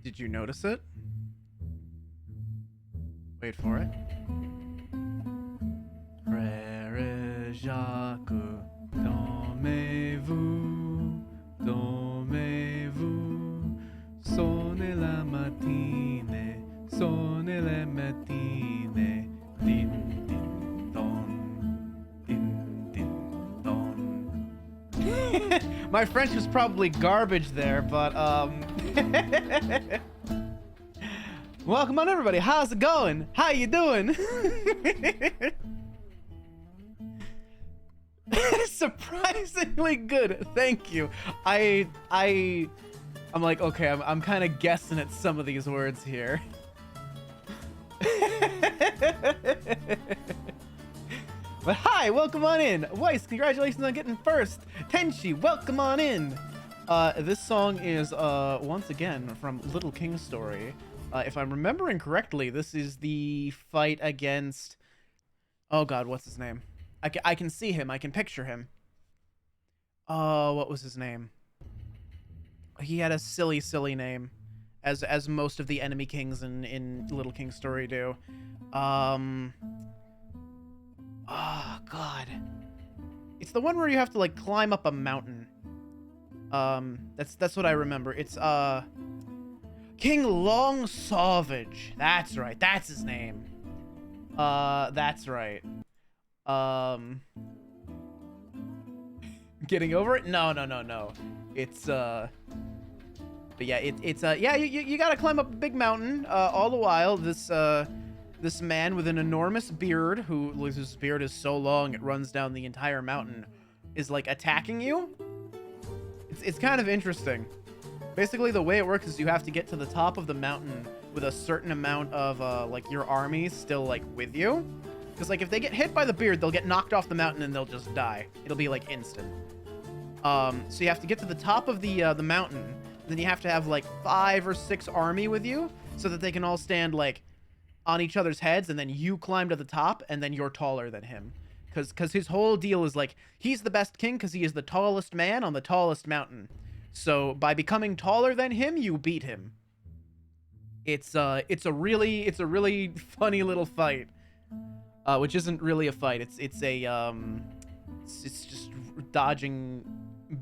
Did you notice it? Wait for it. Frère Jacques, dormez-vous, dormez-vous, sonnez la matine, sonnez la matine, din din don. My French was probably garbage there, but welcome on everybody. How's it going? How you doing? Surprisingly good. Thank you. I'm like, okay, I'm kind of guessing at some of these words here. But hi, welcome on in. Weiss, congratulations on getting first. Tenchi, welcome on in. This song is once again from Little King Story. If I'm remembering correctly, this is the fight against, oh god, what's his name? I can see him. I can picture him. What was his name? He had a silly name, as most of the enemy kings in Little King Story do. Oh god, it's the one where you have to like climb up a mountain. That's what I remember. It's King Long Sauvage. That's right. That's his name. That's right. Getting over it? No. It's but yeah, it's yeah, you gotta climb up a big mountain. All the while, this man with an enormous beard, whose beard is so long it runs down the entire mountain, is like attacking you. It's kind of interesting. Basically, the way it works is you have to get to the top of the mountain with a certain amount of like your army still like with you. Because like if they get hit by the beard, they'll get knocked off the mountain and they'll just die. It'll be like instant. So you have to get to the top of the mountain. Then you have to have like 5 or 6 army with you so that they can all stand like on each other's heads, and then you climb to the top, and then you're taller than him. Because his whole deal is like, he's the best king because he is the tallest man on the tallest mountain. So by becoming taller than him, you beat him. It's a really funny little fight, which isn't really a fight. It's just dodging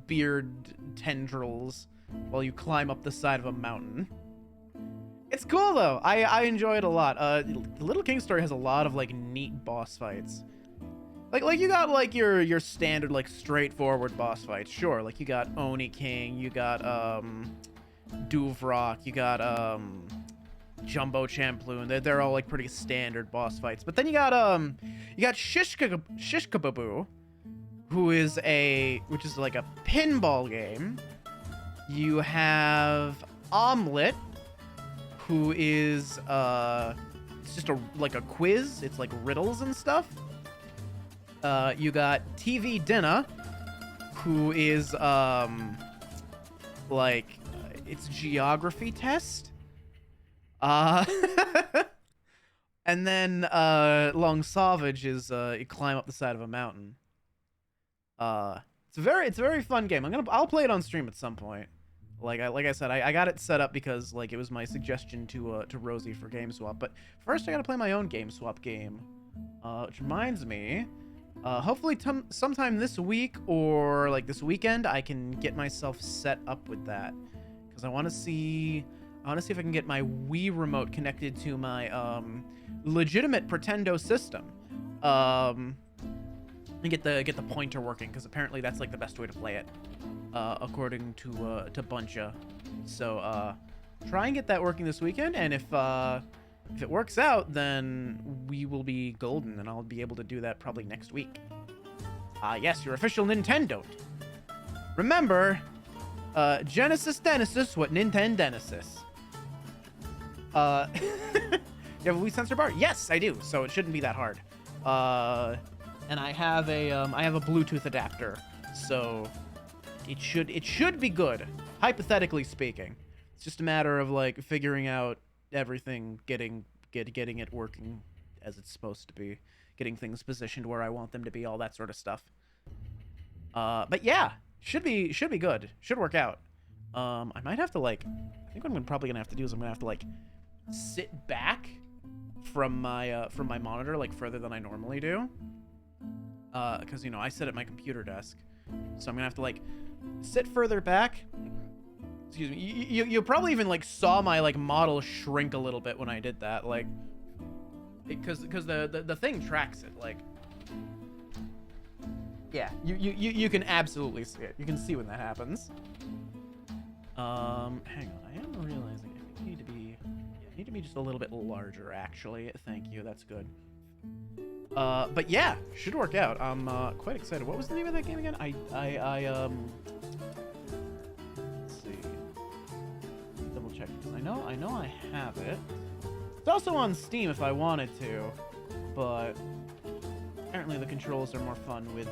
beard tendrils while you climb up the side of a mountain. It's cool though. I enjoy it a lot. Little King Story has a lot of like neat boss fights. Like you got like your standard like straightforward boss fights. Sure, like you got Oni King, you got Duvrock, you got Jumbo Champloo. They're all like pretty standard boss fights. But then you got Shishkababu, which is like a pinball game. You have Omelet, who is it's just like a quiz. It's like riddles and stuff. You got TV Dinner, who is like it's geography test. And then Long Sauvage is you climb up the side of a mountain. It's a very fun game. I'll play it on stream at some point. Like I said, I got it set up because like it was my suggestion to Rosie for Game Swap. But first I gotta play my own Game Swap game. Which reminds me, hopefully sometime this week or like this weekend I can get myself set up with that, because I want to see if I can get my Wii remote connected to my legitimate Pretendo system. And get the pointer working, because apparently that's like the best way to play it, according to Buncha. So try and get that working this weekend, and if it works out, then we will be golden, and I'll be able to do that probably next week. Yes, your official Nintendo. Remember, Genesis Genesis, what Nintendo Genesis. You have a Wii sensor bar? Yes, I do. So it shouldn't be that hard. And I have a Bluetooth adapter, so it should be good, hypothetically speaking. It's just a matter of like figuring out everything, getting it working as it's supposed to be, getting things positioned where I want them to be, all that sort of stuff. But yeah, should be good. Should work out. I might have to like think what I'm probably gonna have to do is I'm gonna have to like sit back from my monitor like further than I normally do, because you know I sit at my computer desk, so I'm gonna have to like sit further back. Excuse me. You probably even like saw my like model shrink a little bit when I did that, like, because the thing tracks it, like. Yeah, you can absolutely see it. You can see when that happens. Hang on. I am realizing I need to be just a little bit larger, actually. Thank you. That's good. But yeah, should work out. I'm quite excited. What was the name of that game again? Let's see. Double check because I know I have it. It's also on Steam if I wanted to, but apparently the controls are more fun with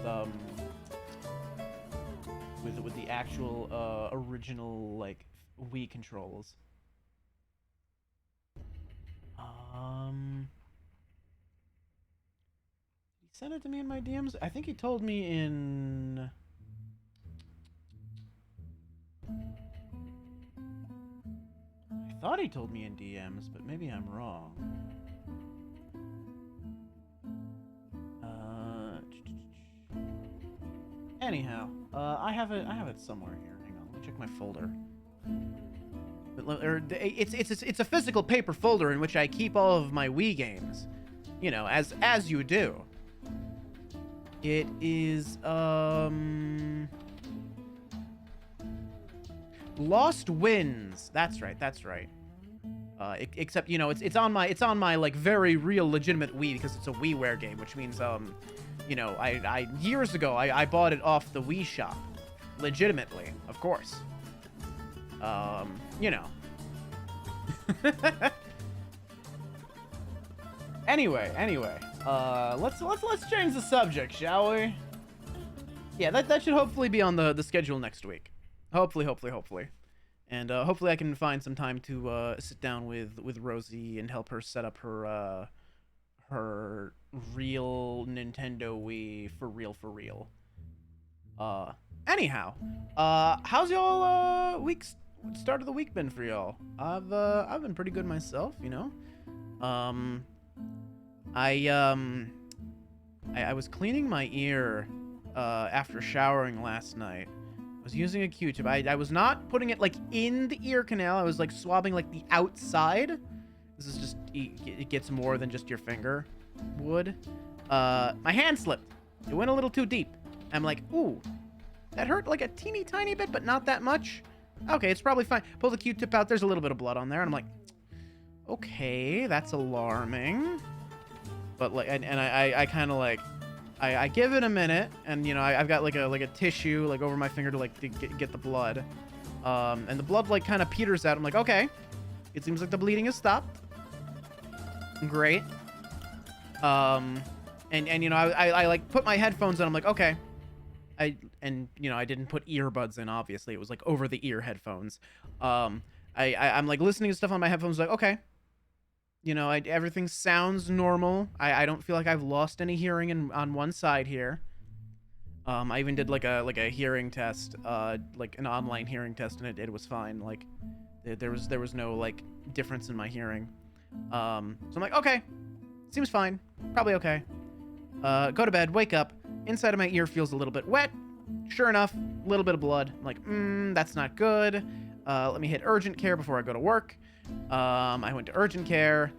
the actual original like Wii controls. He sent it to me in my DMs. I think he told me in. I thought he told me in DMs, but maybe I'm wrong. Anyhow, I have it somewhere here. Hang on, let me check my folder. It's a physical paper folder in which I keep all of my Wii games. You know, as you do. It is Lost Winds. That's right. Except you know it's on my like very real legitimate Wii because it's a WiiWare game, which means you know, I years ago I bought it off the Wii shop, legitimately, of course. You know. Anyway, let's change the subject, shall we? Yeah, that should hopefully be on the schedule next week. Hopefully. And hopefully I can find some time to sit down with Rosie and help her set up her real Nintendo Wii for real. Anyhow, how's y'all start of the week been for y'all? I've been pretty good myself, you know. I was cleaning my ear after showering last night. I was using a Q-tip. I was not putting it like in the ear canal. I was like swabbing like the outside. This is just, it gets more than just your finger would. My hand slipped. It went a little too deep. I'm like, ooh, that hurt like a teeny tiny bit, but not that much. Okay, it's probably fine. Pull the Q-tip out. There's a little bit of blood on there. And I'm like, okay, that's alarming. But like, and I kind of like, I give it a minute, and you know, I've got like a tissue like over my finger to like get the blood. And the blood like kind of peters out. I'm like, okay, it seems like the bleeding has stopped. Great. And you know, I like put my headphones on. I'm like, okay. And you know, I didn't put earbuds in, obviously. It was like over the ear headphones. I'm like listening to stuff on my headphones, like, okay. You know, everything sounds normal. I don't feel like I've lost any hearing on one side here. I even did like a hearing test, like an online hearing test, and it was fine. Like there was no like difference in my hearing. So I'm like, okay, seems fine, probably okay. Go to bed, wake up. Inside of my ear feels a little bit wet. Sure enough, a little bit of blood. I'm like, that's not good. Let me hit urgent care before I go to work. I went to urgent care.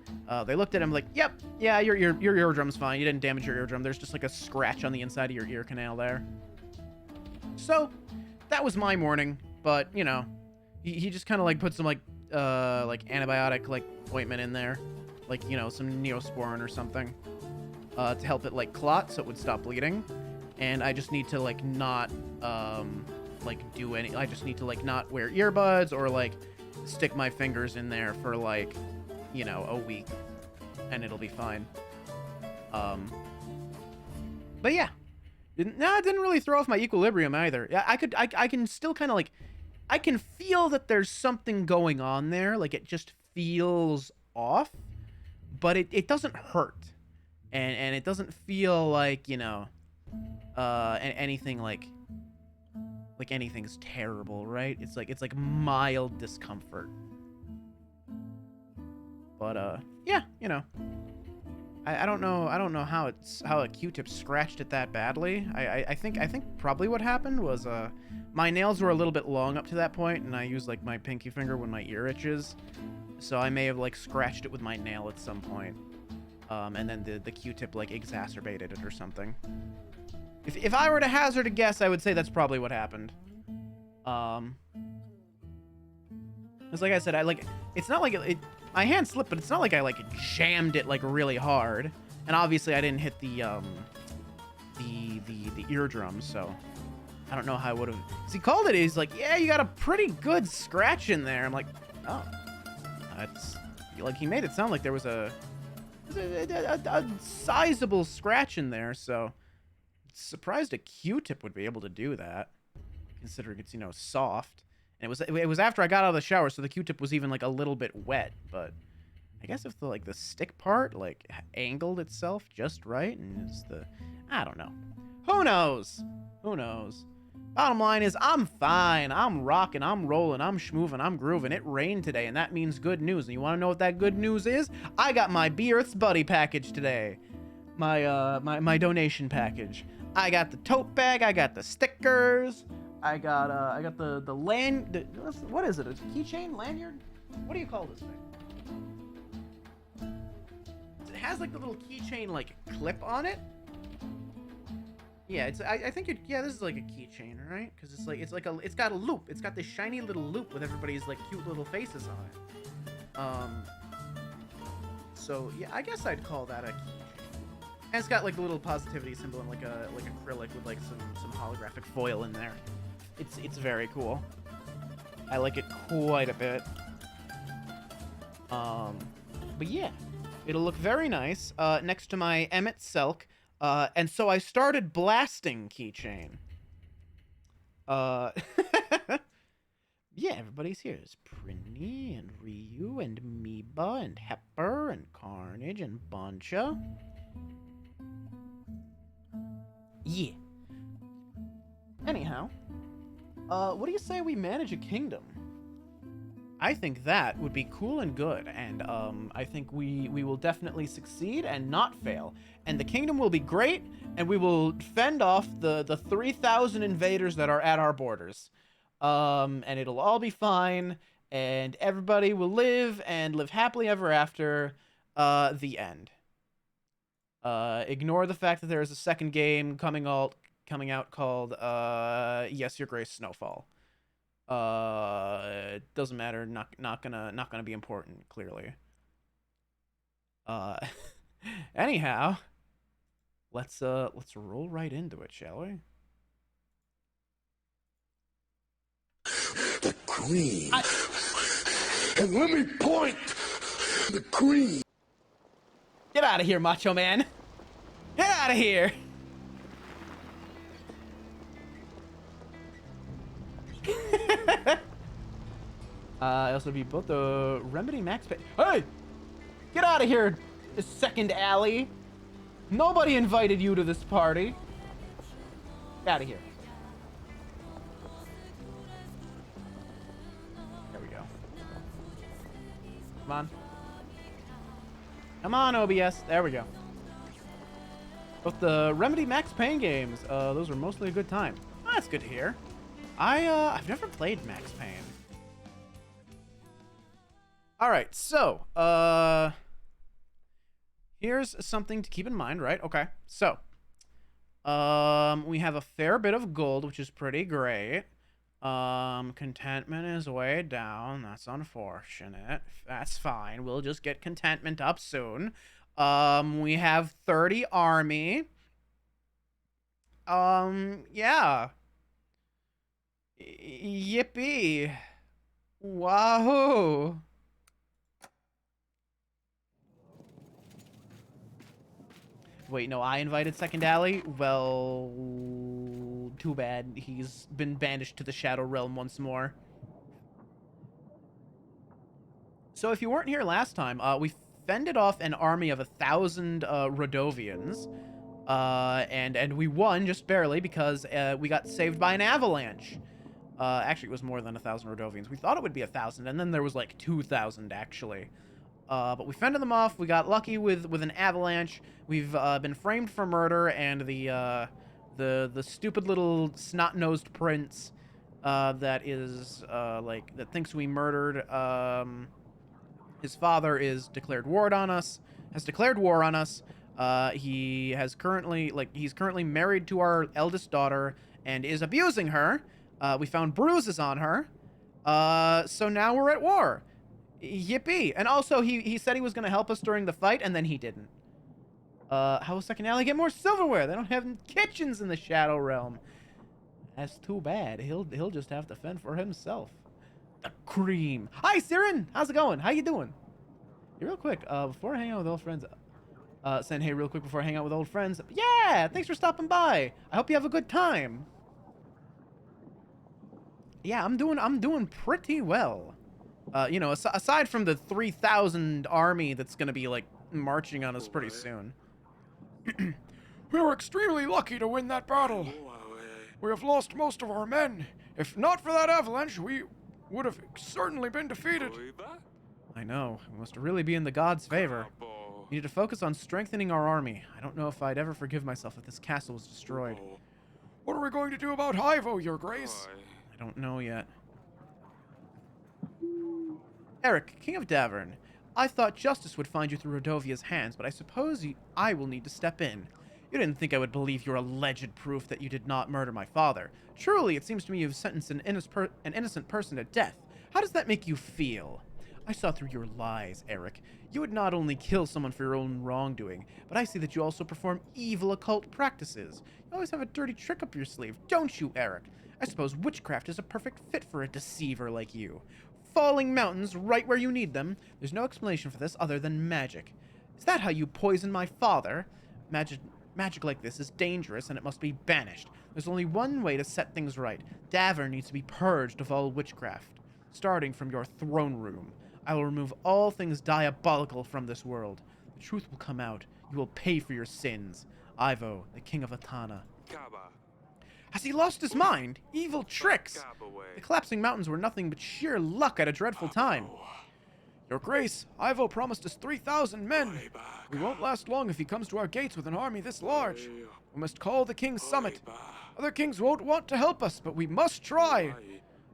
They looked at him like, yep, yeah, your eardrum's fine. You didn't damage your eardrum. There's just like a scratch on the inside of your ear canal there. So that was my morning, but you know, he just kind of like put some like antibiotic like ointment in there, like, you know, some Neosporin or something, to help it like clot so it would stop bleeding. And I just need to like not like do any. I just need to like not wear earbuds or like stick my fingers in there for like, you know, a week, and it'll be fine. But yeah, it didn't really throw off my equilibrium either. Yeah, I can still kind of like, I can feel that there's something going on there. Like it just feels off, but it doesn't hurt, and it doesn't feel like, you know, anything like anything's terrible, right? It's like mild discomfort. But yeah, you know, I don't know how a Q-tip scratched it that badly. I think probably what happened was my nails were a little bit long up to that point, and I used like my pinky finger when my ear itches, so I may have like scratched it with my nail at some point. And then the Q-tip like exacerbated it or something. If I were to hazard a guess, I would say that's probably what happened. It's like I said, it's not like my hand slipped, but it's not like I like jammed it like really hard. And obviously I didn't hit the eardrum, so I don't know how I would have. He called it. He's like, yeah, you got a pretty good scratch in there. I'm like, oh, that's like he made it sound like there was a sizable scratch in there. So surprised a Q-tip would be able to do that, considering it's, you know, soft. And it was after I got out of the shower, so the Q-tip was even like a little bit wet. But I guess if the stick part like angled itself just right, and I don't know. Who knows? Who knows? Bottom line is, I'm fine. I'm rocking. I'm rolling. I'm schmoovin'. I'm grooving. It rained today, and that means good news. And you want to know what that good news is? I got my Be Earth's Buddy package today. My donation package. I got the tote bag. I got the stickers. I got the what is it? A keychain? Lanyard? What do you call this thing? It has like the little keychain like clip on it. Yeah, I think yeah, this is like a keychain, right? Because it's got a loop. It's got this shiny little loop with everybody's like cute little faces on it. So yeah, I guess I'd call that a keychain. And it's got like a little positivity symbol and like acrylic with like some holographic foil in there. It's very cool. I like it quite a bit. But yeah, it'll look very nice next to my Emmett Selk. And so I started blasting keychain. Yeah, everybody's here. There's Prinny and Ryu and Meeba and Hepper and Carnage and Boncha. Yeah. Anyhow, what do you say we manage a kingdom? I think that would be cool and good, and I think we will definitely succeed and not fail. And the kingdom will be great, and we will fend off the 3,000 invaders that are at our borders. And it'll all be fine, and everybody will live and live happily ever after. The end. Ignore the fact that there is a second game coming out called Yes, Your Grace Snowfall. It doesn't matter. Not gonna be important. Clearly. Anyhow, let's roll right into it, shall we? The queen. And let me point. The queen. Get out of here, Macho Man. Get out of here. I also beat both the Remedy Max Pay. Hey! Get out of here, Second Alley. Nobody invited you to this party. Get out of here. There we go. Come on. Come on, OBS. There we go. Both the Remedy Max Payne games, those were mostly a good time. Oh, that's good to hear. I've never played Max Payne. Alright, so, here's something to keep in mind, right? Okay, so, we have a fair bit of gold, which is pretty great. Contentment is way down. That's unfortunate. That's fine. We'll just get contentment up soon. We have 30 army. Yeah. Yippee. Wahoo. Wait, no, I invited Second Alley? Well, too bad. He's been banished to the Shadow Realm once more. So if you weren't here last time, we fended off an army of 1,000 Rodovians. And we won just barely because we got saved by an avalanche. Actually, it was more than 1,000 Rodovians. We thought it would be 1,000, and then there was like 2,000 actually. But we fended them off. We got lucky with an avalanche. We've been framed for murder, and the stupid little snot-nosed prince that is that thinks we murdered his father is declared war on us. Has declared war on us. He's currently married to our eldest daughter and is abusing her. We found bruises on her. So now we're at war. Yippee. And also, he said he was going to help us during the fight, and then he didn't. How will Second Alley get more silverware? They don't have kitchens in the Shadow Realm. That's too bad. He'll just have to fend for himself. The cream. Hi, Siren. How's it going? How you doing? Hey, real quick, before I hang out with old friends, saying hey real quick before I hang out with old friends. Yeah, thanks for stopping by. I hope you have a good time. Yeah, I'm doing pretty well. You know, aside from the 3,000 army that's gonna be like marching on us pretty soon. We were extremely lucky to win that battle. We have lost most of our men. If not for that avalanche, we would have certainly been defeated. I know. We must really be in the gods' favor. We need to focus on strengthening our army. I don't know if I'd ever forgive myself if this castle was destroyed. What are we going to do about Ivo, Your Grace? I don't know yet. Eric, King of Davern, I thought justice would find you through Rodovia's hands, but I suppose I will need to step in. You didn't think I would believe your alleged proof that you did not murder my father. Truly, it seems to me you've sentenced an innocent person to death. How does that make you feel? I saw through your lies, Eric. You would not only kill someone for your own wrongdoing, but I see that you also perform evil occult practices. You always have a dirty trick up your sleeve, don't you, Eric? I suppose witchcraft is a perfect fit for a deceiver like you. Falling mountains right where you need them. There's no explanation for this other than magic. Is that how you poisoned my father? Magic like this is dangerous and it must be banished. There's only one way to set things right. Davern needs to be purged of all witchcraft, starting from your throne room. I will remove all things diabolical from this world. The truth will come out. You will pay for your sins. Ivo, the king of Atana. Has he lost his mind? Evil tricks! The collapsing mountains were nothing but sheer luck at a dreadful time. Your Grace, Ivo promised us 3,000 men. We won't last long if he comes to our gates with an army this large. We must call the king's summit. Other kings won't want to help us, but we must try.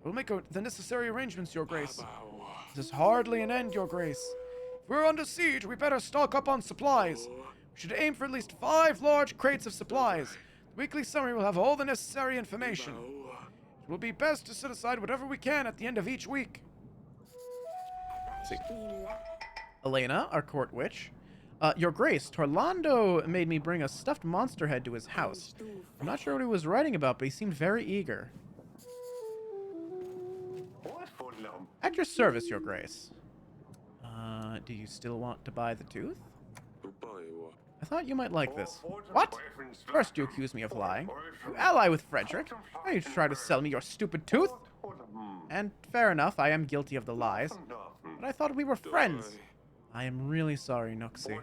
We'll make the necessary arrangements, Your Grace. This is hardly an end, Your Grace. If we're under siege, we better stock up on supplies. We should aim for at least 5 large crates of supplies. The weekly summary will have all the necessary information. It will be best to set aside whatever we can at the end of each week. Elena, our court witch. Your Grace, Torlando made me bring a stuffed monster head to his house. I'm not sure what he was writing about, but he seemed very eager. At your service, Your Grace. Do you still want to buy the tooth? I thought you might like this. What? First you accuse me of lying. You ally with Frederick. Now you try to sell me your stupid tooth. And fair enough, I am guilty of the lies. But I thought we were friends. I am really sorry, Noxie.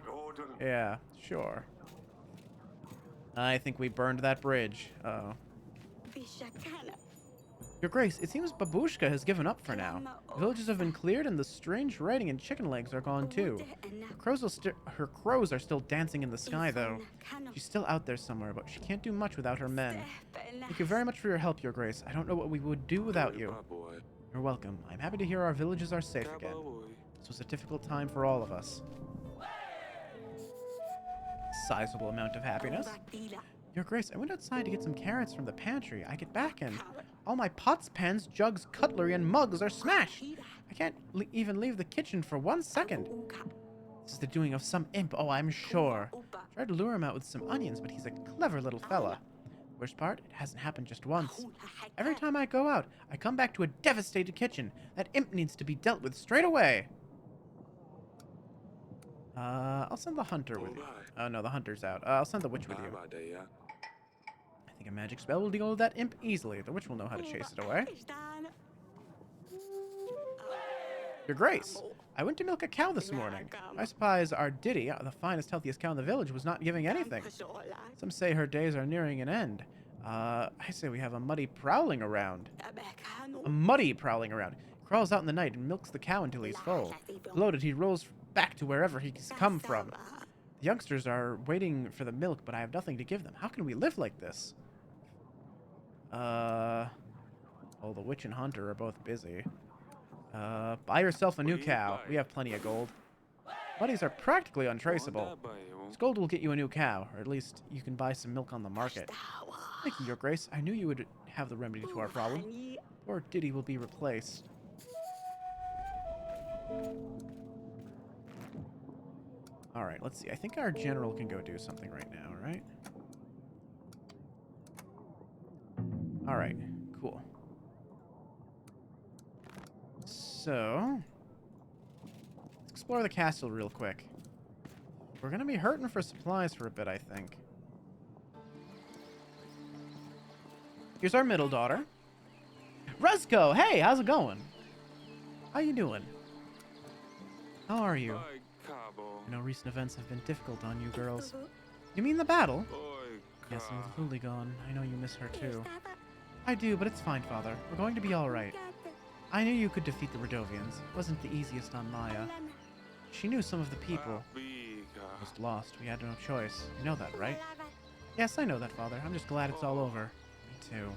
Yeah, sure. I think we burned that bridge. Uh-oh. Your Grace, it seems Babushka has given up for now. The villages have been cleared and the strange writing and chicken legs are gone too. Her crows are still dancing in the sky though. She's still out there somewhere, but she can't do much without her men. Thank you very much for your help, Your Grace. I don't know what we would do without you. You're welcome. I'm happy to hear our villages are safe again. This was a difficult time for all of us. Sizable amount of happiness. Your Grace, I went outside to get some carrots from the pantry. I get back and all my pots, pans, jugs, cutlery, and mugs are smashed. I can't even leave the kitchen for 1 second. This is the doing of some imp, oh, I'm sure. Tried to lure him out with some onions, but he's a clever little fella. Worst part, it hasn't happened just once. Every time I go out, I come back to a devastated kitchen. That imp needs to be dealt with straight away. I'll send the hunter with you. Oh, no, the hunter's out. I'll send the witch with you. I think a magic spell will deal with that imp easily. The witch will know how to chase it away. Your Grace, I went to milk a cow this morning. I suppose our Diddy, the finest, healthiest cow in the village, was not giving anything. Some say her days are nearing an end. I say we have a muddy prowling around. A muddy prowling around. He crawls out in the night and milks the cow until he's full. Bloated, he rolls back to wherever he's come from. The youngsters are waiting for the milk, but I have nothing to give them. How can we live like this? Oh, the witch and hunter are both busy. Buy yourself a new cow. We have plenty of gold. Monies are practically untraceable. This gold will get you a new cow, or at least you can buy some milk on the market. Thank you, Your Grace. I knew you would have the remedy to our problem. Poor Diddy will be replaced. Alright, let's see. I think our general can go do something right now, right? Alright, cool. So, let's explore the castle real quick. We're gonna be hurting for supplies for a bit, I think. Here's our middle daughter. Rezko, hey, how's it going? How you doing? How are you? I know recent events have been difficult on you girls. You mean the battle? Yes, and with Luli gone, I know you miss her too. I do, but it's fine, Father. We're going to be alright. I knew you could defeat the Rodovians. It wasn't the easiest on Maya. She knew some of the people. Was lost. We had no choice. You know that, right? Yes, I know that, Father. I'm just glad it's all over. Me too.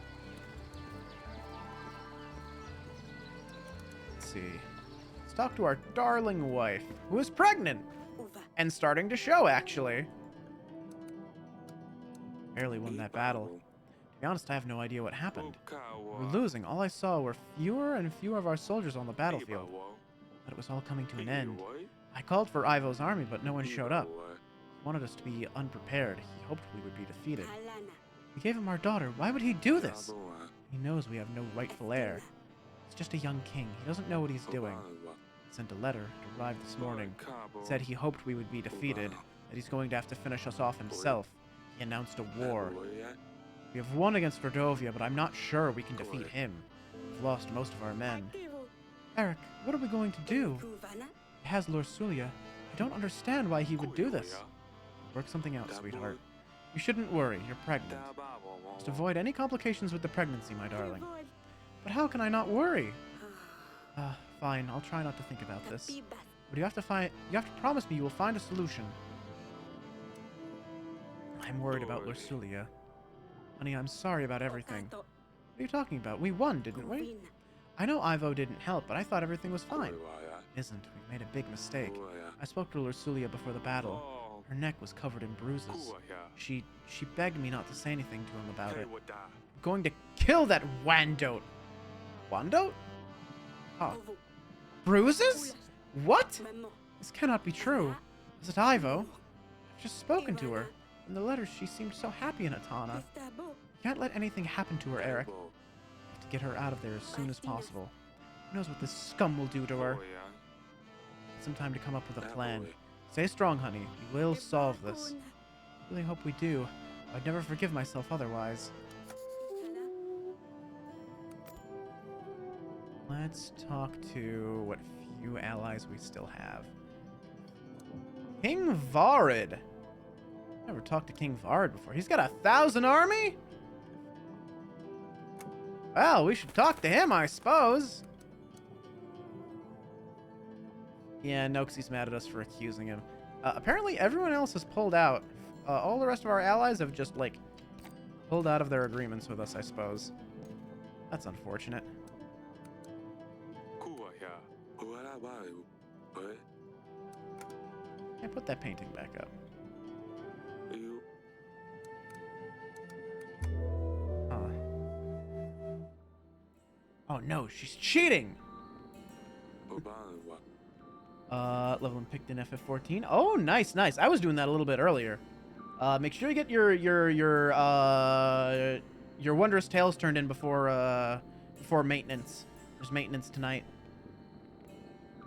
Let's see. Let's talk to our darling wife, who is pregnant. And starting to show, actually. Barely won that battle. To be honest, I have no idea what happened. We were losing. All I saw were fewer and fewer of our soldiers on the battlefield. But it was all coming to an end. I called for Ivo's army, but no one showed up. He wanted us to be unprepared. He hoped we would be defeated. We gave him our daughter. Why would he do this? He knows we have no rightful heir. He's just a young king. He doesn't know what he's doing. He sent a letter. It arrived this morning. It said he hoped we would be defeated, that he's going to have to finish us off himself. He announced a war. We have won against Rodovia, but I'm not sure we can defeat him. We've lost most of our men. Eric, what are we going to do? He has Lorsulia. I don't understand why he would do this. Work something out, sweetheart. You shouldn't worry. You're pregnant. Just avoid any complications with the pregnancy, my darling. But how can I not worry? Fine. I'll try not to think about this. But you have to promise me you will find a solution. I'm worried about Lorsulia. Honey, I'm sorry about everything. What are you talking about? We won, didn't we? I know Ivo didn't help, but I thought everything was fine. It isn't. We made a big mistake. I spoke to Lorsulia before the battle. Her neck was covered in bruises. She begged me not to say anything to him about it. I'm going to kill that Wandote. Wandote? Oh. Bruises? What? This cannot be true. Is it Ivo? I've just spoken to her. In the letter, she seemed so happy in Atana. You can't let anything happen to her, Eric. We have to get her out of there as soon as possible. Who knows what this scum will do to her? Some time to come up with a plan. Stay strong, honey. We will solve this. I really hope we do. I'd never forgive myself otherwise. Let's talk to what few allies we still have. King Varid. Never talked to King Varid before. He's got 1,000 army? Well, we should talk to him, I suppose. Yeah, no, because he's mad at us for accusing him. Apparently, everyone else has pulled out. All the rest of our allies have just, like, pulled out of their agreements with us, I suppose. That's unfortunate. Yeah, put that painting back up. Oh no, she's cheating! Level and picked in FF14. Oh, nice, nice. I was doing that a little bit earlier. Make sure you get your Wondrous Tales turned in before maintenance. There's maintenance tonight.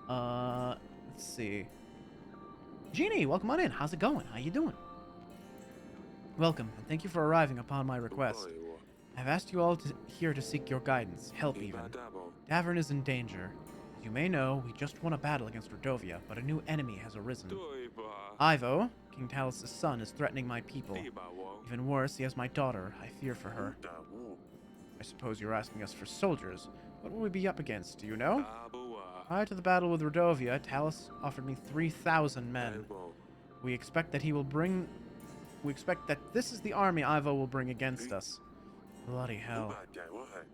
Let's see. Jeannie, welcome on in. How's it going? How you doing? Welcome, and thank you for arriving upon my request. I've asked you all here to seek your guidance, help even. Davern is in danger. As you may know, we just won a battle against Rodovia, but a new enemy has arisen. Ivo, King Talos' son, is threatening my people. Even worse, he has my daughter. I fear for her. I suppose you're asking us for soldiers. What will we be up against, do you know? Prior to the battle with Rodovia, Talus offered me 3,000 men. We expect that this is the army Ivo will bring against us. Bloody hell.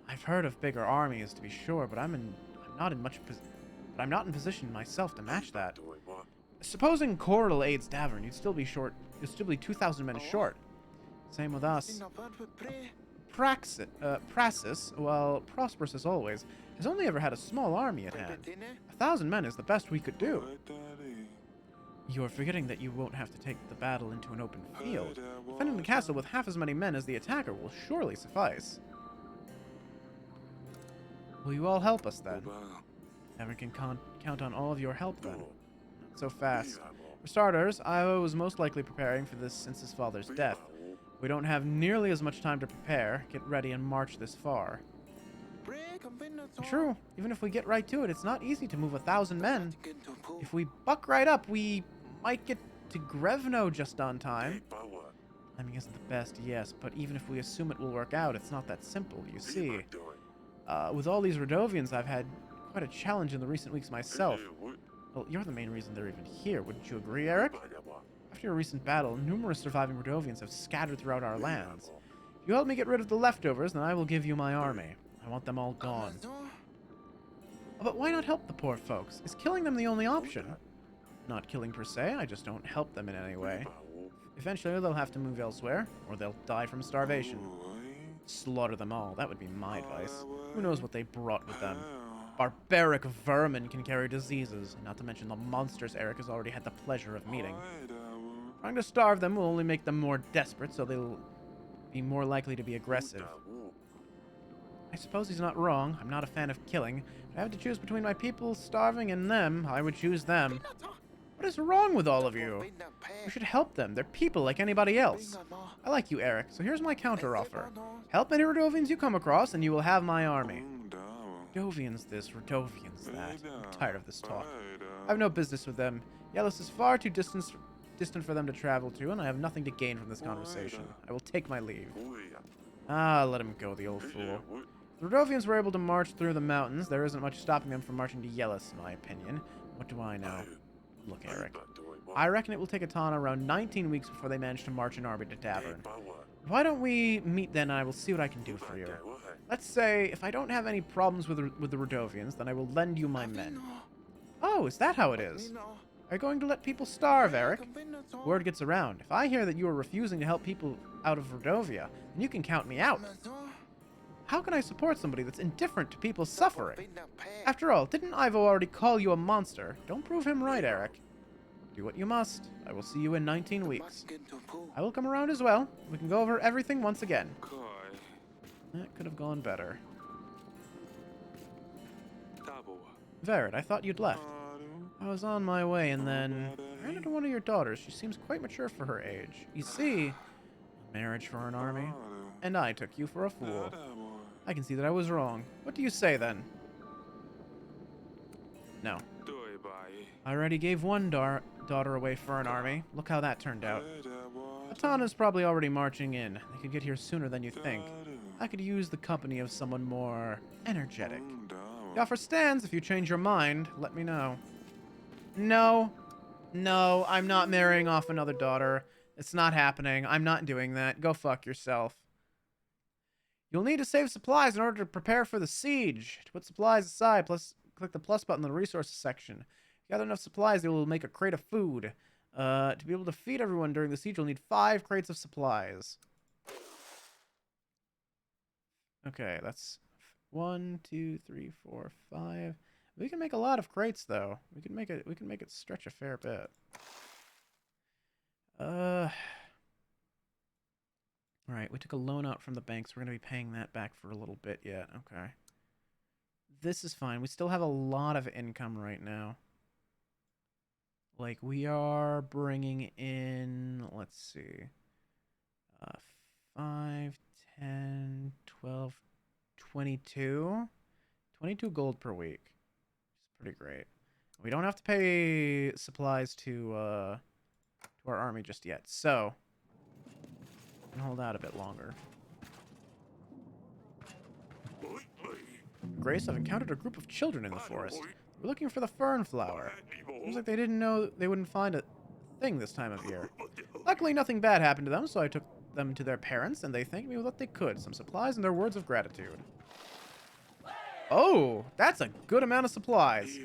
I've heard of bigger armies, to be sure, but I'm not in position myself to match that. Supposing Coral aids Davern, you'd still be 2,000 men short. Same with us. Praxis, while prosperous as always, has only ever had a small army at hand. 1,000 men is the best we could do. You're forgetting that you won't have to take the battle into an open field. Defending the castle with half as many men as the attacker will surely suffice. Will you all help us then? Never can count on all of your help then. Not so fast. For starters, Ivo was most likely preparing for this since his father's death. We don't have nearly as much time to prepare, get ready, and march this far. True, even if we get right to it, it's not easy to move 1,000 men. If we buck right up, we might get to Grevno just on time. Timing isn't the best, yes, but even if we assume it will work out, it's not that simple, you see. With all these Rodovians, I've had quite a challenge in the recent weeks myself. Well, you're the main reason they're even here, wouldn't you agree, Eric? After a recent battle, numerous surviving Rodovians have scattered throughout our lands. If you help me get rid of the leftovers, then I will give you my army. I want them all gone. But why not help the poor folks? Is killing them the only option? Not killing per se, I just don't help them in any way. Eventually they'll have to move elsewhere, or they'll die from starvation. Slaughter them all, that would be my advice. Who knows what they brought with them? Barbaric vermin can carry diseases, not to mention the monsters Eric has already had the pleasure of meeting. Trying to starve them will only make them more desperate, so they'll be more likely to be aggressive. I suppose he's not wrong. I'm not a fan of killing. If I have to choose between my people starving and them, I would choose them. What is wrong with all of you? You should help them. They're people like anybody else. I like you, Eric, so here's my counteroffer. Help any Rodovians you come across, and you will have my army. Rodovians this, Rodovians that. I'm tired of this talk. I have no business with them. Yellis is far too distant for them to travel to, and I have nothing to gain from this conversation. I will take my leave. Ah, let him go, the old fool. If the Rodovians were able to march through the mountains, there isn't much stopping them from marching to Yellis, in my opinion. What do I know? Look, Eric. I reckon it will take Atana around 19 weeks before they manage to march an army to Davern. Why don't we meet then, and I will see what I can do for you. Let's say, if I don't have any problems with the Rodovians, then I will lend you my men. Oh, is that how it is? Are you going to let people starve, Eric? Word gets around. If I hear that you are refusing to help people out of Rodovia, then you can count me out. How can I support somebody that's indifferent to people suffering? After all, didn't Ivo already call you a monster? Don't prove him right, Eric. Do what you must. I will see you in 19 weeks. I will come around as well. We can go over everything once again. That could have gone better. Verid, I thought you'd left. I was on my way, and then I ran into one of your daughters. She seems quite mature for her age. You see, marriage for an army, and I took you for a fool. I can see that I was wrong. What do you say, then? No. I already gave one daughter away for an army. Look how that turned out. Atana's probably already marching in. They could get here sooner than you think. I could use the company of someone more energetic. The offer stands. If you change your mind, let me know. No. No, I'm not marrying off another daughter. It's not happening. I'm not doing that. Go fuck yourself. You'll need to save supplies in order to prepare for the siege. To put supplies aside, click the plus button in the resources section. If you gather enough supplies, they will make a crate of food. To be able to feed everyone during the siege, you'll need 5 crates of supplies. Okay, that's 1, 2, 3, 4, 5. We can make a lot of crates, though. We can make it stretch a fair bit. Alright, we took a loan out from the banks. We're going to be paying that back for a little bit yet. Okay. This is fine. We still have a lot of income right now. Like, we are bringing in, let's see, 5, 10, 12, 22. 22 gold per week. It's pretty great. We don't have to pay supplies to our army just yet, so we can hold out a bit longer. Grace, I've encountered a group of children in the forest. We're looking for the fern flower. Seems like they didn't know they wouldn't find a thing this time of year. Luckily, nothing bad happened to them, so I took them to their parents, and they thanked me with what they could. Some supplies and their words of gratitude. Oh, that's a good amount of supplies.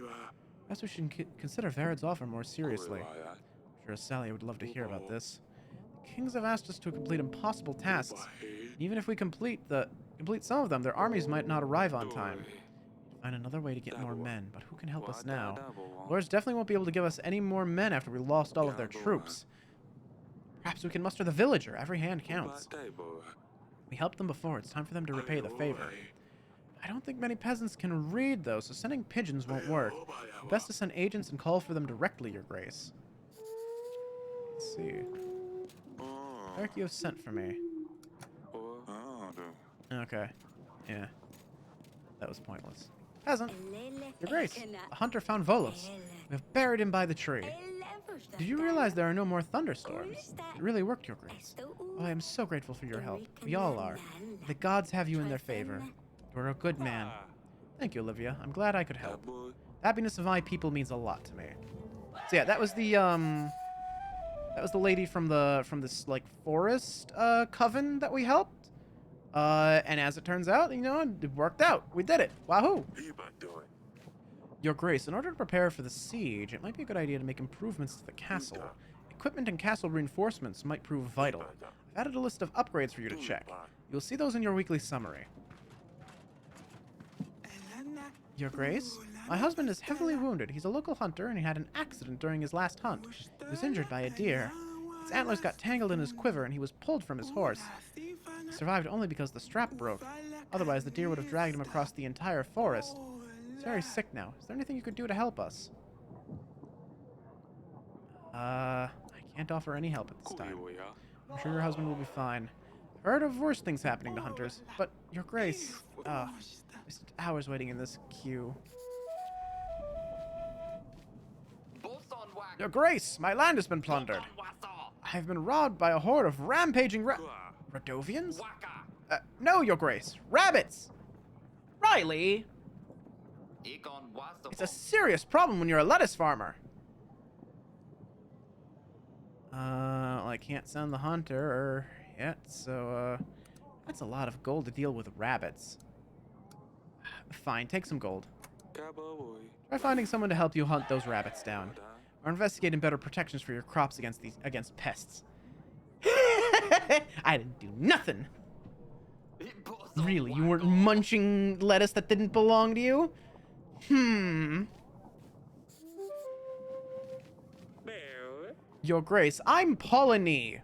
Perhaps we should consider Vered's offer more seriously. I'm sure Sally would love to hear about this. The kings have asked us to complete impossible tasks. Even if we complete some of them, their armies might not arrive on time. Find another way to get more men, but who can help us now? The lords definitely won't be able to give us any more men after we lost all of their troops. Perhaps we can muster the villager. Every hand counts. We helped them before. It's time for them to repay the favor. I don't think many peasants can read, though, so sending pigeons won't work. Best to send agents and call for them directly, Your Grace. Let's see. Eric, you have sent for me. Okay. Yeah. That was pointless. Peasant. Your Grace, a hunter found Volos. We have buried him by the tree. Did you realize there are no more thunderstorms? It really worked, Your Grace. Oh, I am so grateful for your help. We all are. The gods have you in their favor. You're a good man. Thank you, Olivia. I'm glad I could help. The happiness of my people means a lot to me. So yeah, that was the lady from this like forest coven that we helped. And as it turns out, you know, it worked out. We did it. Wahoo! Your Grace, in order to prepare for the siege, it might be a good idea to make improvements to the castle. Equipment and castle reinforcements might prove vital. I've added a list of upgrades for you to check. You'll see those in your weekly summary. Your Grace, my husband is heavily wounded. He's a local hunter, and he had an accident during his last hunt. He was injured by a deer. His antlers got tangled in his quiver, and he was pulled from his horse. He survived only because the strap broke. Otherwise, the deer would have dragged him across the entire forest. He's very sick now. Is there anything you could do to help us? I can't offer any help at this time. I'm sure your husband will be fine. I've heard of worse things happening to hunters, but Your Grace, I spent hours waiting in this queue. Your Grace, my land has been plundered. I have been robbed by a horde of rampaging Radovians? No, Your Grace. Rabbits! Riley! It's a serious problem when you're a lettuce farmer. Well, I can't send the hunter yet, so, that's a lot of gold to deal with rabbits. Fine, take some gold. Try finding someone to help you hunt those rabbits down. Or investigating better protections for your crops against pests. I didn't do nothing. Really, you weren't munching lettuce that didn't belong to you? Your Grace, I'm Polony.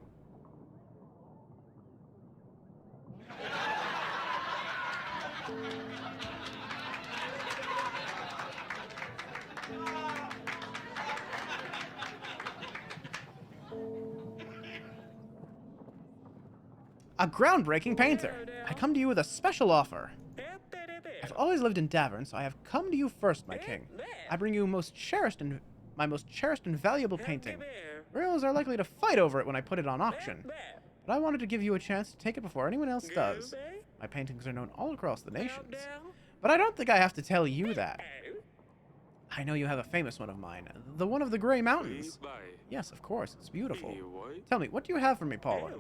A groundbreaking painter. I come to you with a special offer. I've always lived in Davern, so I have come to you first, my king. I bring you my most cherished and valuable painting. Royals are likely to fight over it when I put it on auction. But I wanted to give you a chance to take it before anyone else does. My paintings are known all across the nations. But I don't think I have to tell you that. I know you have a famous one of mine. The one of the Grey Mountains. Yes, of course. It's beautiful. Tell me, what do you have for me, Paula?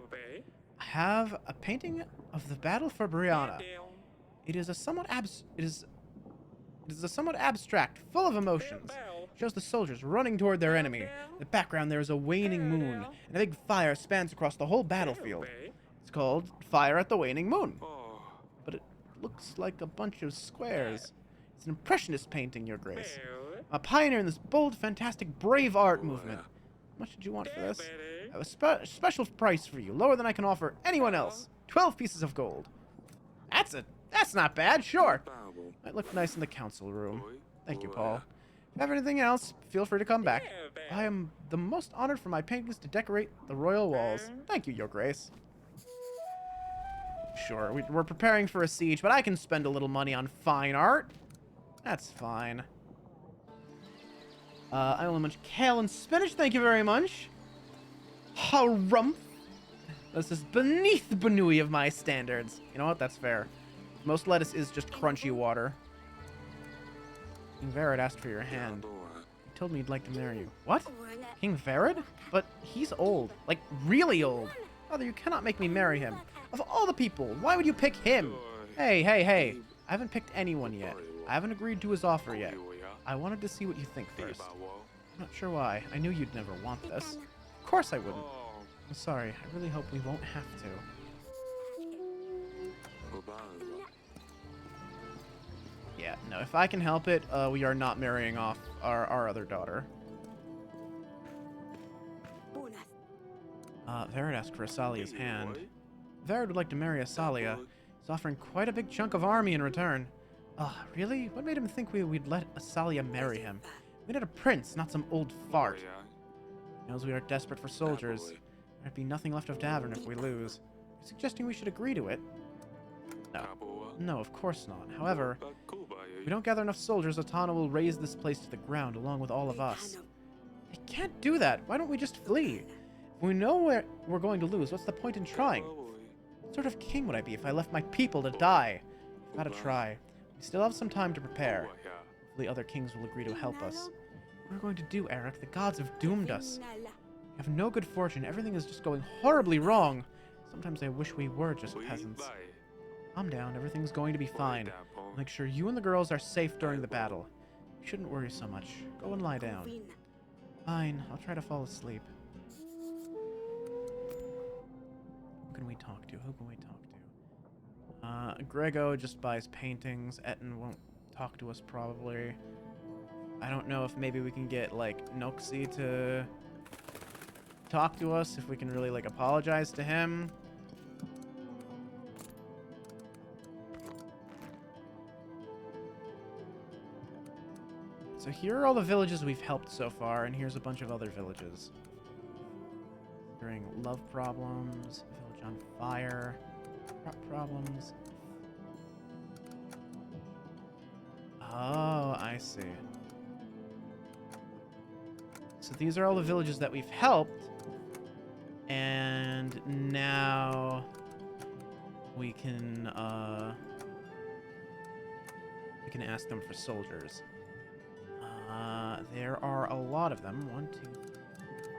I have a painting of the battle for Brianna. It is a somewhat abstract, full of emotions. It shows the soldiers running toward their enemy. In the background there is a waning moon, and a big fire spans across the whole battlefield. It's called Fire at the Waning Moon. But it looks like a bunch of squares. It's an impressionist painting, Your Grace. I'm a pioneer in this bold, fantastic, brave art movement. How much did you want for this? I have a special price for you, lower than I can offer anyone else. 12 pieces of gold. That's not bad, sure. Might look nice in the council room. Thank you, Paul. If you have anything else, feel free to come back. I am the most honored for my paintings to decorate the royal walls. Thank you, Your Grace. Sure, we're preparing for a siege, but I can spend a little money on fine art. That's fine. I only munch kale and spinach, thank you very much. Harumph. This is beneath the Benui of my standards. You know what? That's fair. Most lettuce is just crunchy water. King Varad asked for your hand. He told me he'd like to marry you. What? King Varad? But he's old. Like, really old. Father, you cannot make me marry him. Of all the people, why would you pick him? Hey, hey, hey. I haven't picked anyone yet. I haven't agreed to his offer yet. I wanted to see what you think first. I'm not sure why. I knew you'd never want this. Of course I wouldn't. I'm sorry. I really hope we won't have to. Yeah, no, if I can help it, we are not marrying off our other daughter. Varad asked for Asalia's hand. Varad would like to marry Asalia. He's offering quite a big chunk of army in return. Really? What made him think we'd let Asalia marry him? We need a prince, not some old fart. He knows we are desperate for soldiers. There'd be nothing left of Davern if we lose. You're suggesting we should agree to it? No. No, of course not. However, if we don't gather enough soldiers, Atana will raise this place to the ground along with all of us. They can't do that. Why don't we just flee? If we know we're going to lose, what's the point in trying? What sort of king would I be if I left my people to die? We've got to try. We still have some time to prepare. Hopefully other kings will agree to help us. What are we going to do, Eric? The gods have doomed us. We have no good fortune. Everything is just going horribly wrong. Sometimes I wish we were just peasants. Calm down. Everything's going to be fine. I'll make sure you and the girls are safe during the battle. You shouldn't worry so much. Go and lie down. Fine. I'll try to fall asleep. Who can we talk to? Who can we talk to? Grego just buys paintings. Etten won't talk to us probably. I don't know if maybe we can get, like, Noxie to talk to us, if we can really, like, apologize to him. So here are all the villages we've helped so far, and here's a bunch of other villages. During love problems, village on fire, crop problems. Oh, I see. So these are all the villages that we've helped, and now we can ask them for soldiers. There are a lot of them. 1, 2,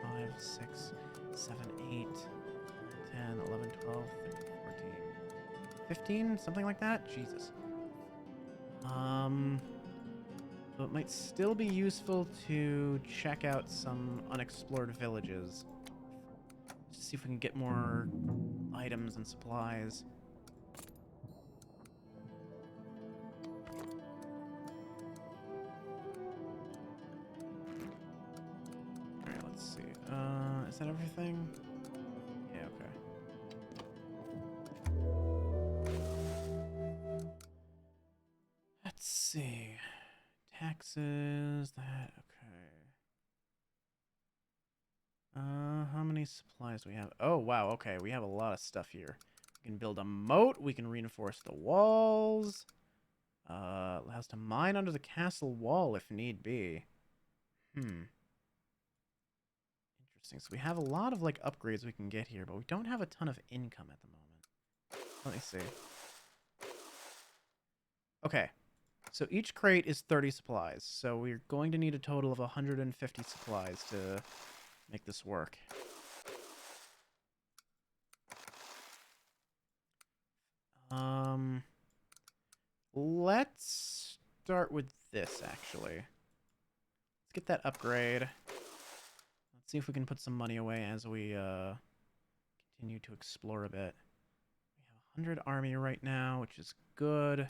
5, 6, 7, 8, 10, 11, 12, 13, 14, 15, something like that? Jesus. So it might still be useful to check out some unexplored villages. Just to see if we can get more items and supplies. Alright, let's see. Is that everything? Yeah, okay. Let's see. Taxes, that, okay. How many supplies do we have? Oh, wow, okay, we have a lot of stuff here. We can build a moat, we can reinforce the walls. Allows to mine under the castle wall if need be. Interesting, so we have a lot of, like, upgrades we can get here, but we don't have a ton of income at the moment. Let me see. Okay. So each crate is 30 supplies, so we're going to need a total of 150 supplies to make this work. Let's start with this, actually. Let's get that upgrade. Let's see if we can put some money away as we continue to explore a bit. We have 100 army right now, which is good.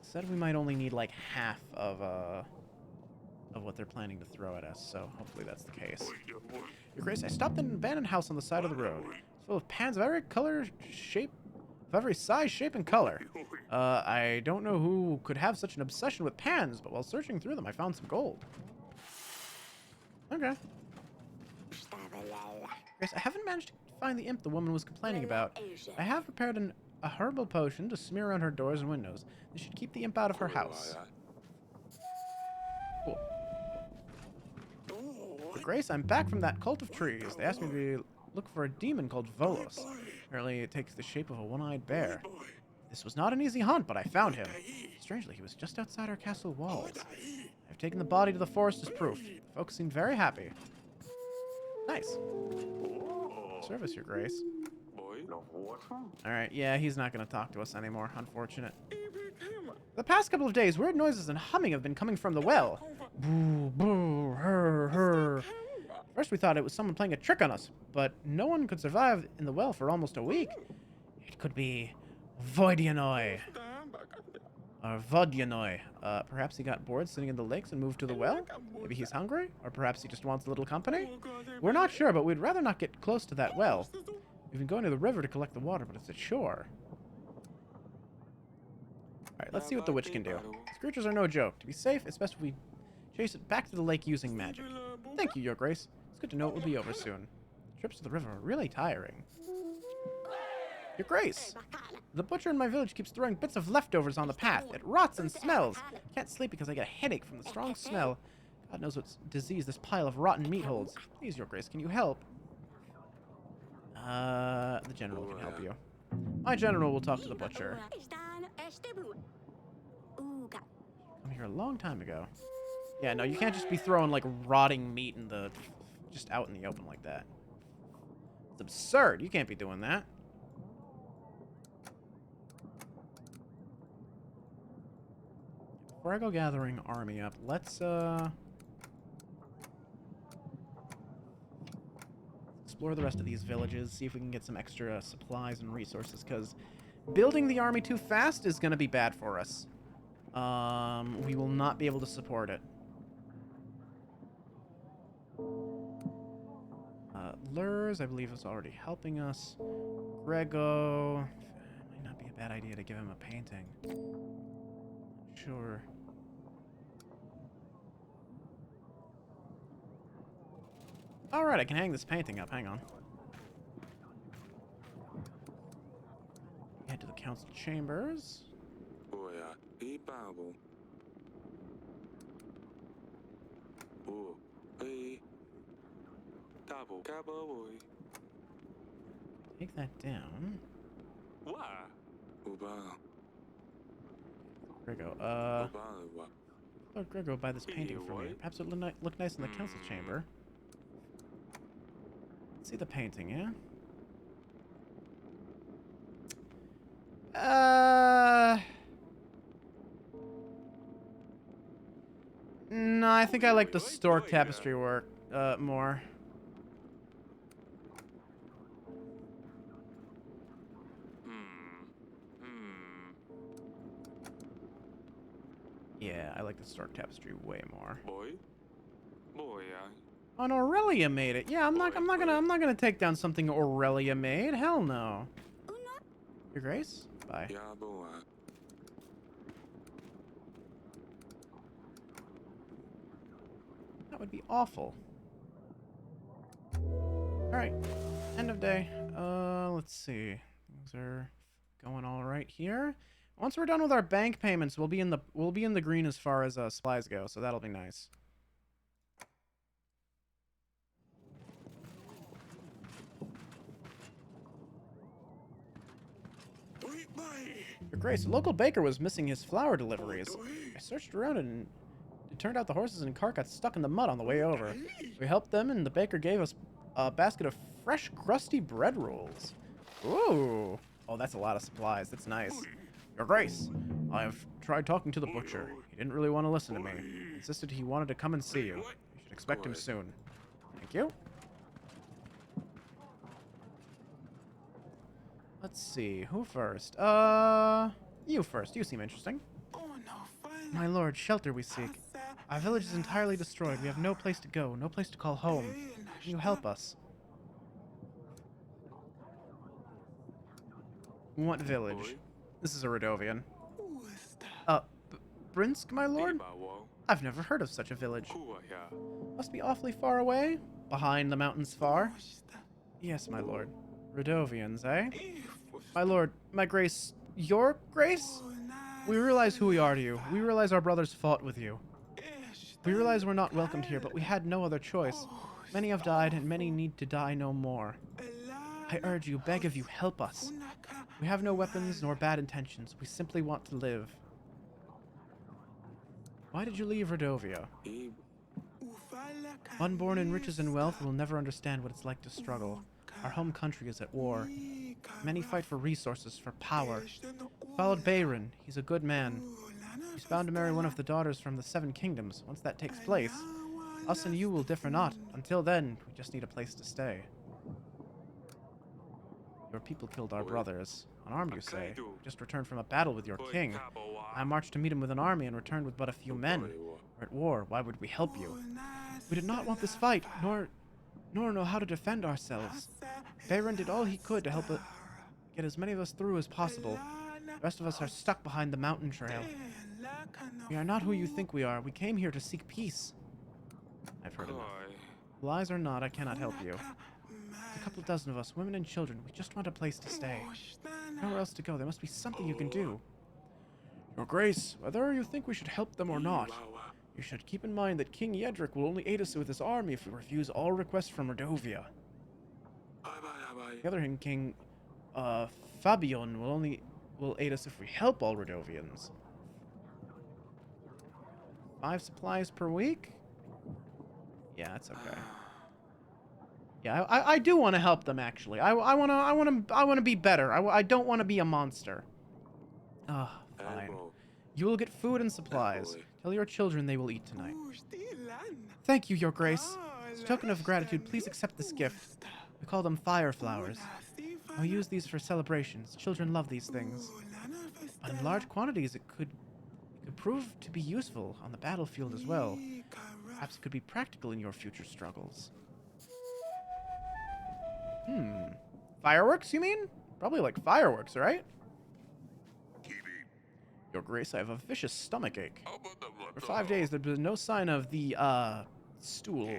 Said we might only need like half of what they're planning to throw at us, so hopefully that's the case. Your Grace, I stopped in an abandoned house on the side of the road. It's full of pans of every color, shape, of every size, shape, and color. I don't know who could have such an obsession with pans, but while searching through them, I found some gold. Okay. Grace, I haven't managed to find the imp the woman was complaining about. I have prepared a herbal potion to smear on her doors and windows. This should keep the imp out of her house. Cool. Your Grace, I'm back from that cult of trees. They asked me to look for a demon called Volos. Apparently it takes the shape of a one-eyed bear. This was not an easy hunt, but I found him. Strangely, he was just outside our castle walls. I've taken the body to the forest as proof. The folks seemed very happy. Nice. Service, Your Grace. Alright, yeah, he's not going to talk to us anymore. Unfortunate. The past couple of days, weird noises and humming have been coming from the well. Boo, boo, her. First we thought it was someone playing a trick on us, but no one could survive in the well for almost a week. It could be Voidianoi. Or Vodyanoi. Perhaps he got bored sitting in the lakes and moved to the well? Maybe he's hungry? Or perhaps he just wants a little company? We're not sure, but we'd rather not get close to that well. We've been going to the river to collect the water, but it's at shore. Alright, let's see what the witch can do. These creatures are no joke. To be safe, it's best if we chase it back to the lake using magic. Thank you, Your Grace. It's good to know it will be over soon. Trips to the river are really tiring. Your Grace! The butcher in my village keeps throwing bits of leftovers on the path. It rots and smells. Can't sleep because I get a headache from the strong smell. God knows what disease this pile of rotten meat holds. Please, Your Grace, can you help? The general can help you. My general will talk to the butcher. I'm here a long time ago. Yeah, no, you can't just be throwing, like, rotting meat in the... just out in the open like that. It's absurd. You can't be doing that. Before I go gathering army up, let's, explore the rest of these villages, see if we can get some extra supplies and resources, because building the army too fast is going to be bad for us. We will not be able to support it. Lurs, I believe, is already helping us. Grego, might not be a bad idea to give him a painting. Sure. Alright, I can hang this painting up. Hang on. Head to the council chambers. Take that down. Grego, Lord Grego, buy this painting for me. Perhaps it would look nice in the council chamber. Let's see the painting, yeah? No, I think I like the stork tapestry work, more. Yeah, I like the stork tapestry way more. Oh, Aurelia made it. Yeah, I'm not gonna take down something Aurelia made. Hell no. Your Grace? Bye. That would be awful. Alright. End of day. Let's see. Things are going all right here. Once we're done with our bank payments, we'll be in the green as far as supplies go, so that'll be nice. Your Grace, a local baker was missing his flour deliveries. I searched around and it turned out the horses and cart got stuck in the mud on the way over. We helped them and the baker gave us a basket of fresh, crusty bread rolls. Ooh. Oh, that's a lot of supplies. That's nice. Your Grace, I have tried talking to the butcher. He didn't really want to listen to me. He insisted he wanted to come and see you. You should expect him soon. Thank you. Let's see, who first? You first. You seem interesting. My lord, shelter we seek. Our village is entirely destroyed. We have no place to go, no place to call home. Can you help us? What village? This is a Radovian. Brinsk, my lord? I've never heard of such a village. Must be awfully far away? Behind the mountains far? Yes, my lord. Radovians, eh? My lord, my grace, your grace? We realize who we are to you. We realize our brothers fought with you. We realize we're not welcomed here, but we had no other choice. Many have died, and many need to die no more. I urge you, beg of you, help us. We have no weapons nor bad intentions. We simply want to live. Why did you leave Rodovia? One born in riches and wealth will never understand what it's like to struggle. Our home country is at war. Many fight for resources, for power. Followed Bayron. He's a good man. He's bound to marry one of the daughters from the Seven Kingdoms. Once that takes place, us and you will differ not. Until then, we just need a place to stay. Your people killed our brothers. Unarmed, you say? We just returned from a battle with your king. I marched to meet him with an army and returned with but a few men. We're at war. Why would we help you? We did not want this fight, nor know how to defend ourselves. Bayron did all he could to help get as many of us through as possible. The rest of us are stuck behind the mountain trail. We are not who you think we are. We came here to seek peace. I've heard enough. Lies or not, I cannot help you. A couple dozen of us, women and children. We just want a place to stay. Nowhere else to go. There must be something you can do. Your Grace, whether you think we should help them or not, you should keep in mind that King Yedric will only aid us with his army if we refuse all requests from Rodovia. On the other hand, King Fabion will aid us if we help all Rodovians. 5 supplies per week? Yeah, that's okay. Yeah, I do want to help them actually. I want to be better. I don't want to be a monster. Ah, fine. You will get food and supplies. Tell your children they will eat tonight. Thank you, Your Grace. As a token of gratitude, please accept this gift. We call them fire flowers. I'll use these for celebrations. Children love these things. But in large quantities, it could prove to be useful on the battlefield as well. Perhaps it could be practical in your future struggles. Fireworks, you mean? Probably like fireworks, right? Your Grace, I have a vicious stomachache. For 5 days, there's been no sign of the, stool.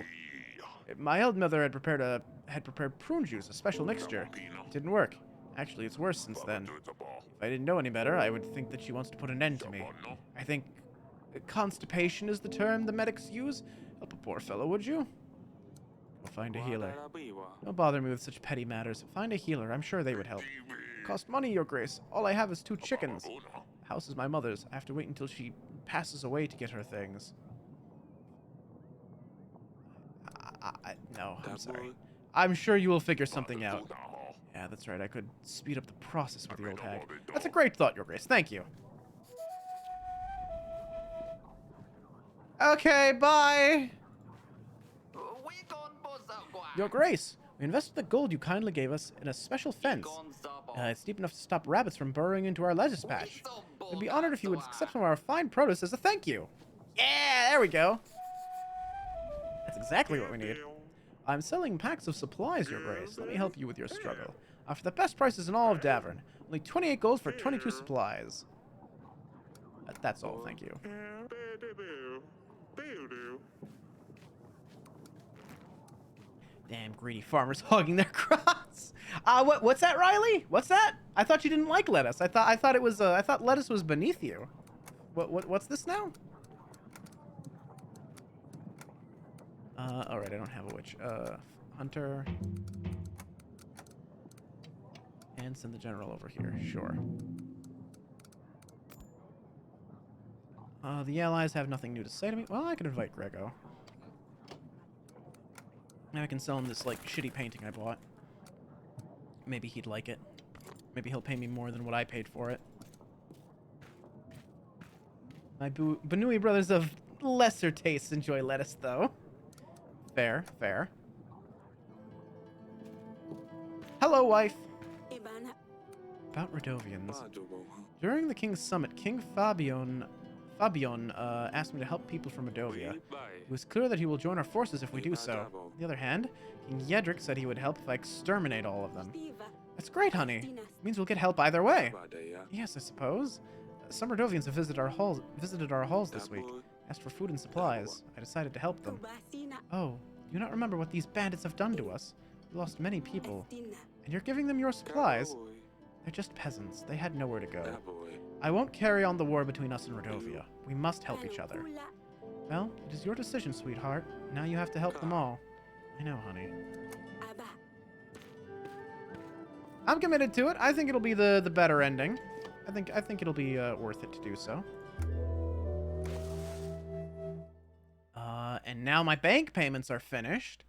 My old mother had prepared prune juice, a special mixture. It didn't work. Actually, it's worse since then. If I didn't know any better, I would think that she wants to put an end to me. I think constipation is the term the medics use. Help a poor fellow, would you? Go find a healer. Don't bother me with such petty matters. Find a healer. I'm sure they would help. It cost money, Your Grace. All I have is 2 chickens. The house is my mother's. I have to wait until she passes away to get her things. No, I'm sorry. I'm sure you will figure something out. Yeah, that's right. I could speed up the process with the old hag. That's a great thought, Your Grace. Thank you. Okay, bye. Your Grace, we invested the gold you kindly gave us in a special fence. It's deep enough to stop rabbits from burrowing into our lettuce patch. We'd be honored if you would accept some of our fine produce as a thank you. Yeah, there we go. That's exactly what we need. I'm selling packs of supplies, Your Grace. Let me help you with your struggle. For the best prices in all of Davern. Only 28 gold for 22 supplies. That's all, thank you. Damn greedy farmers hogging their crops. What's that, Riley? What's that? I thought you didn't like lettuce. I thought it was I thought lettuce was beneath you. What's this now? All right, I don't have a witch. Hunter. And send the general over here. Sure. The allies have nothing new to say to me. Well, I can invite Grego. Now I can sell him this, like, shitty painting I bought. Maybe he'd like it. Maybe he'll pay me more than what I paid for it. My Banui brothers of lesser tastes enjoy lettuce, though. Fair, fair. Hello, wife. About Rodovians. During the King's Summit, King Fabion asked me to help people from Rodovia. It was clear that he will join our forces if we do so. On the other hand, King Yedric said he would help if I exterminate all of them. That's great, honey. It means we'll get help either way. Yes, I suppose. Some Rodovians have visited our halls this week. Asked for food and supplies. I decided to help them. Oh, do you not remember what these bandits have done to us? We lost many people. And you're giving them your supplies? They're just peasants. They had nowhere to go. I won't carry on the war between us and Rodovia. We must help each other. Well, it is your decision, sweetheart. Now you have to help them all. I know, honey. I'm committed to it. I think it'll be the better ending. I think it'll be worth it to do so. And now my bank payments are finished,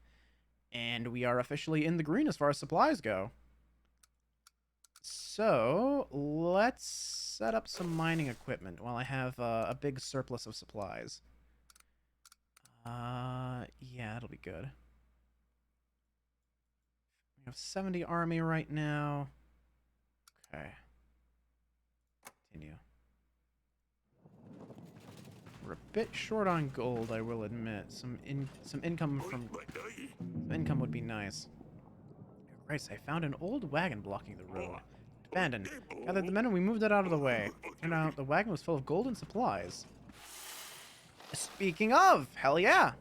and we are officially in the green as far as supplies go. So let's set up some mining equipment while I have a big surplus of supplies. Yeah, that'll be good. We have 70 army right now. Okay. Continue. We're a bit short on gold, I will admit. Some income would be nice. Christ, I found an old wagon blocking the road. Abandoned. Gathered the men and we moved it out of the way. Turned out the wagon was full of gold and supplies. Speaking of, hell yeah!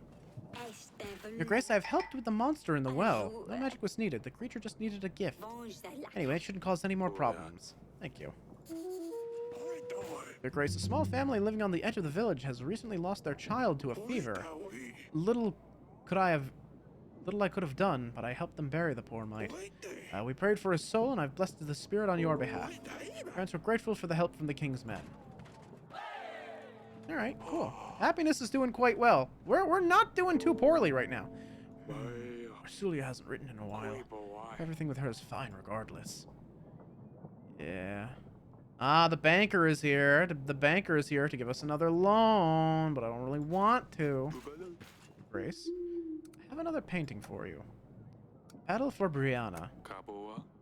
Your Grace, I have helped with the monster in the well. No magic was needed. The creature just needed a gift. Anyway, it shouldn't cause any more problems. Thank you. Your Grace, a small family living on the edge of the village has recently lost their child to a fever. Little I could have done, but I helped them bury the poor mite. We prayed for his soul, and I've blessed the spirit on your behalf. Parents were grateful for the help from the king's men. Alright, cool. Happiness is doing quite well. We're not doing too poorly right now. Arsulia hasn't written in a while. Everything with her is fine regardless. Yeah. Ah, the banker is here. The banker is here to give us another loan, but I don't really want to. Grace, I have another painting for you. Battle for Brianna.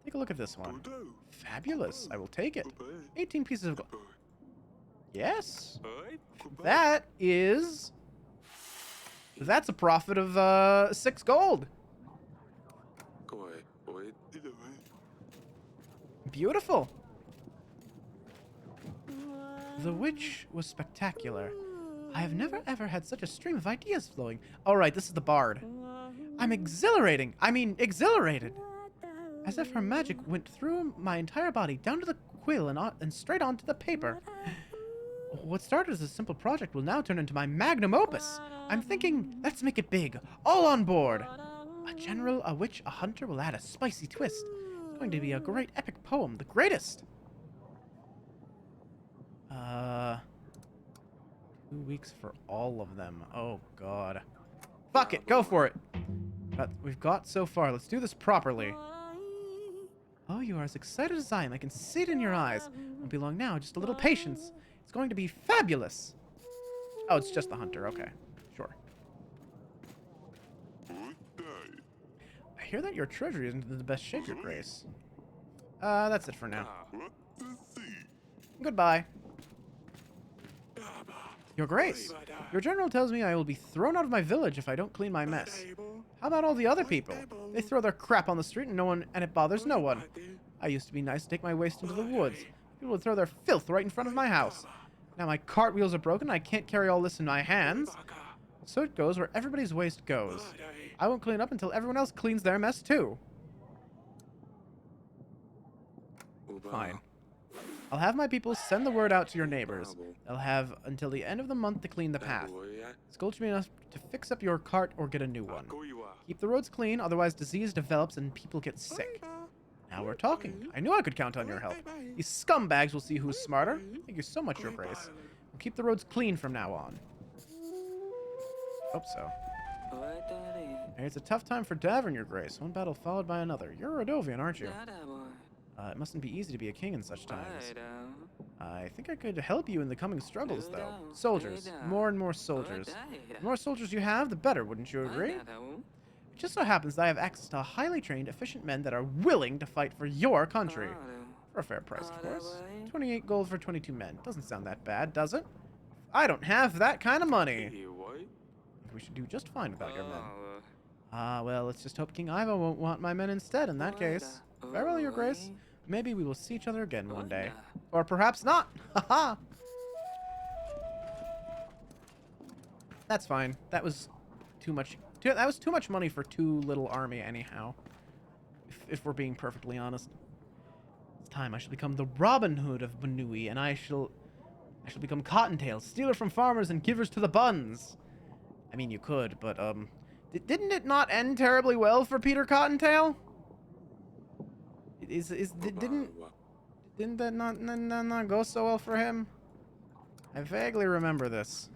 Take a look at this one. Fabulous. I will take it. 18 pieces of gold. Yes. That's a profit of 6 gold. Beautiful. The witch was spectacular. I have never ever had such a stream of ideas flowing. All right, this is the bard. I'm exhilarated. As if her magic went through my entire body, down to the quill and straight onto the paper. What started as a simple project will now turn into my magnum opus. I'm thinking, let's make it big. All on board. A general, a witch, a hunter will add a spicy twist. It's going to be a great epic poem, the greatest. 2 weeks for all of them. Oh, God. Fuck it, go for it. We've got so far. Let's do this properly. Oh, you are as excited as I am. I can see it in your eyes. Won't be long now, just a little patience. It's going to be fabulous. Oh, it's just the hunter. Okay, sure. I hear that your treasury isn't in the best shape, Your Grace. That's it for now. Goodbye. Your Grace, your general tells me I will be thrown out of my village if I don't clean my mess. How about all the other people? They throw their crap on the street and it bothers no one. I used to be nice to take my waste into the woods. People would throw their filth right in front of my house. Now my cart wheels are broken and I can't carry all this in my hands. So it goes where everybody's waste goes. I won't clean up until everyone else cleans their mess too. Fine. I'll have my people send the word out to your neighbors. They'll have until the end of the month to clean the path. Scold me enough to fix up your cart or get a new one. Keep the roads clean, otherwise disease develops and people get sick. Now we're talking. I knew I could count on your help. These scumbags will see who's smarter. Thank you so much, Your Grace. We'll keep the roads clean from now on. Hope so. Hey, it's a tough time for Davern, Your Grace. One battle followed by another. You're a Rodovian, aren't you? It mustn't be easy to be a king in such times. I think I could help you in the coming struggles, though. Soldiers. More and more soldiers. The more soldiers you have, the better, wouldn't you agree? It just so happens that I have access to highly trained, efficient men that are willing to fight for your country. For a fair price, of course. 28 gold for 22 men. Doesn't sound that bad, does it? I don't have that kind of money. I think we should do just fine without your men. Well, let's just hope King Ivo won't want my men instead in that case. Farewell, Your Grace. Maybe we will see each other again one day. Or perhaps not. Haha. That's fine. That was too much. That was too much money for too little army anyhow. If we're being perfectly honest. It's time I shall become the Robin Hood of Banui, and I shall become Cottontail, stealer from farmers and givers to the buns. I mean, you could, but didn't it not end terribly well for Peter Cottontail? Didn't that not go so well for him? I vaguely remember this.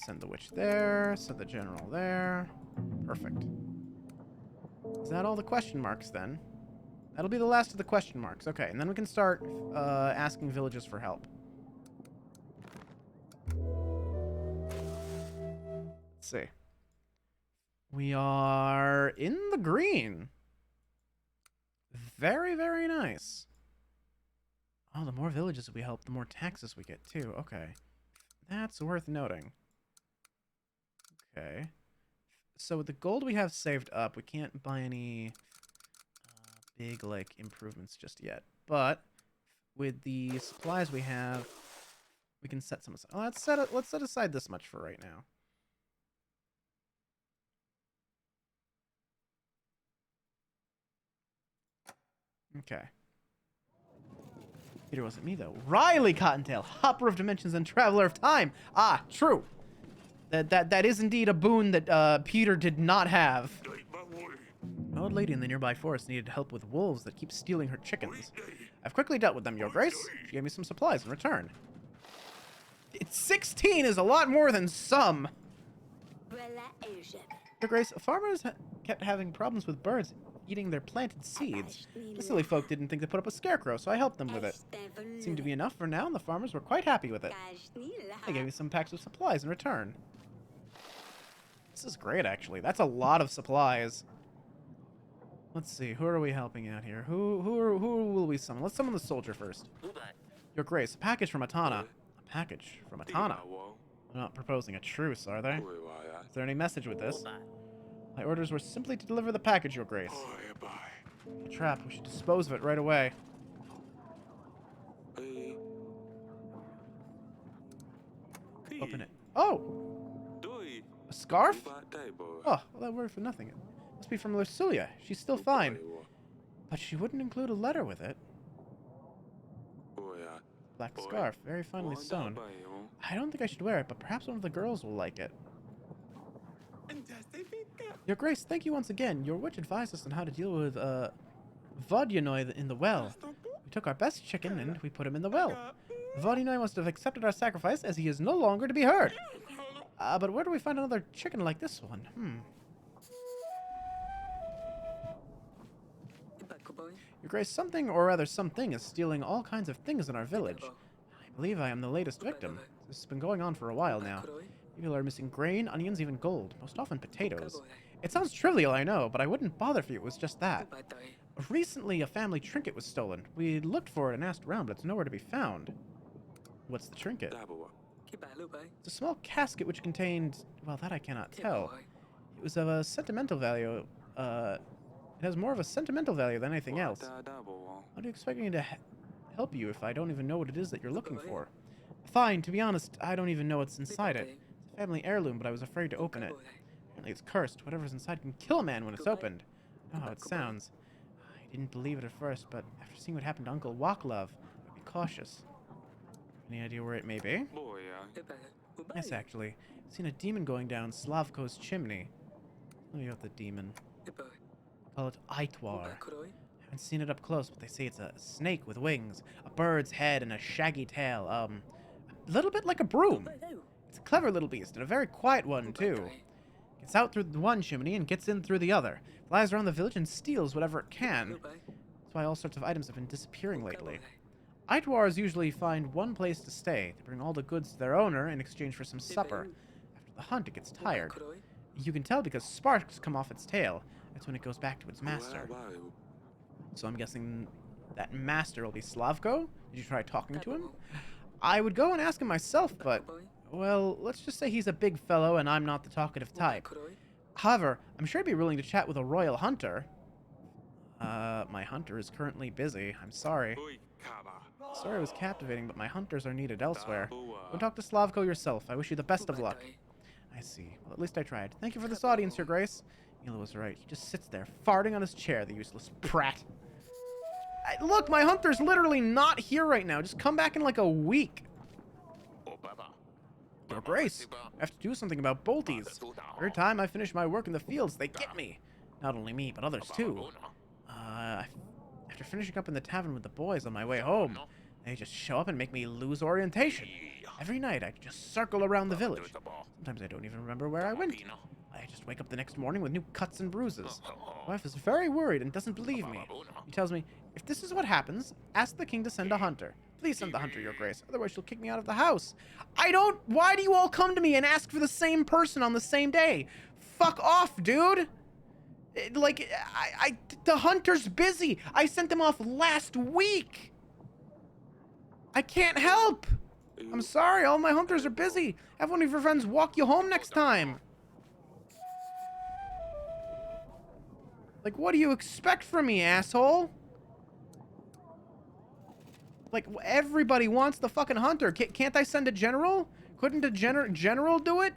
Send the witch there. Send the general there. Perfect. Is that all the question marks then? That'll be the last of the question marks. Okay, and then we can start asking villages for help. Let's see. We are in the green. Very, very nice. Oh, the more villages we help, the more taxes we get too. Okay. That's worth noting. Okay. So with the gold we have saved up, we can't buy any big, like, improvements just yet. But with the supplies we have, we can set some aside. Oh, let's set aside this much for right now. Okay. Peter wasn't me, though. Riley Cottontail, Hopper of Dimensions and Traveler of Time. Ah, true. That is indeed a boon that Peter did not have. An old lady in the nearby forest needed help with wolves that keep stealing her chickens. I've quickly dealt with them, Your Grace. She gave me some supplies in return. 16 is a lot more than some. Your Grace, farmers kept having problems with birds eating their planted seeds. The silly folk didn't think to put up a scarecrow, so I helped them with it. It seemed to be enough for now, and the farmers were quite happy with it. They gave me some packs of supplies in return. This is great, actually. That's a lot of supplies. Let's see, who are we helping out here? Who will we summon? Let's summon the soldier first. Your Grace, a package from Atana. A package from Atana? They're not proposing a truce, are they? Is there any message with this? My orders were simply to deliver the package, Your Grace. A trap. We should dispose of it right away. Open it. Oh! A scarf? Oh, well, that worked for nothing. It must be from Lucilia. She's still fine. But she wouldn't include a letter with it. Black scarf. Very finely sewn. I don't think I should wear it, but perhaps one of the girls will like it. Your Grace, thank you once again. Your witch advised us on how to deal with, VOD in the well. We took our best chicken and we put him in the well. VOD must have accepted our sacrifice as he is no longer to be heard. But where do we find another chicken like this one? Your Grace, something, or rather something, is stealing all kinds of things in our village. I believe I am the latest victim. This has been going on for a while now. People are missing grain, onions, even gold. Most often potatoes. It sounds trivial, I know, but I wouldn't bother if it was just that. Recently, a family trinket was stolen. We looked for it and asked around, but it's nowhere to be found. What's the trinket? It's a small casket which contained... well, that I cannot tell. It was of a sentimental value. It has more of a sentimental value than anything else. How do you expect me to help you if I don't even know what it is that you're looking for? Fine, to be honest, I don't even know what's inside it. It's a family heirloom, but I was afraid to open it. Apparently it's cursed. Whatever's inside can kill a man when it's opened. I know how it sounds. I didn't believe it at first, but after seeing what happened to Uncle Waklov, I'd be cautious. Any idea where it may be? Yes, actually. I've seen a demon going down Slavko's chimney. Let me go with the demon. Call it Aitwar. I haven't seen it up close, but they say it's a snake with wings, a bird's head, and a shaggy tail. A little bit like a broom. It's a clever little beast, and a very quiet one, too. Gets out through the one chimney and gets in through the other. Flies around the village and steals whatever it can. That's why all sorts of items have been disappearing lately. Aitwars usually find one place to stay. They bring all the goods to their owner in exchange for some supper. After the hunt, it gets tired. You can tell because sparks come off its tail. That's when it goes back to its master. So I'm guessing that master will be Slavko? Did you try talking to him? I would go and ask him myself, but... well, let's just say he's a big fellow and I'm not the talkative type. However, I'm sure he'd be willing to chat with a royal hunter. My hunter is currently busy. I'm sorry. Sorry it was captivating, but my hunters are needed elsewhere. Go talk to Slavko yourself. I wish you the best of luck. I see. Well, at least I tried. Thank you for this audience, Your Grace. Mila was right. He just sits there, farting on his chair, the useless brat. Look, my hunter's literally not here right now. Just come back in like a week. Your Grace, I have to do something about bolties. Every time I finish my work in the fields, they get me. Not only me, but others too. After finishing up in the tavern with the boys on my way home, they just show up and make me lose orientation. Every night, I just circle around the village. Sometimes I don't even remember where I went. I just wake up the next morning with new cuts and bruises. My wife is very worried and doesn't believe me. He tells me, if this is what happens, ask the king to send a hunter. Please send the hunter, your grace. Otherwise, she'll kick me out of the house. I don't... Why do you all come to me and ask for the same person on the same day? Fuck off, dude. Like, the hunter's busy. I sent him off last week. I can't help. I'm sorry, all my hunters are busy. Have one of your friends walk you home next time. Like, what do you expect from me, asshole? Like, everybody wants the fucking hunter. Can't I send a general? Couldn't a general do it?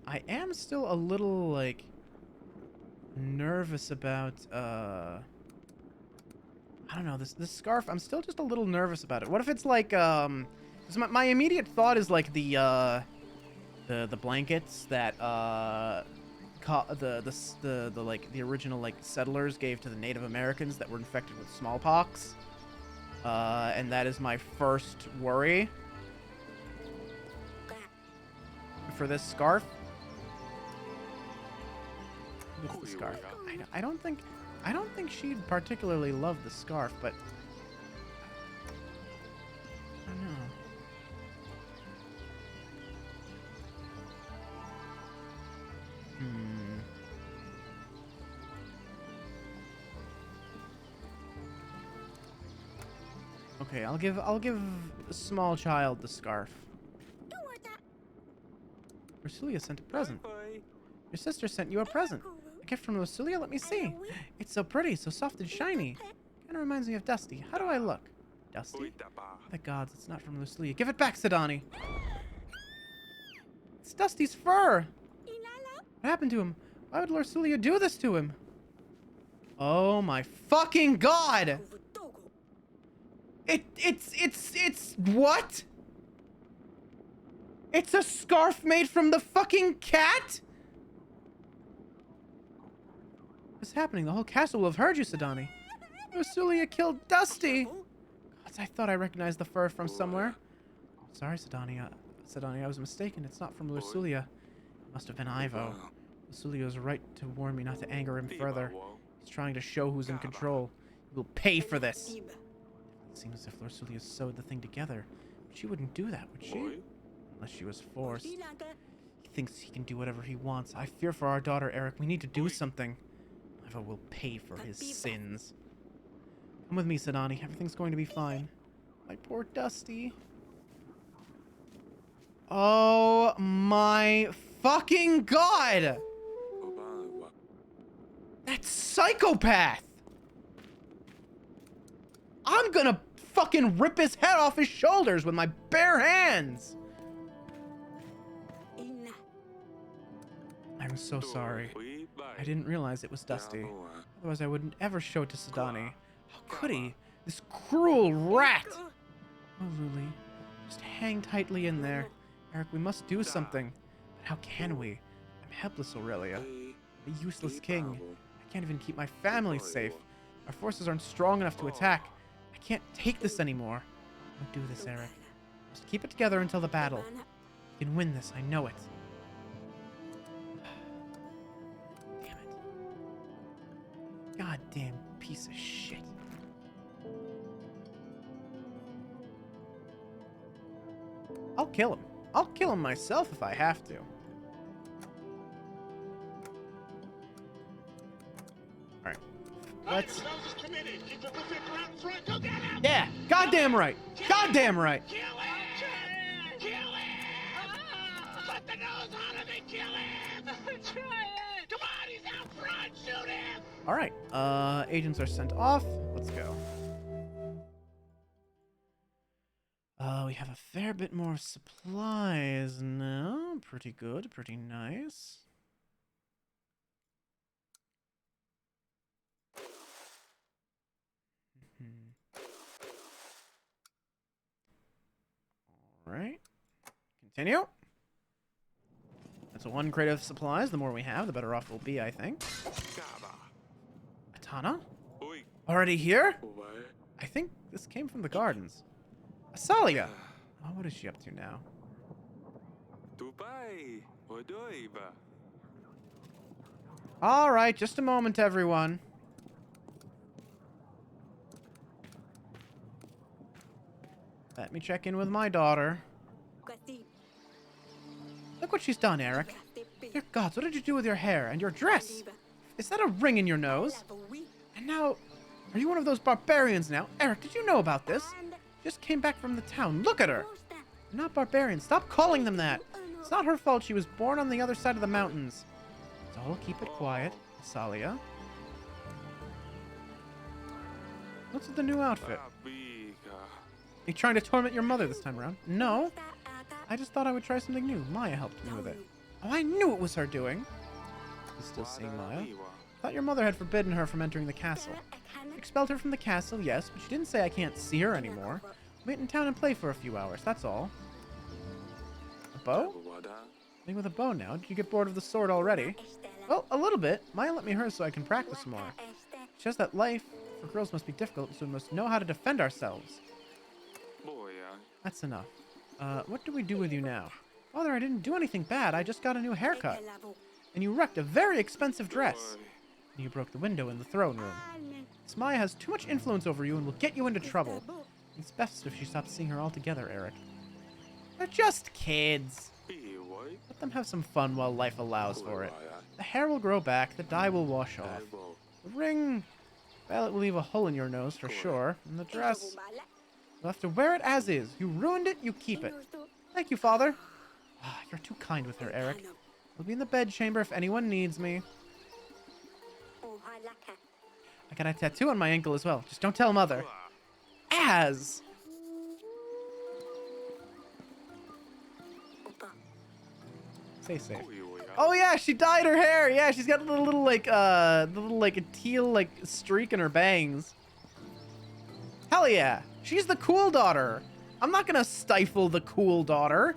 I am still a little, like, nervous about, I don't know, this scarf. I'm still just a little nervous about it. What if it's like, 'cause my immediate thought is like the blankets that, the original, like, settlers gave to the Native Americans that were infected with smallpox. And that is my first worry for this scarf. It's the scarf. I don't think she'd particularly love the scarf, but I don't know. Okay, I'll give a small child the scarf. Rosulia sent a present. Your sister sent you a present. A gift from Rosulia? Let me see. It's so pretty, so soft and shiny. Kind of reminds me of Dusty. How do I look? Dusty? The gods, it's not from Rosulia. Give it back, Sidani. It's Dusty's fur. What happened to him? Why would Rosulia do this to him? Oh my fucking god! It's what? It's a scarf made from the fucking cat? What's happening? The whole castle will have heard you, Sidani. Rosulia killed Dusty. Gods, I thought I recognized the fur from somewhere. Sorry, Sidani. Sidani, I was mistaken. It's not from Rosulia. It must have been Ivo. Rosulia was right to warn me not to anger him further. He's trying to show who's in control. He will pay for this. It seems as if Rosulia sewed the thing together. She wouldn't do that, would she? Unless she was forced. He thinks he can do whatever he wants. I fear for our daughter, Eric. We need to do something. Ivo will pay for his sins. Come with me, Sidani. Everything's going to be fine. My poor Dusty. Oh my fucking god! That psychopath! I'm gonna fucking rip his head off his shoulders with my bare hands! I'm so sorry. I didn't realize it was Dusty. Otherwise I wouldn't ever show it to Sidani. How could he? This cruel rat! Oh, Luli. Just hang tightly in there. Eric, we must do something. But how can we? I'm helpless, Aurelia. A useless king. I can't even keep my family safe. Our forces aren't strong enough to attack. I can't take this anymore. Don't do this, Eric. Just keep it together until the battle. You can win this, I know it. Damn it. Goddamn piece of shit. I'll kill him. I'll kill him myself if I have to. Alright. Let's... Yeah! Goddamn right! Goddamn right! Kill him! Kill him! Cut the nose out of me! Kill him! Try it! Come on, he's out front! Shoot him! Alright. Agents are sent off. Let's go. We have a fair bit more supplies now. Pretty good, pretty nice. Alright. Continue. That's one crate of supplies. The more we have, the better off we'll be, I think. Atana? Already here? I think this came from the gardens. Asalia! Oh, what is she up to now? Alright, just a moment, everyone. Let me check in with my daughter. Look what she's done, Eric. Dear gods, what did you do with your hair and your dress? Is that a ring in your nose? And now, are you one of those barbarians now? Eric, did you know about this? Just came back from the town. Look at her. They're not barbarians. Stop calling them that. It's not her fault she was born on the other side of the mountains. So we'll keep it quiet, Salia. What's with the new outfit? You trying to torment your mother this time around? No. I just thought I would try something new. Maya helped me with it. Oh, I knew it was her doing. You still seeing Maya? Thought your mother had forbidden her from entering the castle. Expelled her from the castle, yes, but she didn't say I can't see her anymore. Wait in town and play for a few hours, that's all. A bow? Playing with a bow now. Did you get bored of the sword already? Well, a little bit. Maya let me hers so I can practice more. She says that life for girls must be difficult, so we must know how to defend ourselves. That's enough. What do we do with you now? Father, I didn't do anything bad. I just got a new haircut. And you wrecked a very expensive dress. And you broke the window in the throne room. Maya has too much influence over you and will get you into trouble. It's best if she stops seeing her altogether, Eric. They're just kids. Let them have some fun while life allows for it. The hair will grow back, the dye will wash off. The ring, well, it will leave a hole in your nose for sure. And the dress, you'll have to wear it as is. You ruined it, you keep it. Thank you, Father. Ah, you're too kind with her, Eric. I'll be in the bedchamber if anyone needs me. I got a tattoo on my ankle as well. Just don't tell Mother. As! Stay safe. Oh yeah, she dyed her hair. Yeah, she's got a little like a teal like streak in her bangs. Hell yeah, she's the cool daughter. I'm not gonna stifle the cool daughter.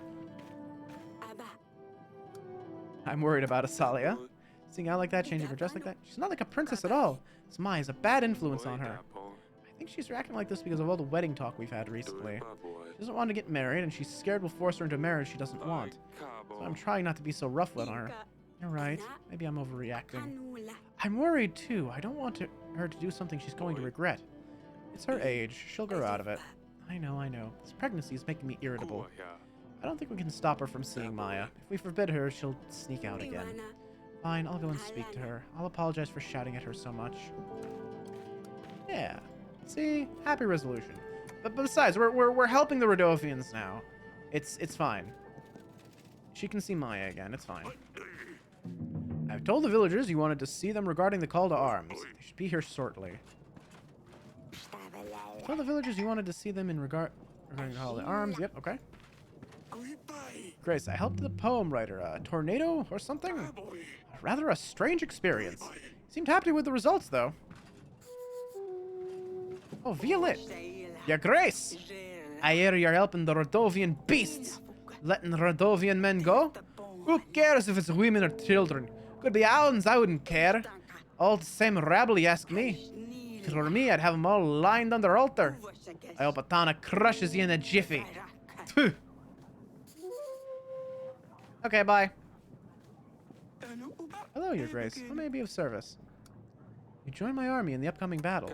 I'm worried about Asalia. Seeing out like that, changing her dress like that. She's not like a princess at all. Maya has a bad influence on her. I think she's reacting like this because of all the wedding talk we've had recently. She doesn't want to get married, and she's scared we'll force her into a marriage she doesn't want. So I'm trying not to be so rough on her. You're right. Maybe I'm overreacting. I'm worried too. I don't want her to do something she's going to regret. It's her age. She'll grow out of it. I know. This pregnancy is making me irritable. I don't think we can stop her from seeing Maya. If we forbid her, she'll sneak out again. Fine, I'll go and speak to her. I'll apologize for shouting at her so much. Yeah. See? Happy resolution. But besides, we're helping the Rodovians now. It's fine. She can see Maya again. It's fine. I've told the villagers you wanted to see them regarding the call to arms. They should be here shortly. I told the villagers you wanted to see them in regarding the call to arms. Yep, okay. Grace, I helped the poem writer. A tornado or something? Rather a strange experience. Seemed happy with the results, though. Oh, Violet. Your Grace. I hear you're helping the Rodovian beasts. Letting Rodovian men go? Who cares if it's women or children? Could be hounds, I wouldn't care. All the same rabble, you ask me. If it were me, I'd have them all lined on their altar. I hope Atana crushes you in a jiffy. Phew. Okay, bye. Hello, Your Grace. How may I be of service? You join my army in the upcoming battle.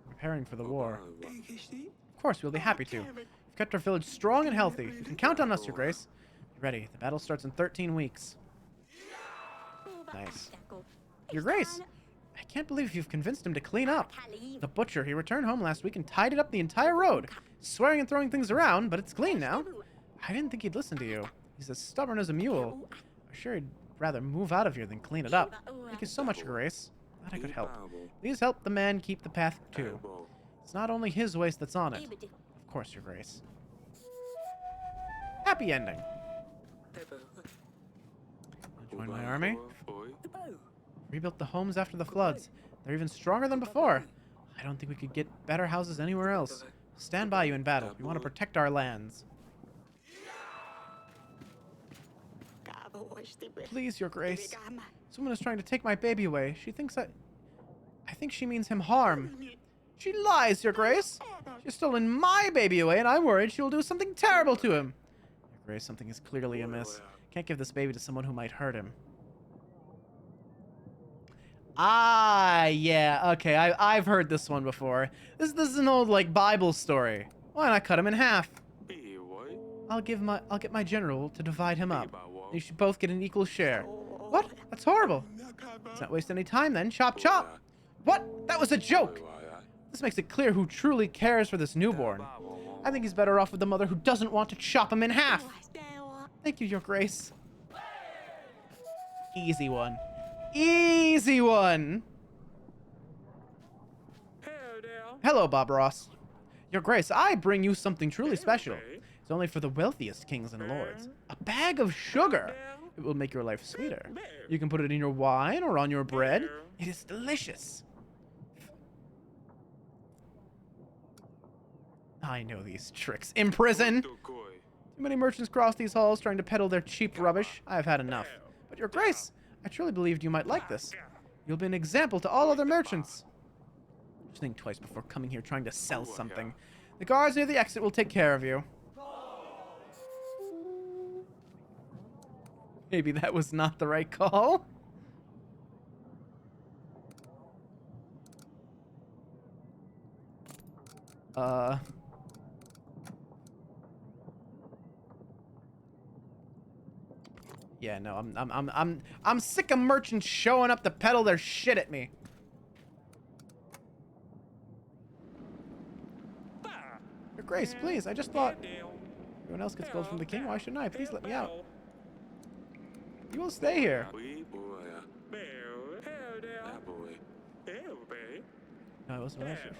Preparing for the war. Of course, we'll be happy to. We've kept our village strong and healthy. You can count on us, Your Grace. Be ready. The battle starts in 13 weeks. Nice. Your Grace, I can't believe you've convinced him to clean up. The butcher, he returned home last week and tidied up the entire road. Swearing and throwing things around, but it's clean now. I didn't think he'd listen to you. He's as stubborn as a mule. I'm sure he'd rather move out of here than clean it up. Thank you so much, Your Grace. Glad I could help. Please help the man keep the path, too. It's not only his waste that's on it. Of course, Your Grace. Happy ending. Join my army. Rebuilt the homes after the floods. They're even stronger than before. I don't think we could get better houses anywhere else. Stand by you in battle. We want to protect our lands. Please, Your Grace. Someone is trying to take my baby away. She thinks that... I think she means him harm. She lies, Your Grace. She's stolen my baby away, and I'm worried she will do something terrible to him. Your Grace, something is clearly amiss. Can't give this baby to someone who might hurt him. Ah, yeah, okay, I've heard this one before. This is an old, like, Bible story. Why not cut him in half? I'll get my general to divide him up. You should both get an equal share. What? That's horrible. Let's not waste any time then. Chop chop. What? That was a joke. This makes it clear who truly cares for this newborn. I think he's better off with the mother who doesn't want to chop him in half. Thank you, Your Grace. Easy one. Easy one. Hello, Bob Ross. Your Grace, I bring you something truly special. It's only for the wealthiest kings and lords. A bag of sugar. It will make your life sweeter. You can put it in your wine or on your bread. It is delicious. I know these tricks. In prison. Too many merchants cross these halls trying to peddle their cheap rubbish. I have had enough. But Your Grace, I truly believed you might like this. You'll be an example to all other merchants. Just think twice before coming here trying to sell something. The guards near the exit will take care of you. Maybe that was not the right call. Yeah, no, I'm sick of merchants showing up to peddle their shit at me. Your Grace, please, I just thought everyone else gets gold from the king. Why shouldn't I? Please let me out. You will stay here. No, it wasn't a relationship.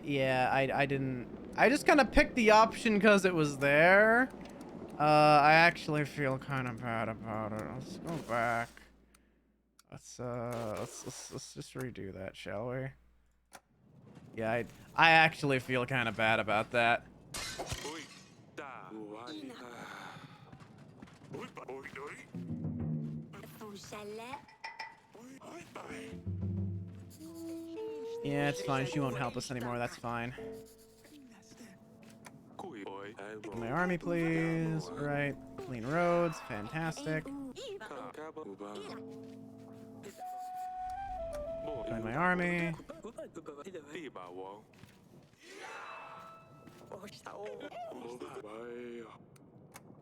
Yeah, I didn't. I just kind of picked the option because it was there. I actually feel kind of bad about it. Let's go back. Let's just redo that, shall we? Yeah, I actually feel kind of bad about that. Yeah, it's fine. She won't help us anymore. That's fine. My army, please. All right. Clean roads. Fantastic. Join my army.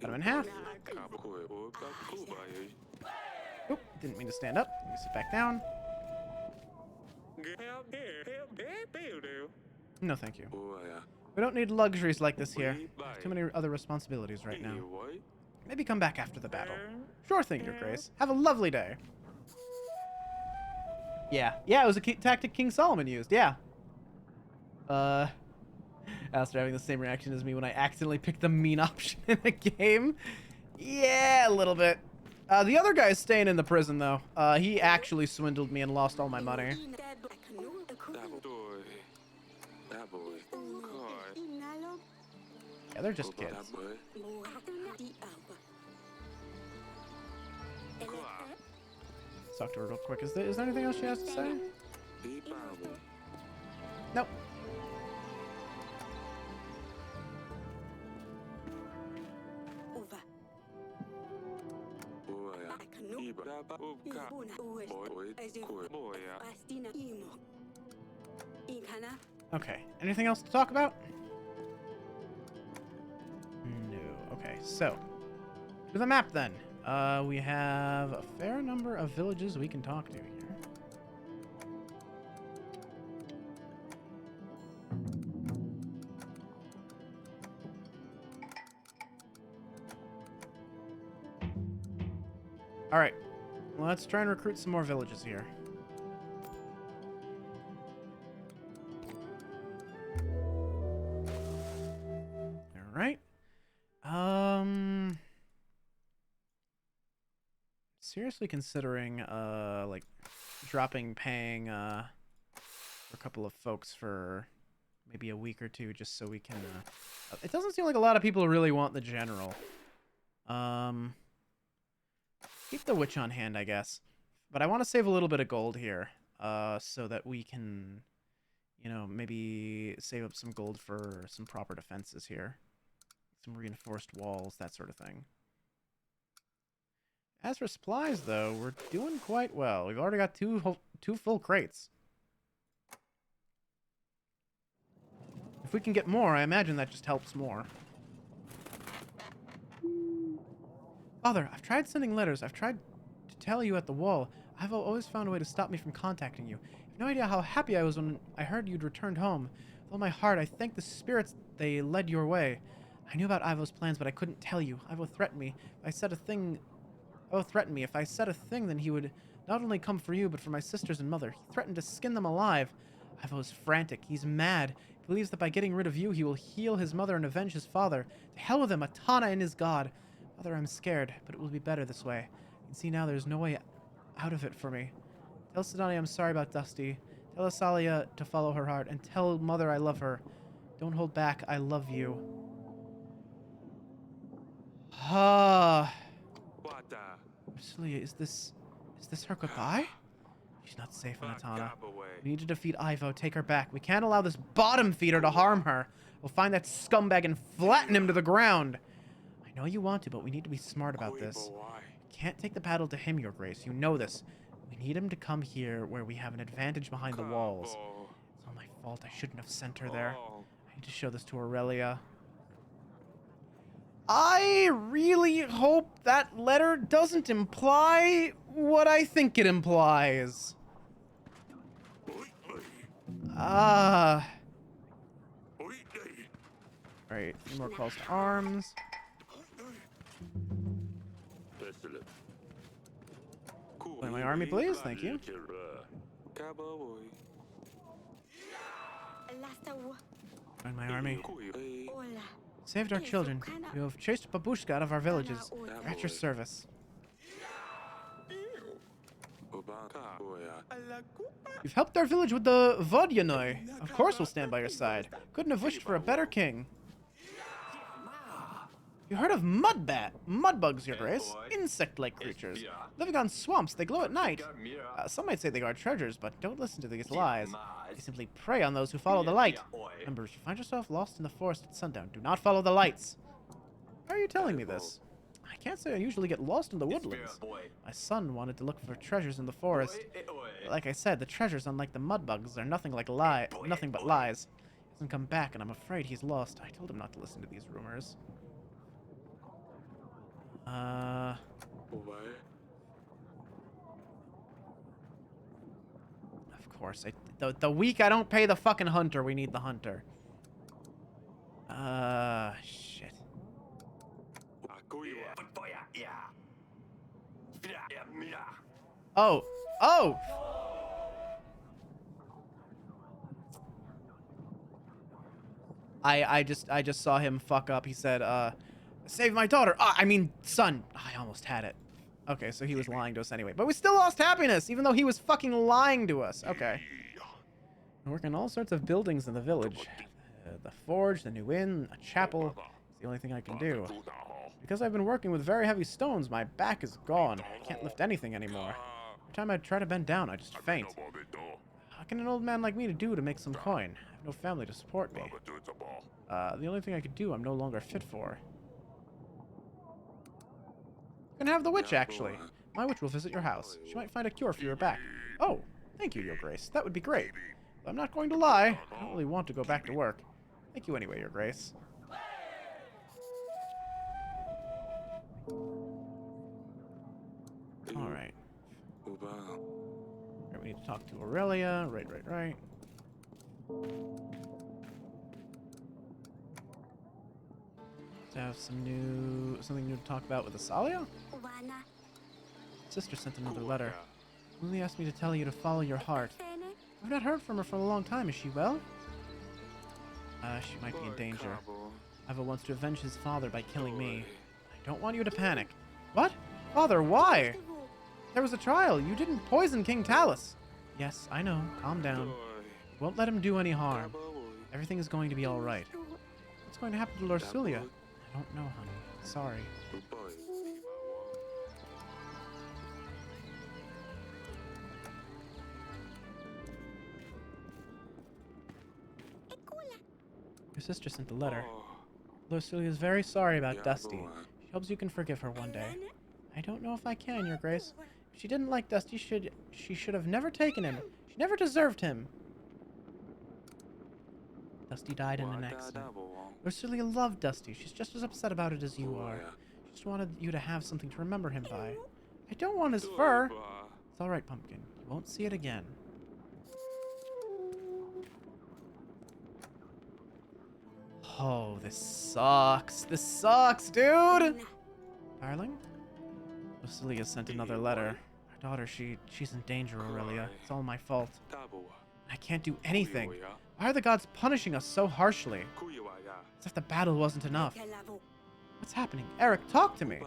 Cut him in half. Oop, didn't mean to stand up. Let me sit back down. No, thank you. We don't need luxuries like this here. Too many other responsibilities right now. Maybe come back after the battle. Sure thing, Your Grace. Have a lovely day. Yeah, it was a tactic King Solomon used. Yeah. Alistair having the same reaction as me when I accidentally picked the mean option in a game. Yeah, a little bit. The other guy's staying in the prison, though. He actually swindled me and lost all my money. Yeah, they're just kids. Let's talk to her real quick. Is there anything else she has to say? Nope. Okay. Anything else to talk about? No. Okay, so to the map then. We have a fair number of villages we can talk to here. All right, let's try and recruit some more villages here. All right. Seriously considering like dropping paying for a couple of folks for maybe a week or two, just so we can. It doesn't seem like a lot of people really want the general. Keep the witch on hand, I guess. But I want to save a little bit of gold here, so that we can, you know, maybe save up some gold for some proper defenses here. Some reinforced walls, that sort of thing. As for supplies, though, we're doing quite well. We've already got two full crates. If we can get more, I imagine that just helps more. Father, I've tried sending letters. I've tried to tell you at the wall. I've always found a way to stop me from contacting you. You have no idea how happy I was when I heard you'd returned home. With all my heart, I thank the spirits they led your way. I knew about Ivo's plans, but I couldn't tell you. Ivo threatened me. If I said a thing, then he would not only come for you, but for my sisters and mother. He threatened to skin them alive. Ivo's frantic. He's mad. He believes that by getting rid of you, he will heal his mother and avenge his father. To hell with him, Atana and his god. Father, I'm scared, but it will be better this way. You can see now there's no way out of it for me. Tell Sidani I'm sorry about Dusty. Tell Asalia to follow her heart, and tell Mother I love her. Don't hold back. I love you. Ah. Asalia, is this her goodbye? She's not safe in Atana. We need to defeat Ivo. Take her back. We can't allow this bottom feeder to harm her. We'll find that scumbag and flatten him to the ground. I know you want to, but we need to be smart about this. We can't take the battle to him, Your Grace. You know this. We need him to come here where we have an advantage behind the walls. It's all my fault. I shouldn't have sent her there. I need to show this to Aurelia. I really hope that letter doesn't imply what I think it implies. Alright, 3 more calls to arms. Join my army, please. Thank you. Join my army. Saved our children. You have chased Babushka out of our villages. We're at your service. You've helped our village with the VOD. Of course we'll stand by your side. Couldn't have wished for a better king. You heard of mudbugs, Your Grace? Insect-like creatures. Living on swamps, they glow at night. Some might say they guard treasures, but don't listen to these lies. They simply prey on those who follow the light. Remember, if you find yourself lost in the forest at sundown, do not follow the lights. How are you telling me this? I can't say I usually get lost in the woodlands. My son wanted to look for treasures in the forest. But like I said, the treasures, unlike the mudbugs, are nothing but lies. He hasn't come back, and I'm afraid he's lost. I told him not to listen to these rumors. Of course. The week I don't pay the fucking hunter, we need the hunter. Shit. Oh. Oh! I just saw him fuck up. He said, save my daughter. I mean, son. I almost had it. Okay, so he was lying to us anyway. But we still lost happiness, even though he was fucking lying to us. Okay. I work in all sorts of buildings in the village. The forge, the new inn, a chapel. It's the only thing I can do. Because I've been working with very heavy stones, my back is gone. I can't lift anything anymore. Every time I try to bend down, I just faint. How can an old man like me do to make some coin? I have no family to support me. The only thing I could do, I'm no longer fit for. You can have the witch, actually. My witch will visit your house. She might find a cure for your back. Oh, thank you, Your Grace. That would be great. But I'm not going to lie. I don't really want to go back to work. Thank you anyway, Your Grace. Alright. We need to talk to Aurelia. Right. To have something new to talk about with Asalia? Sister sent another letter. Lily asked me to tell you to follow your heart. I've not heard from her for a long time. Is she well? She might be in danger. Ivo wants to avenge his father by killing me. I don't want you to panic. What? Father, why? There was a trial. You didn't poison King Talus. Yes, I know. Calm down. Won't let him do any harm. Everything is going to be all right. What's going to happen to Lorsulia? I don't know, honey. Sorry. Your sister sent a letter. Lorsulia is very sorry about Dusty. She hopes you can forgive her one day. I don't know if I can, Your Grace. If she didn't like Dusty, she should have never taken him. She never deserved him. Dusty died in an accident. Lorsulia loved Dusty. She's just as upset about it as you are. She just wanted you to have something to remember him by. I don't want his fur. It's alright, Pumpkin. You won't see it again. Oh, this sucks. This sucks, dude! Darling? Lorsulia sent another letter. Our daughter, she's in danger, Aurelia. It's all my fault. I can't do anything. Why are the gods punishing us so harshly? As if the battle wasn't enough. What's happening? Eric, talk to me!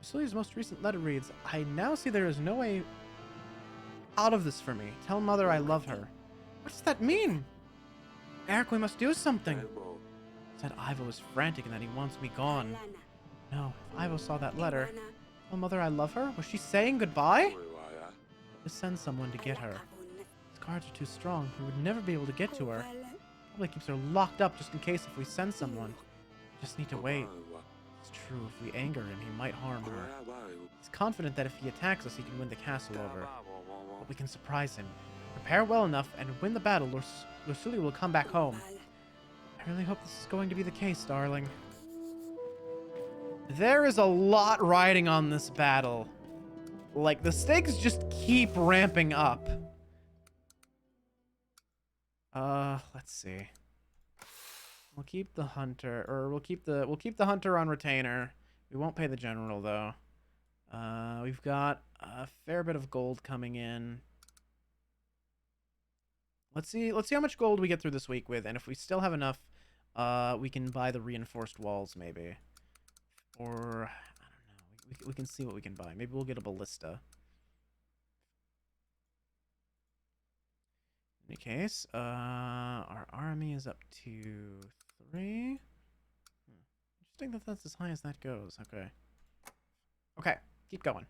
Lorsulia's most recent letter reads, I now see there is no way out of this for me. Tell Mother I love her. What does that mean? Eric, we must do something. Said Ivo is frantic and that he wants me gone. No, if Ivo saw that letter. Tell Mother I love her? Was she saying goodbye? Just send someone to get her. These guards are too strong. We would never be able to get to her. Probably keeps her locked up just in case if we send someone. We just need to wait. It's true, if we anger him, he might harm her. He's confident that if he attacks us, he can win the castle over. But we can surprise him. Prepare well enough and win the battle, Lorsulia will come back home. I really hope this is going to be the case, darling. There is a lot riding on this battle. Like, the stakes just keep ramping up. Let's see. We'll keep the hunter, or we'll keep the hunter on retainer. We won't pay the general though. We've got a fair bit of gold coming in. Let's see how much gold we get through this week with, and if we still have enough, we can buy the reinforced walls maybe. Or I don't know. We can see what we can buy. Maybe we'll get a ballista. In any case, our army is up to 3. Interesting that that's as high as that goes. Okay. Okay, keep going.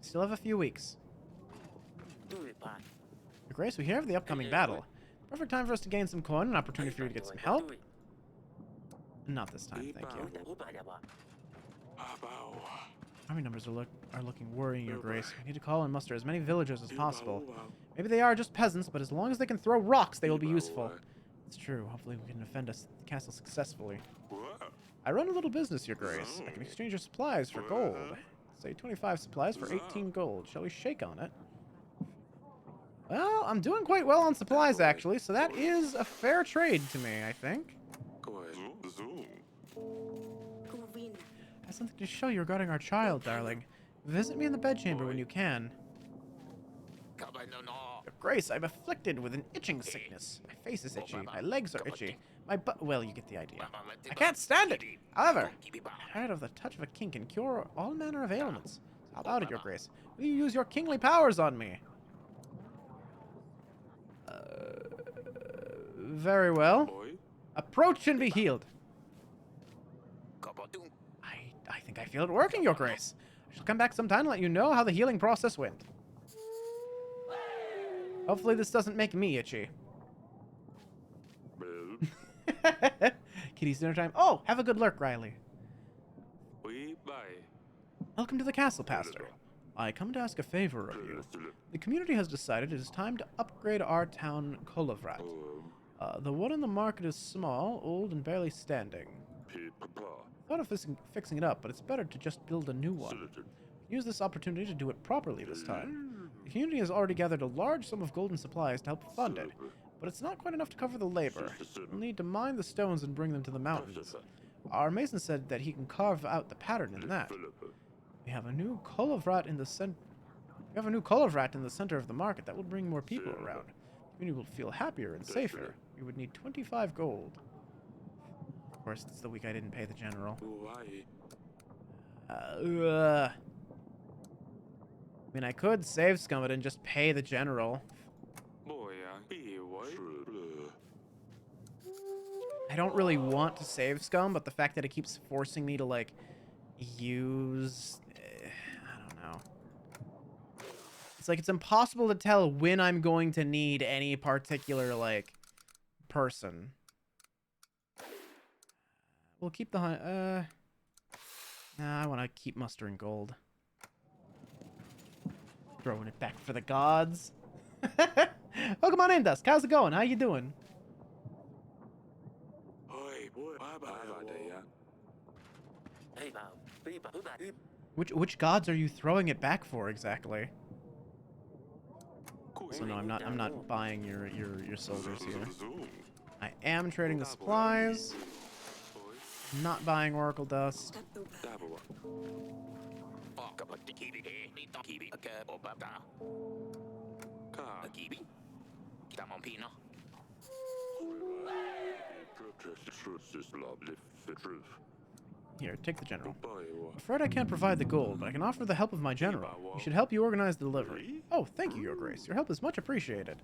Still have a few weeks. Your Grace, we hear of the upcoming battle. Perfect time for us to gain some coin, an opportunity for you to get some help. Not this time, thank you. Army numbers are looking worrying, Your Grace. We need to call and muster as many villagers as possible. Maybe they are just peasants, but as long as they can throw rocks, they will be useful. It's true. Hopefully we can defend the castle successfully. I run a little business, Your Grace. I can exchange your supplies for gold. Say 25 supplies for 18 gold. Shall we shake on it? Well, I'm doing quite well on supplies, actually, so that is a fair trade to me, I think. I have something to show you regarding our child, darling. Visit me in the bedchamber when you can. Your Grace, I'm afflicted with an itching sickness. My face is itchy, my legs are itchy, my butt... Well, you get the idea. I can't stand it! However, I heard of the touch of a king can cure all manner of ailments. How about it, Your Grace? Will you use your kingly powers on me? Very well. Approach and be healed. I think I feel it working, Your Grace. I shall come back sometime and let you know how the healing process went. Hopefully this doesn't make me itchy. Kitty's dinner time. Oh, have a good lurk, Riley. Welcome to the castle, Pastor. I come to ask a favor of you. The community has decided it is time to upgrade our town, Kolovrat. The one in the market is small, old, and barely standing. Thought of fixing it up, but it's better to just build a new one. Use this opportunity to do it properly this time. The community has already gathered a large sum of golden supplies to help fund it, but it's not quite enough to cover the labor. We'll need to mine the stones and bring them to the mountains. Our mason said that he can carve out the pattern in that. We have a new Kolovrat in the center. We have a new Kolovrat in the center of the market that will bring more people around. The community will feel happier and safer. We would need 25 gold. Of course, it's the week I didn't pay the general. I mean, I could save Scummit and just pay the general. I don't really want to save scum, but the fact that it keeps forcing me to, like, use... I don't know. It's like, it's impossible to tell when I'm going to need any particular, like, person. We'll keep the hunt. Nah, I want to keep mustering gold. Throwing it back for the gods. Welcome on in, Dusk. How's it going? How you doing? Which gods are you throwing it back for exactly? So no, I'm not buying your soldiers here. I am trading the supplies. Not buying Oracle Dust. Here, take the general. I'm afraid I can't provide the gold, but I can offer the help of my general. He should help you organize the delivery. Oh, thank you, Your Grace. Your help is much appreciated.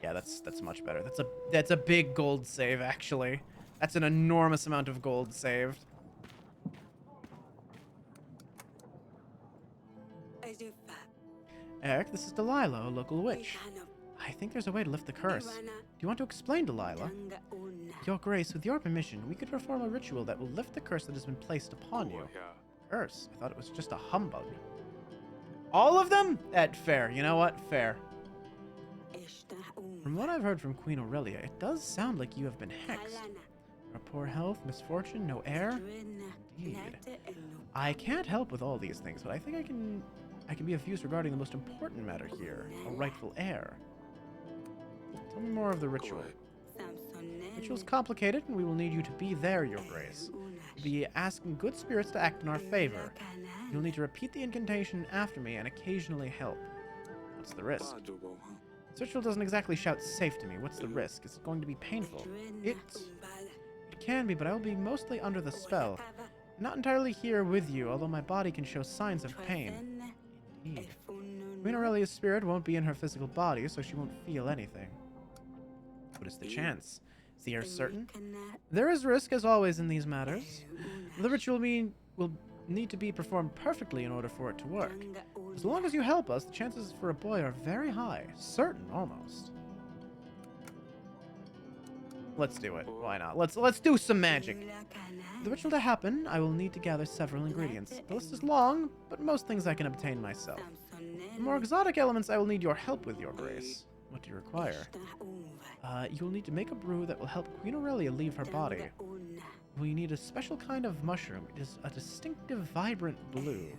Yeah, that's much better. That's a big gold save, actually. That's an enormous amount of gold saved. Eric, this is Delilah, a local witch. I think there's a way to lift the curse. Do you want to explain, Delilah? Your Grace, with your permission, we could perform a ritual that will lift the curse that has been placed upon you. Curse? I thought it was just a humbug. All of them? Fair. You know what? Fair. From what I've heard from Queen Aurelia, it does sound like you have been hexed. Your poor health, misfortune, no heir? Indeed. I can't help with all these things, but I think I can be of use regarding the most important matter here, a rightful heir. Tell me more of the ritual. The ritual's complicated, and we will need you to be there, Your Grace. We'll be asking good spirits to act in our favor. You'll need to repeat the incantation after me and occasionally help. What's the risk? This ritual doesn't exactly shout safe to me. What's the risk? Is it going to be painful? It can be, but I will be mostly under the spell. I'm not entirely here with you, although my body can show signs of pain. Indeed. Queen Aurelia's spirit won't be in her physical body, so she won't feel anything. What is the chance? Is the heir certain? There is risk, as always, in these matters. The ritual will need to be performed perfectly in order for it to work. As long as you help us, the chances for a boy are very high. Certain, almost. Let's do it. Why not? Let's do some magic. For the ritual to happen, I will need to gather several ingredients. The list is long, but most things I can obtain myself. For more exotic elements, I will need your help with, Your Grace. What do you require? You will need to make a brew that will help Queen Aurelia leave her body. We need a special kind of mushroom. It is a distinctive, vibrant blue.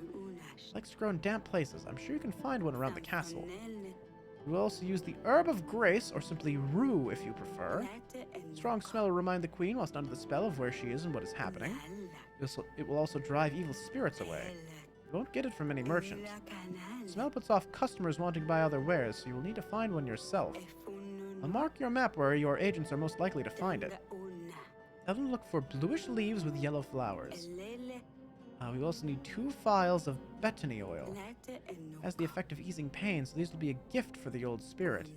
It likes to grow in damp places. I'm sure you can find one around the castle. We will also use the Herb of Grace, or simply Rue if you prefer. Strong smell will remind the Queen whilst under the spell of where she is and what is happening. It will also drive evil spirits away. You won't get it from any merchant. The smell puts off customers wanting to buy other wares, so you will need to find one yourself. I'll mark your map where your agents are most likely to find it. Tell them to look for bluish leaves with yellow flowers. We will also need 2 phials of betony oil. It has the effect of easing pain, so these will be a gift for the old spirit.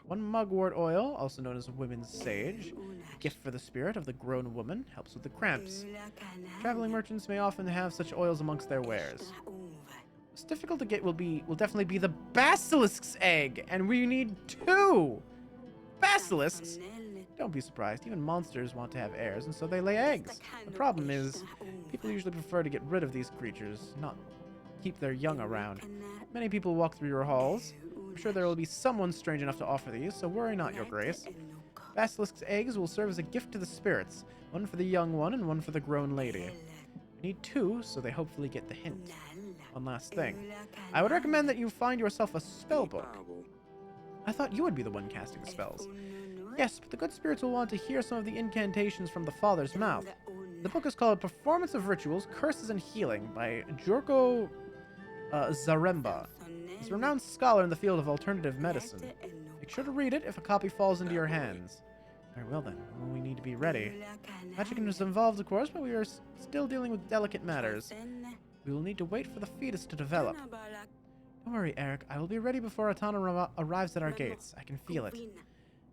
1 mugwort oil, also known as women's sage, a gift for the spirit of the grown woman, helps with the cramps. Traveling merchants may often have such oils amongst their wares. What's difficult to get will definitely be the basilisk's egg, and we need 2 basilisks. Don't be surprised, even monsters want to have heirs, and so they lay eggs. The problem is, people usually prefer to get rid of these creatures, not keep their young around. Many people walk through your halls. I'm sure there will be someone strange enough to offer these, so worry not, Your Grace. Basilisk's eggs will serve as a gift to the spirits, 1 for the young one and 1 for the grown lady. We need 2, so they hopefully get the hint. One last thing. I would recommend that you find yourself a spell book. I thought you would be the one casting the spells. Yes, but the good spirits will want to hear some of the incantations from the Father's mouth. The book is called Performance of Rituals, Curses and Healing by Jorko Zaremba. He's a renowned scholar in the field of alternative medicine. Make sure to read it if a copy falls into your hands. Very well then, we need to be ready. Magic is involved, of course, but we are still dealing with delicate matters. We will need to wait for the fetus to develop. Don't worry, Eric. I will be ready before Atana arrives at our gates. I can feel it.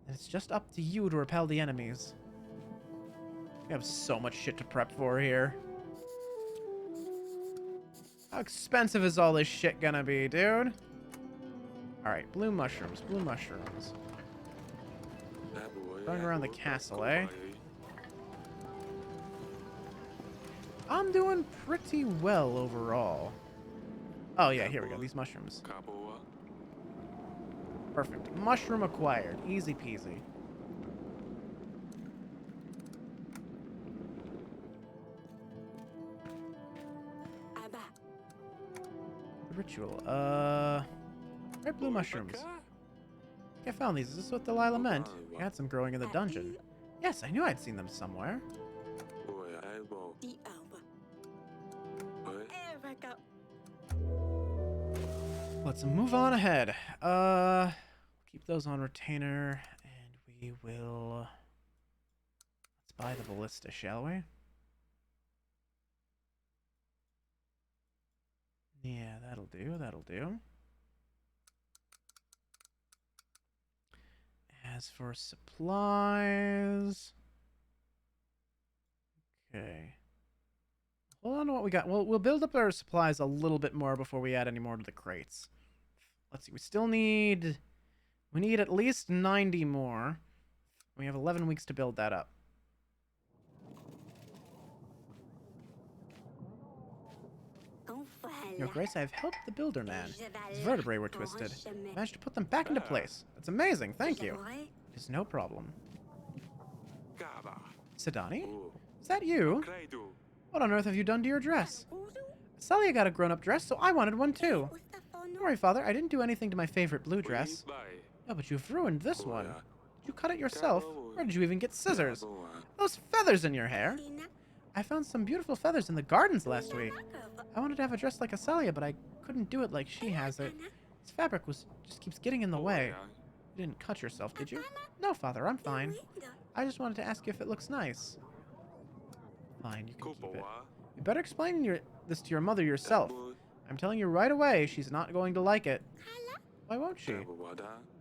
And it's just up to you to repel the enemies. We have so much shit to prep for here. How expensive is all this shit gonna be, dude? Alright, blue mushrooms, blue mushrooms. Running around the castle, eh? I'm doing pretty well overall. Oh yeah, here we go, these mushrooms. Perfect. Mushroom acquired. Easy peasy. Ritual. Red blue mushrooms. I found these. Is this what Delilah meant? We had some growing in the dungeon. Yes, I knew I'd seen them somewhere. Let's move on ahead. Keep those on retainer, and we will... Let's buy the ballista, shall we? Yeah, that'll do, that'll do. As for supplies... Okay. Hold on to what we got. We'll build up our supplies a little bit more before we add any more to the crates. Let's see, we still need... We need at least 90 more. We have 11 weeks to build that up. Your Grace, I have helped the builder man. His vertebrae were twisted. Managed to put them back into place. That's amazing, thank you. It is no problem. Sidani? Is that you? What on earth have you done to your dress? Celia got a grown-up dress, so I wanted one too. Don't worry, Father, I didn't do anything to my favorite blue dress. Oh, but you've ruined this one. Did you cut it yourself? Where did you even get scissors? Those feathers in your hair? I found some beautiful feathers in the gardens last week. I wanted to have a dress like Celia, but I couldn't do it like she has it. This fabric just keeps getting in the way. You didn't cut yourself, did you? No, Father, I'm fine. I just wanted to ask you if it looks nice. Fine, you can keep it. You better explain this to your mother yourself. I'm telling you right away, she's not going to like it. Why won't she?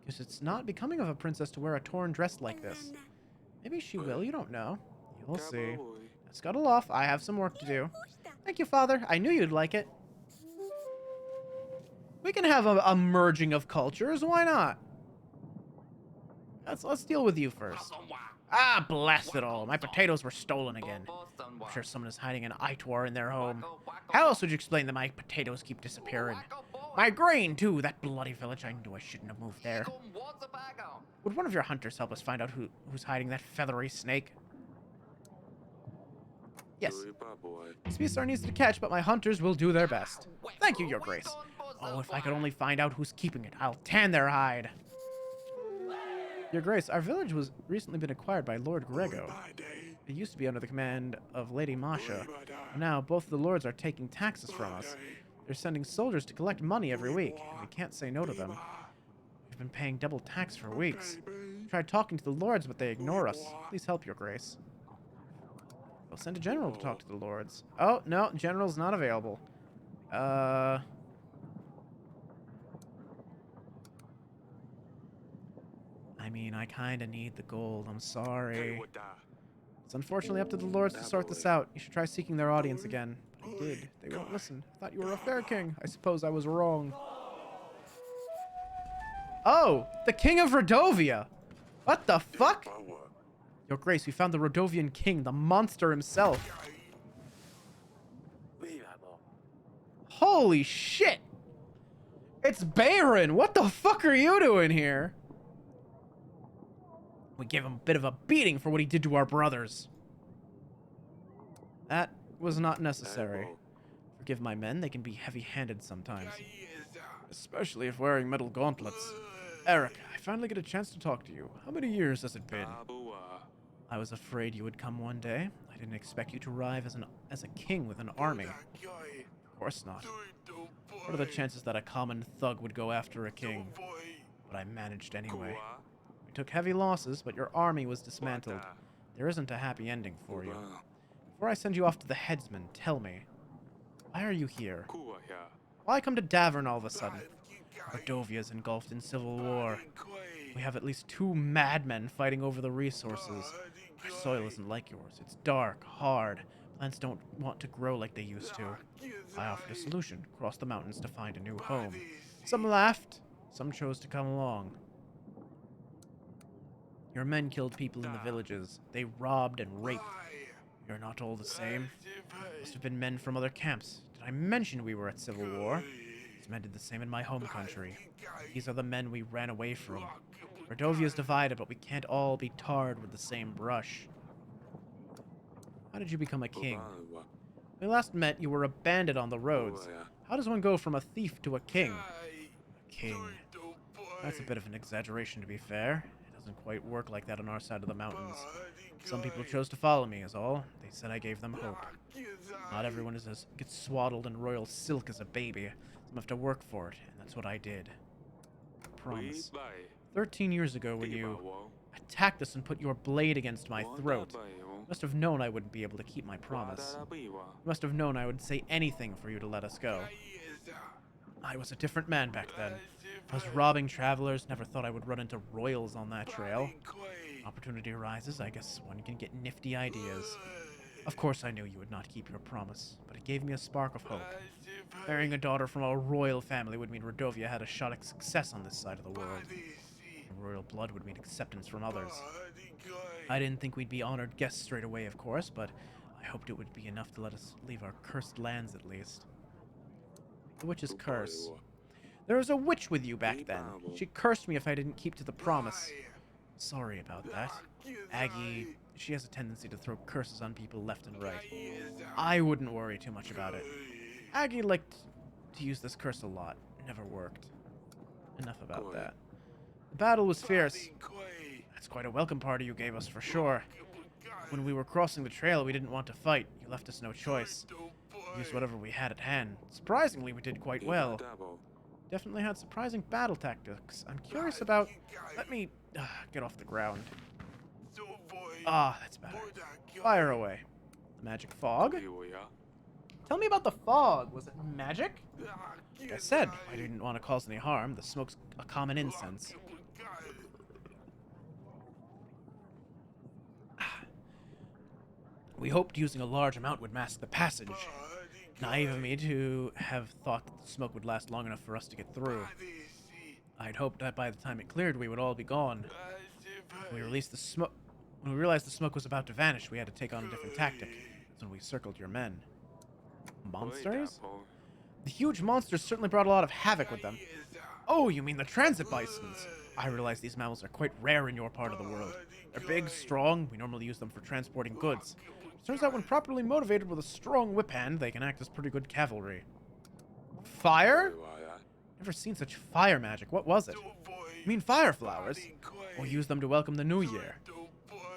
Because it's not becoming of a princess to wear a torn dress like this. Maybe she will, you don't know. You'll see. Now scuttle off, I have some work to do. Thank you, Father. I knew you'd like it. We can have a merging of cultures, why not? Let's deal with you first. Ah, blast it all. My potatoes were stolen again. I'm sure someone is hiding an Itwar in their home. How else would you explain that my potatoes keep disappearing? My grain, too. That bloody village. I knew I shouldn't have moved there. Would one of your hunters help us find out who's hiding that feathery snake? Yes. This beast are easy to catch, but my hunters will do their best. Thank you, Your Grace. Oh, if I could only find out who's keeping it, I'll tan their hide. Your Grace, our village was recently been acquired by Lord Grego. It used to be under the command of Lady Masha. Now, both the lords are taking taxes from us. They're sending soldiers to collect money every week, and we can't say no to them. We've been paying double tax for weeks. We tried talking to the lords, but they ignore us. Please help, Your Grace. We'll send a general to talk to the lords. Oh, no, general's not available. I mean, I kinda need the gold. I'm sorry. It's unfortunately up to the lords to sort this out. You should try seeking their audience again. But I did. They won't listen. I thought you were a fair king. I suppose I was wrong. Oh! The King of Rodovia! What the fuck? Your Grace, we found the Rodovian king, the monster himself. Holy shit! It's Baron! What the fuck are you doing here? We gave him a bit of a beating for what he did to our brothers. That was not necessary. Forgive my men, they can be heavy-handed sometimes. Especially if wearing metal gauntlets. Eric, I finally get a chance to talk to you. How many years has it been? I was afraid you would come one day. I didn't expect you to arrive as a king with an army. Of course not. What are the chances that a common thug would go after a king? But I managed anyway. We took heavy losses, but your army was dismantled. There isn't a happy ending for you. Before I send you off to the headsman, tell me, why are you here? Why come to Davern all of a sudden? Rodovia is engulfed in civil war. We have at least 2 madmen fighting over the resources. Our soil isn't like yours. It's dark, hard. Plants don't want to grow like they used to. I offered a solution. Cross the mountains to find a new home. Some laughed. Some chose to come along. Your men killed people in the villages. They robbed and raped. You're not all the same. Must have been men from other camps. Did I mention we were at civil war? These men did the same in my home country. These are the men we ran away from. Rodovia's divided, but we can't all be tarred with the same brush. How did you become a king? When we last met, you were a bandit on the roads. How does one go from a thief to a king? A king. That's a bit of an exaggeration, to be fair. It doesn't quite work like that on our side of the mountains. Some people chose to follow me, is all. They said I gave them hope. Not everyone gets swaddled in royal silk as a baby. Some have to work for it, and that's what I did. I promise. 13 years ago, when you attacked us and put your blade against my throat, you must have known I wouldn't be able to keep my promise. You must have known I would say anything for you to let us go. I was a different man back then. I was robbing travelers, never thought I would run into royals on that trail. Opportunity arises, I guess one can get nifty ideas. Of course I knew you would not keep your promise, but it gave me a spark of hope. Marrying a daughter from a royal family would mean Rodovia had a shot at success on this side of the world. And royal blood would mean acceptance from others. I didn't think we'd be honored guests straight away, of course, but I hoped it would be enough to let us leave our cursed lands at least. The witch's curse. There was a witch with you back then. She cursed me if I didn't keep to the promise. Sorry about that. Aggie, she has a tendency to throw curses on people left and right. I wouldn't worry too much about it. Aggie liked to use this curse a lot. It never worked. Enough about that. The battle was fierce. That's quite a welcome party you gave us for sure. When we were crossing the trail, we didn't want to fight. You left us no choice. We used whatever we had at hand. Surprisingly, we did quite well. Definitely had surprising battle tactics. I'm curious about... Let me get off the ground. Ah, that's better. Fire away. The magic fog? Tell me about the fog. Was it magic? Like I said, I didn't want to cause any harm. The smoke's a common incense. We hoped using a large amount would mask the passage. Naive of me to have thought that the smoke would last long enough for us to get through. I'd hoped that by the time it cleared, we would all be gone. When we realized the smoke was about to vanish, we had to take on a different tactic. That's when we circled your men. Monsters? The huge monsters certainly brought a lot of havoc with them. Oh, you mean the transit bisons? I realize these mammals are quite rare in your part of the world. They're big, strong. We normally use them for transporting goods. Turns out when properly motivated with a strong whip hand, they can act as pretty good cavalry. Fire? Never seen such fire magic. What was it? You mean fire flowers? We'll use them to welcome the new year.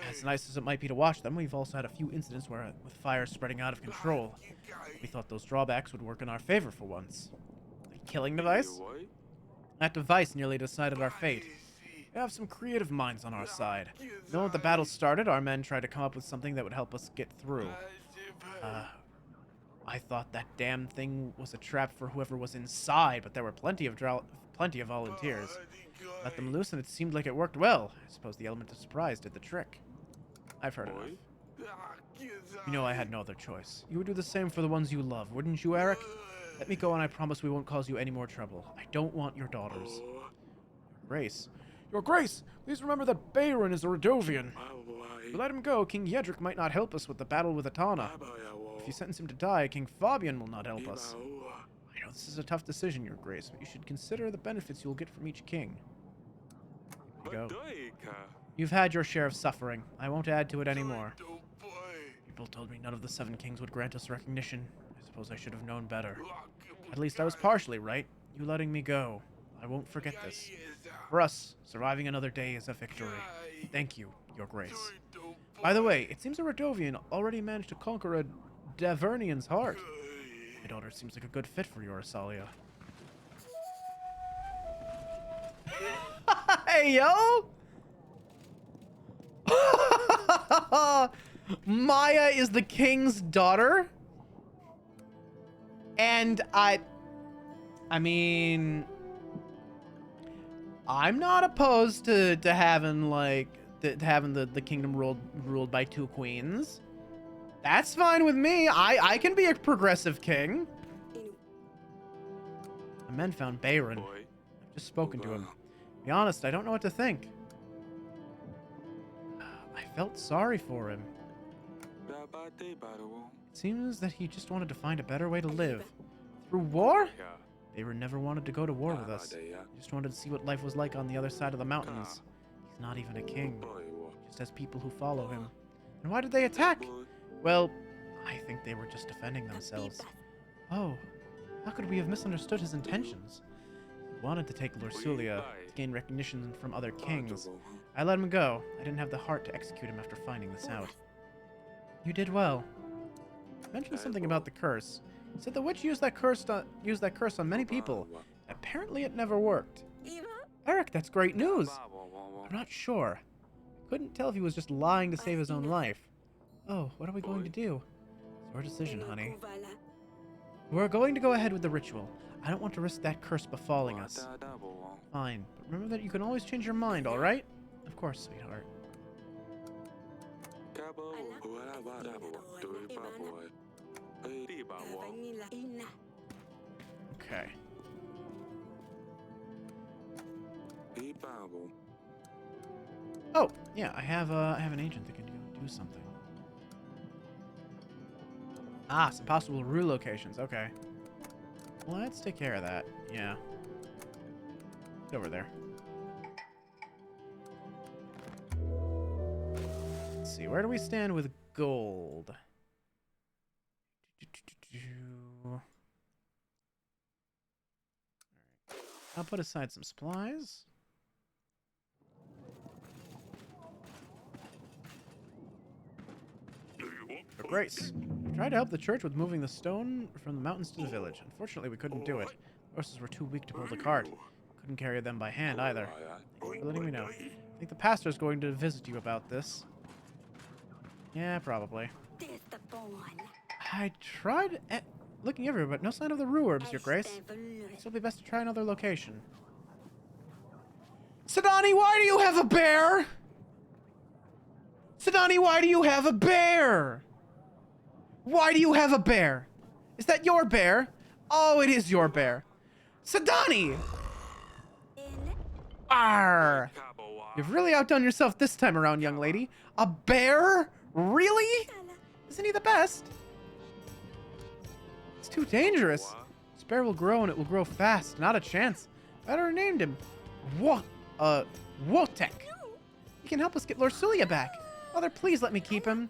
As nice as it might be to watch them, we've also had a few incidents with fire spreading out of control. We thought those drawbacks would work in our favor for once. A killing device? That device nearly decided our fate. We have some creative minds on our side. The moment the battle started, our men tried to come up with something that would help us get through. I thought that damn thing was a trap for whoever was inside, but there were plenty of volunteers. Let them loose, and it seemed like it worked well. I suppose the element of surprise did the trick. I've heard enough. You know I had no other choice. You would do the same for the ones you love, wouldn't you, Eric? Let me go, and I promise we won't cause you any more trouble. I don't want your daughters. Grace. Your Grace, please remember that Bayron is a Rodovian. If you let him go, King Yedric might not help us with the battle with Atana. If you sentence him to die, King Fabian will not help us. I know this is a tough decision, Your Grace, but you should consider the benefits you will get from each king. Here you go. You've had your share of suffering. I won't add to it anymore. People told me none of the 7 kings would grant us recognition. I suppose I should have known better. At least I was partially right. You letting me go. I won't forget this. For us, surviving another day is a victory. Thank you, Your Grace. By the way, it seems a Rodovian already managed to conquer a Davernian's heart. My daughter seems like a good fit for your Asalia. Hey, yo! Maya is the king's daughter? And I mean... I'm not opposed to having, like, having the kingdom ruled by 2 queens. That's fine with me. I can be a progressive king. The men found Bayron. I've just spoken to him. To be honest, I don't know what to think. I felt sorry for him. It seems that he just wanted to find a better way to live. Through war? Bayron never wanted to go to war with us. He just wanted to see what life was like on the other side of the mountains. He's not even a king. He just has people who follow him. And why did they attack? Well, I think they were just defending themselves. Oh, how could we have misunderstood his intentions? He wanted to take Lorsulia to gain recognition from other kings. I let him go. I didn't have the heart to execute him after finding this out. You did well. You mentioned something about the curse. You said the witch used that curse on many people. Apparently it never worked. Eric, that's great news. I'm not sure. Couldn't tell if he was just lying to save his own life. Oh, what are we going to do? It's your decision, honey. We're going to go ahead with the ritual. I don't want to risk that curse befalling us. Fine, but remember that you can always change your mind, alright? Of course, sweetheart. Okay. Oh, yeah, I have an agent that can do something. Ah, some possible rue locations. Okay. Let's take care of that. Yeah. Get over there. Let's see. Where do we stand with gold? Alright. I'll put aside some supplies. For Grace. We tried to help the church with moving the stone from the mountains to the village. Unfortunately, we couldn't do it. Horses were too weak to pull the cart. Couldn't carry them by hand either. Thank you for letting me know. I think the pastor's going to visit you about this. Yeah, probably. I tried looking everywhere, but no sign of the Ruerbs, Your Grace. It'll be best to try another location. Sidani, why do you have a bear? Sidani, why do you have a bear? Why do you have a bear? Is that your bear? Oh, it is your bear. Sidani! Arr! You've really outdone yourself this time around, young lady. A bear? Really? Isn't he the best? It's too dangerous. This bear will grow and it will grow fast. Not a chance. Better named him. Wotek. He can help us get Lorsulia back. Father, please let me keep him.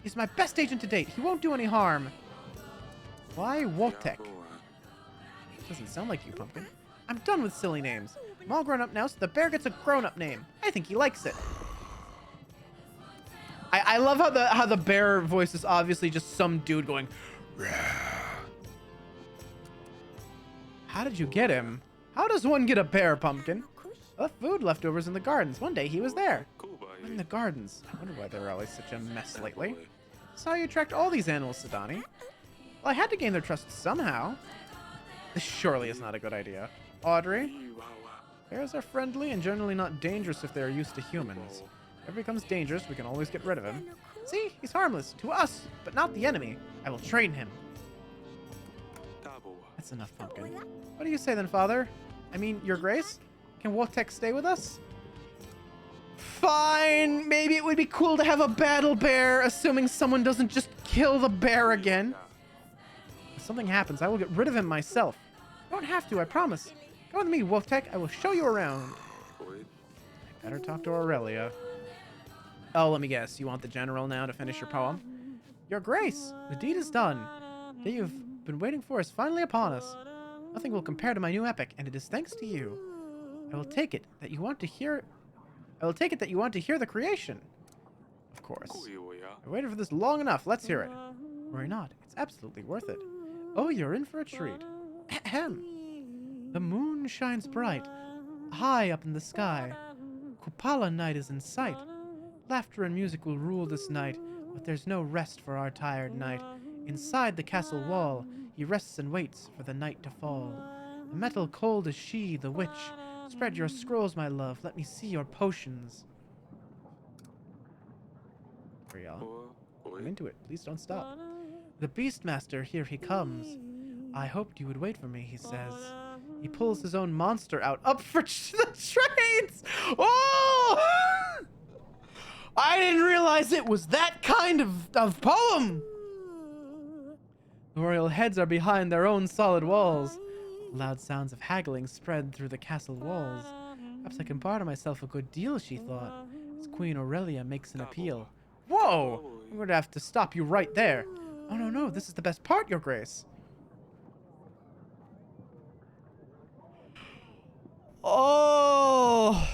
He's my best agent to date. He won't do any harm. Why Wotek? Doesn't sound like you, Pumpkin. I'm done with silly names. I'm all grown up now, so the bear gets a grown-up name. I think he likes it. I love how the bear voice is obviously just some dude going. How did you get him? How does one get a bear, Pumpkin? I left food leftovers in the gardens. One day he was there. In the gardens. I wonder why they're always such a mess lately. That's how you attract all these animals, Sidani. Well, I had to gain their trust somehow. This surely is not a good idea. Audrey? Bears are friendly and generally not dangerous if they are used to humans. If it becomes dangerous, we can always get rid of him. See? He's harmless. To us, but not the enemy. I will train him. That's enough, Pumpkin. What do you say then, Father? I mean, Your Grace? Can Wotek stay with us? Fine. Maybe it would be cool to have a battle bear, assuming someone doesn't just kill the bear again. If something happens, I will get rid of him myself. You don't have to, I promise. Come with me, Wotek. I will show you around. I better talk to Aurelia. Oh, let me guess. You want the general now to finish your poem? Your Grace, the deed is done. The day you've been waiting for is finally upon us. Nothing will compare to my new epic, and it is thanks to you. I will take it that you want to hear the creation. Of course. I waited for this long enough. Let's hear it. Worry not. It's absolutely worth it. Oh, you're in for a treat. Ahem. The moon shines bright, high up in the sky. Kupala night is in sight. Laughter and music will rule this night, but there's no rest for our tired knight. Inside the castle wall, he rests and waits for the night to fall. The metal cold is she, the witch. Spread your scrolls, my love. Let me see your potions. Hurry on. I'm into it. Please don't stop. The Beastmaster, here he comes. I hoped you would wait for me, he says. He pulls his own monster out. Up for the trades! Oh! I didn't realize it was that kind of poem! The royal heads are behind their own solid walls. Loud sounds of haggling spread through the castle walls. Perhaps I can barter myself a good deal, she thought, as Queen Aurelia makes an appeal. Whoa! I'm going to have to stop you right there. Oh, no, no, this is the best part, Your Grace. Oh!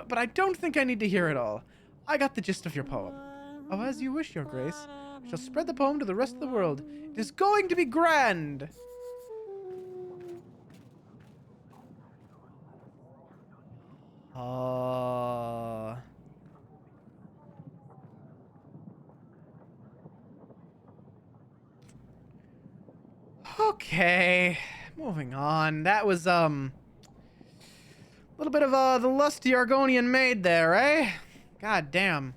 I don't think I need to hear it all. I got the gist of your poem. Oh, as you wish, Your Grace. I shall spread the poem to the rest of the world. It is going to be grand! Okay, moving on. That was, a little bit of, the lusty Argonian maid there, eh? God damn.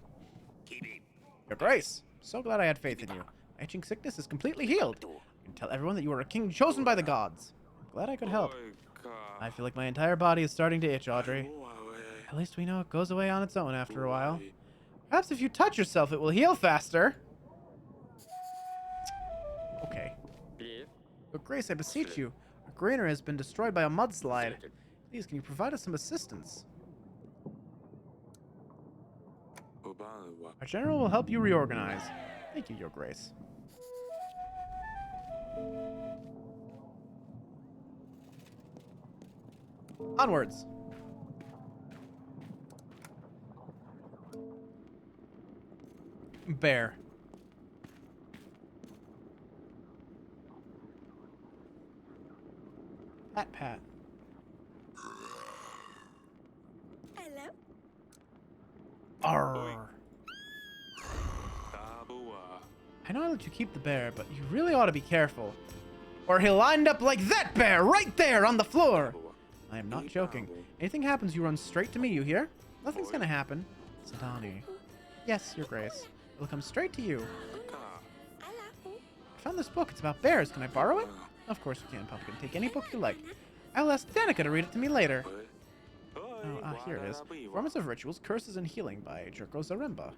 Your Grace, so glad I had faith in you. My itching sickness is completely healed. You can tell everyone that you are a king chosen by the gods. I'm glad I could help. I feel like my entire body is starting to itch, Audrey. At least we know it goes away on its own after a while. Perhaps if you touch yourself, it will heal faster. Okay. But Grace, I beseech you, our granary has been destroyed by a mudslide. Please, can you provide us some assistance? Our general will help you reorganize. Thank you, Your Grace. Onwards. Bear. Pat pat. Hello. Arr. I know I let you keep the bear, but you really ought to be careful. Or he'll end up like that bear right there on the floor. I am not joking. Anything happens, you run straight to me, you hear? Nothing's gonna happen. Sadani. Yes, Your Grace. It'll come straight to you. I found this book. It's about bears. Can I borrow it? Of course you can, Pumpkin. Take any book you like. I'll ask Danica to read it to me later. Oh, here it is. Performance of Rituals, Curses, and Healing by Jerko Zaremba.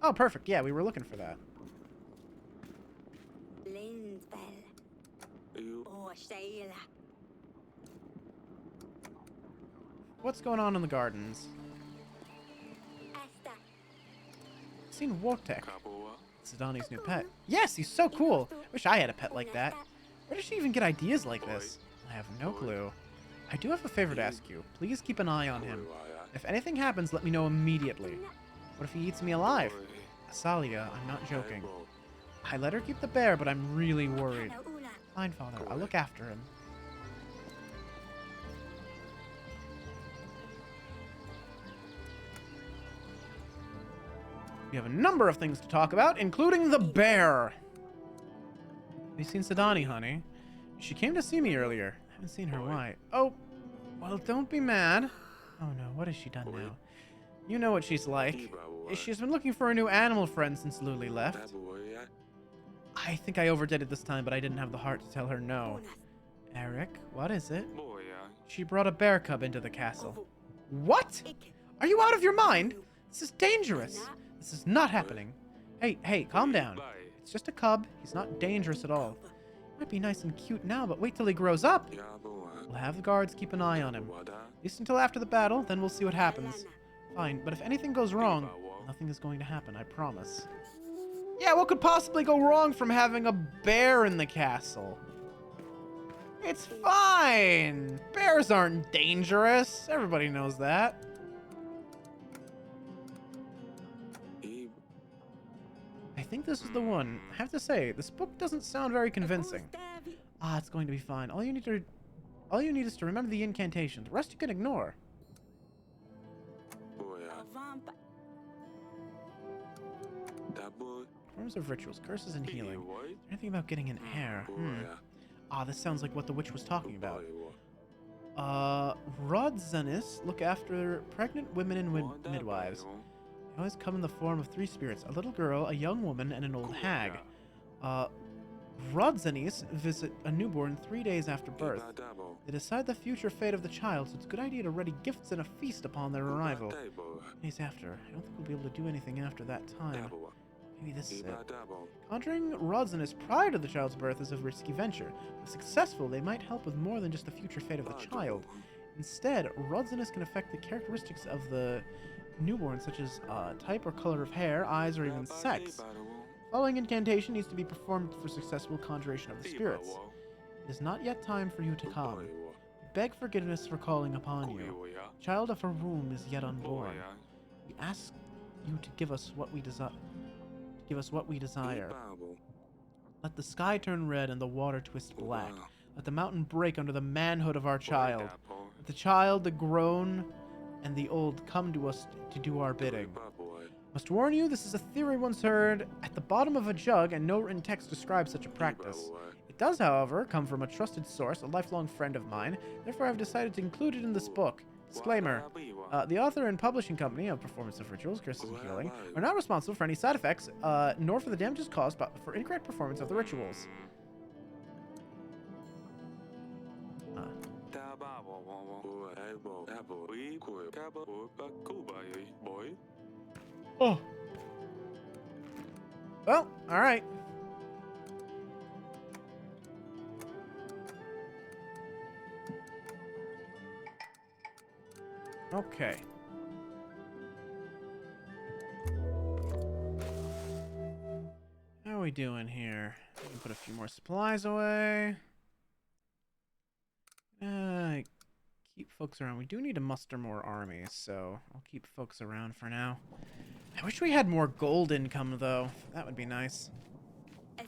Oh, perfect. Yeah, we were looking for that. What's going on in the gardens? Seen Wotek. Sidani's new pet. Yes, he's so cool. Wish I had a pet like that. Where does she even get ideas like this? I have no clue. I do have a favor to ask you. Please keep an eye on him. If anything happens, let me know immediately. What if he eats me alive? Asalia, I'm not joking. I let her keep the bear, but I'm really worried. Fine, Father. I'll look after him. We have a number of things to talk about, including the bear. Have you seen Sadani, honey? She came to see me earlier. I haven't seen her. Why? Oh, well, don't be mad. Oh no, what has she done now? You know what she's like. She's been looking for a new animal friend since Luli left. I think I overdid it this time, but I didn't have the heart to tell her no. Eric, what is it? She brought a bear cub into the castle. What? Are you out of your mind? This is dangerous. This is not happening. Hey, calm down. It's just a cub. He's not dangerous at all. Might be nice and cute now, but wait till he grows up. We'll have the guards keep an eye on him. At least until after the battle, then we'll see what happens. Fine, but if anything goes wrong, nothing is going to happen, I promise. Yeah, what could possibly go wrong from having a bear in the castle? It's fine! Bears aren't dangerous. Everybody knows that. I think this is the one. I have to say, this book doesn't sound very convincing. Ah, it's going to be fine. All you need is to remember the incantation. The rest you can ignore. Forms of rituals, curses, and healing. Is there anything about getting an heir? Ah, this sounds like what the witch was talking about. Rodzanis look after pregnant women and midwives. They always come in the form of three spirits: a little girl, a young woman, and an old hag. Rodzanis visit a newborn 3 days after birth. They decide the future fate of the child, so it's a good idea to ready gifts and a feast upon their arrival. Days after. I don't think we'll be able to do anything after that time. Maybe this is it. Conjuring Rodzanis prior to the child's birth is a risky venture. If successful, they might help with more than just the future fate of the child. Instead, Rodzanis can affect the characteristics of the newborn, such as type or color of hair, eyes, or even sex. Following incantation needs to be performed for successful conjuration of the spirits. It is not yet time for you to come. Beg forgiveness for calling upon you. Child of her womb is yet unborn. We ask you to give us what we desire. Let the sky turn red and the water twist black. Let the mountain break under the manhood of our child. Let the child, the grown, and the old come to us to do our bidding. Must warn you, this is a theory once heard at the bottom of a jug, and no written text describes such a practice. It does, however, come from a trusted source, a lifelong friend of mine. Therefore, I've decided to include it in this book. Disclaimer. The author and publishing company of Performance of Rituals, Curses and Healing, are not responsible for any side effects, nor for the damages caused for incorrect performance of the rituals. Oh. Well, alright. Okay. How are we doing here? We can put a few more supplies away. Keep folks around. We do need to muster more armies, so I'll keep folks around for now. I wish we had more gold income, though. That would be nice. I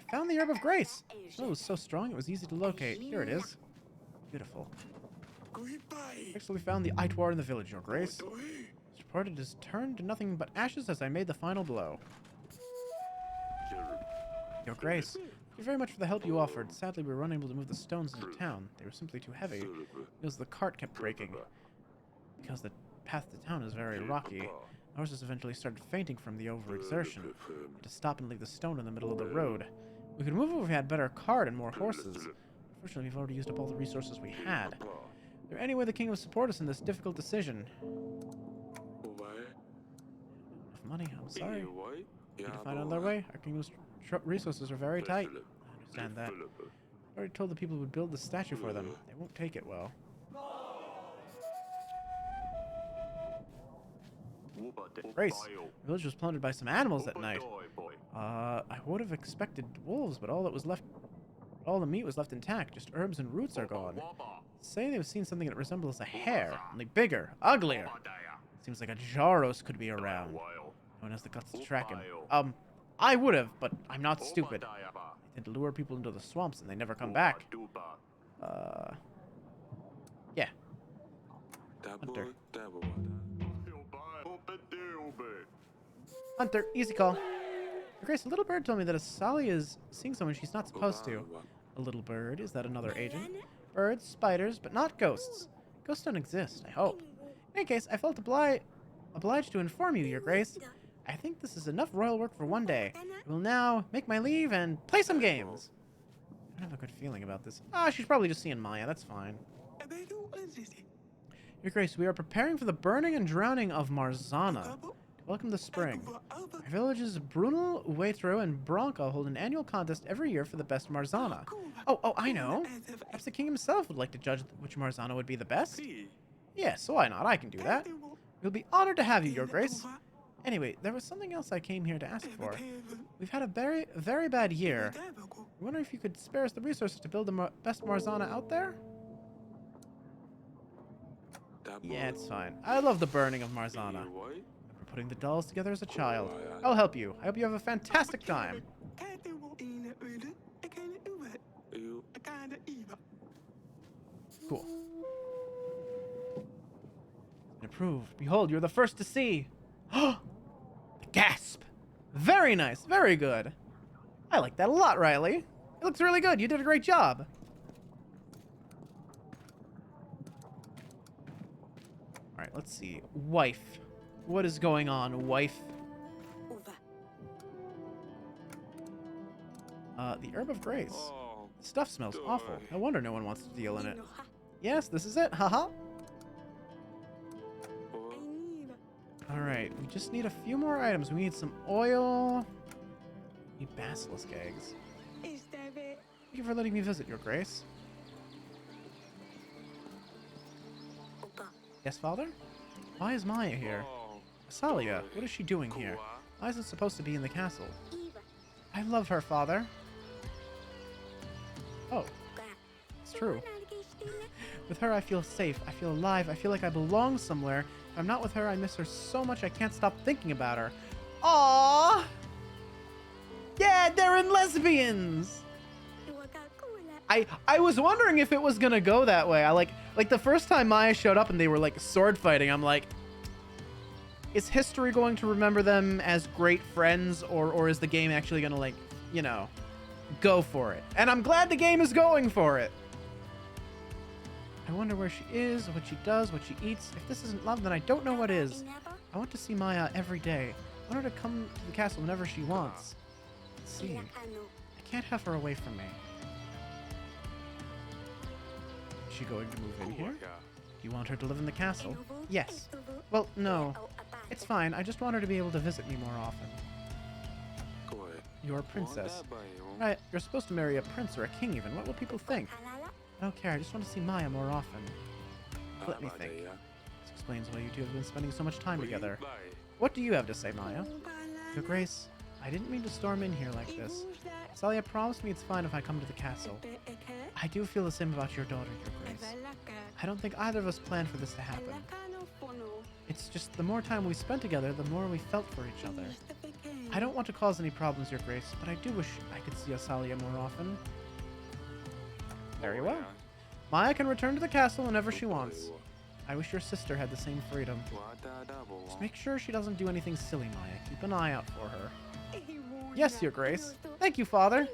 found the Herb of Grace. It was so strong it was easy to locate. Here it is. Beautiful. Actually found the Itwar in the village, Your Grace. It's reported it has turned to nothing but ashes as I made the final blow. Your Grace, thank you very much for the help you offered. Sadly, we were unable to move the stones into town. They were simply too heavy, because the cart kept breaking. Because the path to town is very rocky. The horses eventually started fainting from the overexertion. We had to stop and leave the stone in the middle of the road. We could move if we had better cart and more horses. Unfortunately, we've already used up all the resources we had. Is there any way the king would support us in this difficult decision? Enough money, I'm sorry. We need to find another way. Our kingdom's resources are very tight. I understand that. I already told the people who would build the statue for them. They won't take it well. Grace, the village was plundered by some animals that night. I would have expected wolves, but all the meat was left intact. Just herbs and roots are gone. Say they've seen something that resembles a hare, only bigger, uglier. Seems like a Jaros could be around. No one has the guts to track him. I would have, but I'm not stupid. They tend to lure people into the swamps and they never come back. Yeah. Hunter. Hunter, easy call. Grace, a little bird told me that Asali is seeing someone she's not supposed to. A little bird? Is that another agent? Birds, spiders, but not ghosts. Ghosts don't exist, I hope. In any case, I felt obliged to inform you, Your Grace. I think this is enough royal work for one day. I will now make my leave and play some games. I don't have a good feeling about this. She's probably just seeing Maya. That's fine. Your Grace, we are preparing for the burning and drowning of Marzana. Welcome the spring. Our villages Brunel, Waitro, and Bronca hold an annual contest every year for the best Marzana. Oh, I know. Perhaps the king himself would like to judge which Marzana would be the best? Yes, why not? I can do that. We'll be honored to have you, Your Grace. Anyway, there was something else I came here to ask for. We've had a very, very bad year. I wonder if you could spare us the resources to build the best Marzana out there? Yeah, it's fine. I love the burning of Marzana. We're putting the dolls together as a child. I'll help you. I hope you have a fantastic time. Cool. Approved. Behold, you're the first to see. Gasp! Very nice. Very good. I like that a lot, Riley. It looks really good. You did a great job. right, let's see. Wife. What is going on, wife? The Herb of Grace. The stuff smells awful. No wonder no one wants to deal in it. Yes, this is it. Haha. Alright, we just need a few more items. We need some oil. We need basilisk eggs. Thank you for letting me visit, Your Grace. Yes, Father? Why is Maya here? Asalia, what is she doing here? Why is it supposed to be in the castle? I love her, Father. Oh, it's true. With her, I feel safe. I feel alive. I feel like I belong somewhere. If I'm not with her, I miss her so much I can't stop thinking about her. Aww! Yeah, they're in lesbians! I was wondering if it was gonna go that way. I like the first time Maya showed up and they were like sword fighting, I'm like, is history going to remember them as great friends, or is the game actually gonna, like, you know, go for it? And I'm glad the game is going for it. I wonder where she is, what she does, what she eats. If this isn't love, then I don't know what is. I want to see Maya every day. I want her to come to the castle whenever she wants. Let's see. I can't have her away from me. Is she going to move in here? Do you want her to live in the castle? Yes. Well, no. It's fine. I just want her to be able to visit me more often. You're a princess. Right, you're supposed to marry a prince or a king even. What will people think? I don't care. I just want to see Maya more often. Let me think. This explains why you two have been spending so much time together. What do you have to say, Maya? Your Grace, I didn't mean to storm in here like this. Salia promised me it's fine if I come to the castle. I do feel the same about your daughter, Your Grace. I don't think either of us planned for this to happen. It's just the more time we spent together, the more we felt for each other. I don't want to cause any problems, Your Grace, but I do wish I could see Asalia more often. Very well. Maya can return to the castle whenever she wants. I wish your sister had the same freedom. Just make sure she doesn't do anything silly, Maya. Keep an eye out for her. Yes, Your Grace. Thank you, Father.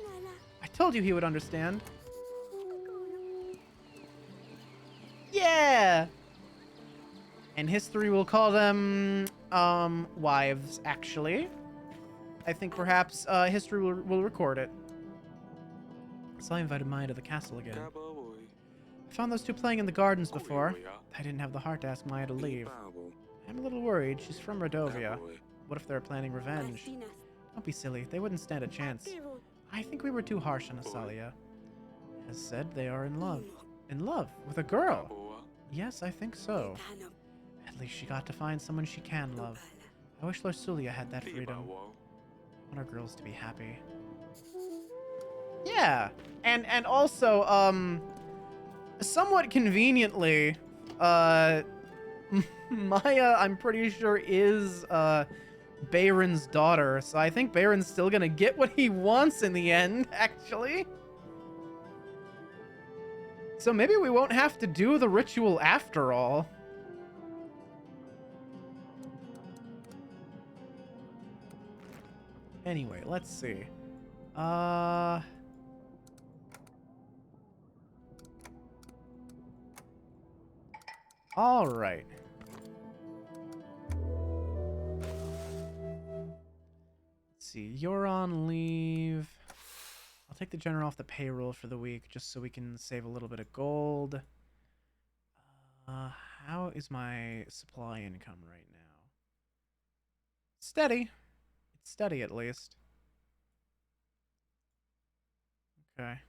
I told you he would understand. Yeah! And history will call them, wives, actually. I think perhaps, history will record it. So I invited Maya to the castle again. I found those two playing in the gardens before. I didn't have the heart to ask Maya to leave. I'm a little worried. She's from Rodovia. What if they're planning revenge? Don't be silly. They wouldn't stand a chance. I think we were too harsh on Asalia. As said, they are in love. In love? With a girl? Yes, I think so. At least she got to find someone she can love. I wish Larsulia had that freedom. I want our girls to be happy. Yeah, and also, somewhat conveniently, Maya, I'm pretty sure, is, Bayron's daughter, so I think Bayron's still gonna get what he wants in the end, actually. So maybe we won't have to do the ritual after all. Anyway, let's see. All right. Let's see. You're on leave. I'll take the general off the payroll for the week just so we can save a little bit of gold. How is my supply income right now? Steady. It's steady at least. Okay.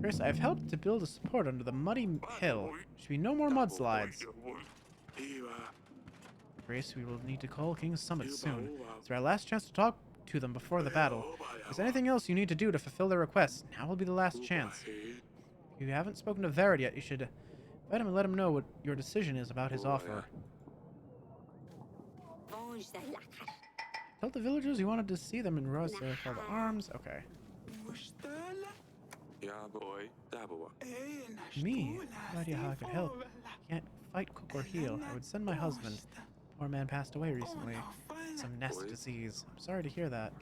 Chris, I've helped to build a support under the muddy hill. There should be no more mudslides. Grace, we will need to call King's Summit soon. It's our last chance to talk to them before the battle. If there's anything else you need to do to fulfill their requests, now will be the last chance. If you haven't spoken to Verid yet, you should invite him and let him know what your decision is about his offer. Tell the villagers you wanted to see them in Rose called Arms. Okay. Me? No idea how I could help. Can't fight, cook, or heal. I would send my husband. Poor man passed away recently. Some nest disease. I'm sorry to hear that.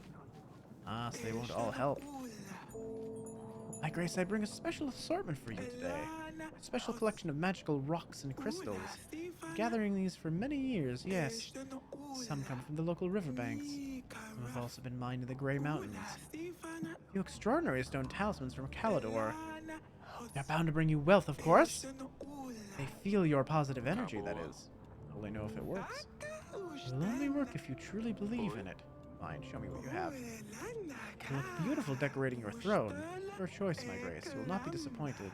Ah, so they won't all help. My Grace, I bring a special assortment for you today. A special collection of magical rocks and crystals. Been gathering these for many years, yes. Some come from the local riverbanks. Some have also been mined in the Grey Mountains. A few extraordinary stone talismans from Calador. They're bound to bring you wealth, of course. They feel your positive energy, that is. Only know if it works. It will only work if you truly believe in it. Fine, show me what you have. You look beautiful decorating your throne. Your choice, my Grace. You will not be disappointed.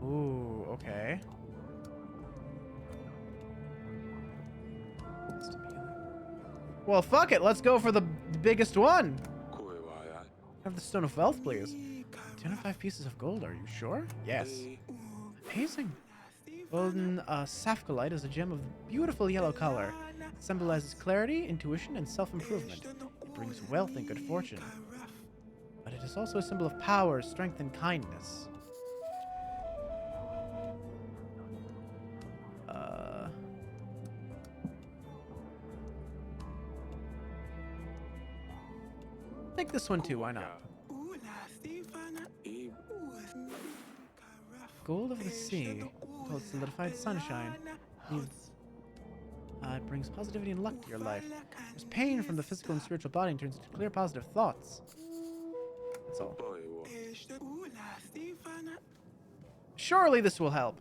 Ooh, okay. Well, fuck it. Let's go for the biggest one. Have the Stone of Wealth, please. 205 pieces of gold, are you sure? Yes. Amazing. Golden sapphire is a gem of beautiful yellow color. It symbolizes clarity, intuition, and self-improvement. It brings wealth and good fortune. But it is also a symbol of power, strength, and kindness. Take this one too, why not? Gold of the sea. Called solidified sunshine. It brings positivity and luck to your life. There's pain from the physical and spiritual body and turns into clear positive thoughts. That's all. Surely this will help.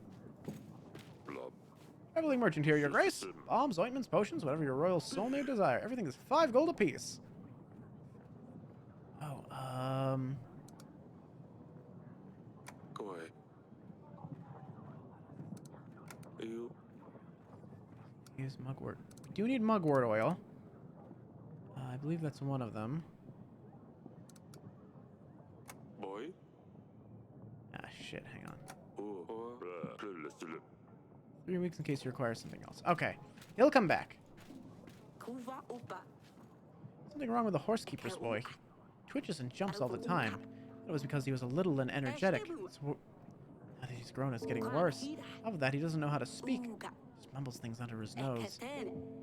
Traveling merchant here, your grace. Bombs, ointments, potions, whatever your royal soul may desire. Everything is 5 gold apiece. Oh, use mugwort. We do need mugwort oil. I believe that's one of them. Ah, shit, hang on. 3 weeks in case you require something else. Okay, he'll come back. Something wrong with the horsekeeper's boy. He twitches and jumps all the time. It was because he was a little and energetic. Now that he's grown, it's getting worse. Other that, he doesn't know how to speak. Just mumbles things under his nose.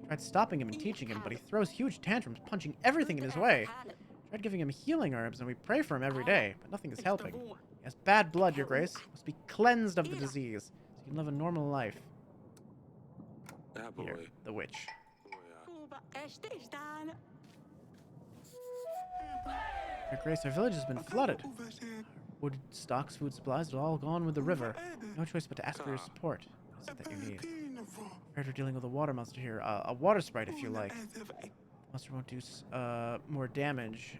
Tried stopping him and teaching him, but he throws huge tantrums, punching everything in his way. Tried giving him healing herbs, and we pray for him every day, but nothing is helping. He has bad blood, your grace. Must be cleansed of the disease, so he can live a normal life. Here, the witch. Your grace, our village has been flooded. Wood, stocks, food supplies are all gone with the river. No choice but to ask for your support. What is it that you need? Heard we're dealing with a water monster here. A water sprite, if you like. The monster won't do more damage.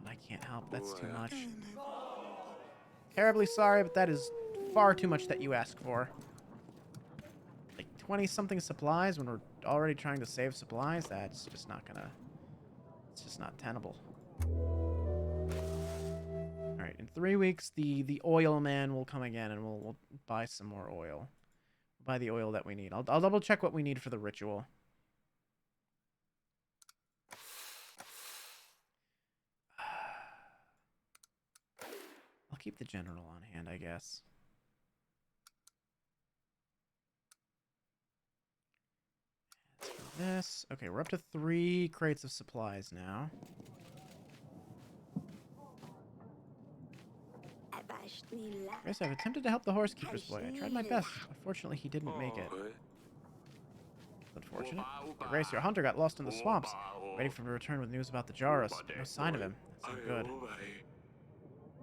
I can't help. That's too much. Terribly sorry, but that is far too much that you ask for. Like 20-something supplies when we're already trying to save supplies? That's just not gonna... It's just not tenable. Alright, in 3 weeks, the oil man will come again, and we'll buy some more oil. We'll buy the oil that we need. I'll double check what we need for the ritual. I'll keep the general on hand, I guess. As for this, okay, we're up to 3 crates of supplies now. Grace, I've attempted to help the horsekeeper's boy. I tried my best. Unfortunately, he didn't make it. Unfortunate. Grace, your hunter got lost in the swamps. Waiting for him to return with news about the Jaros. No sign of him. That's not good.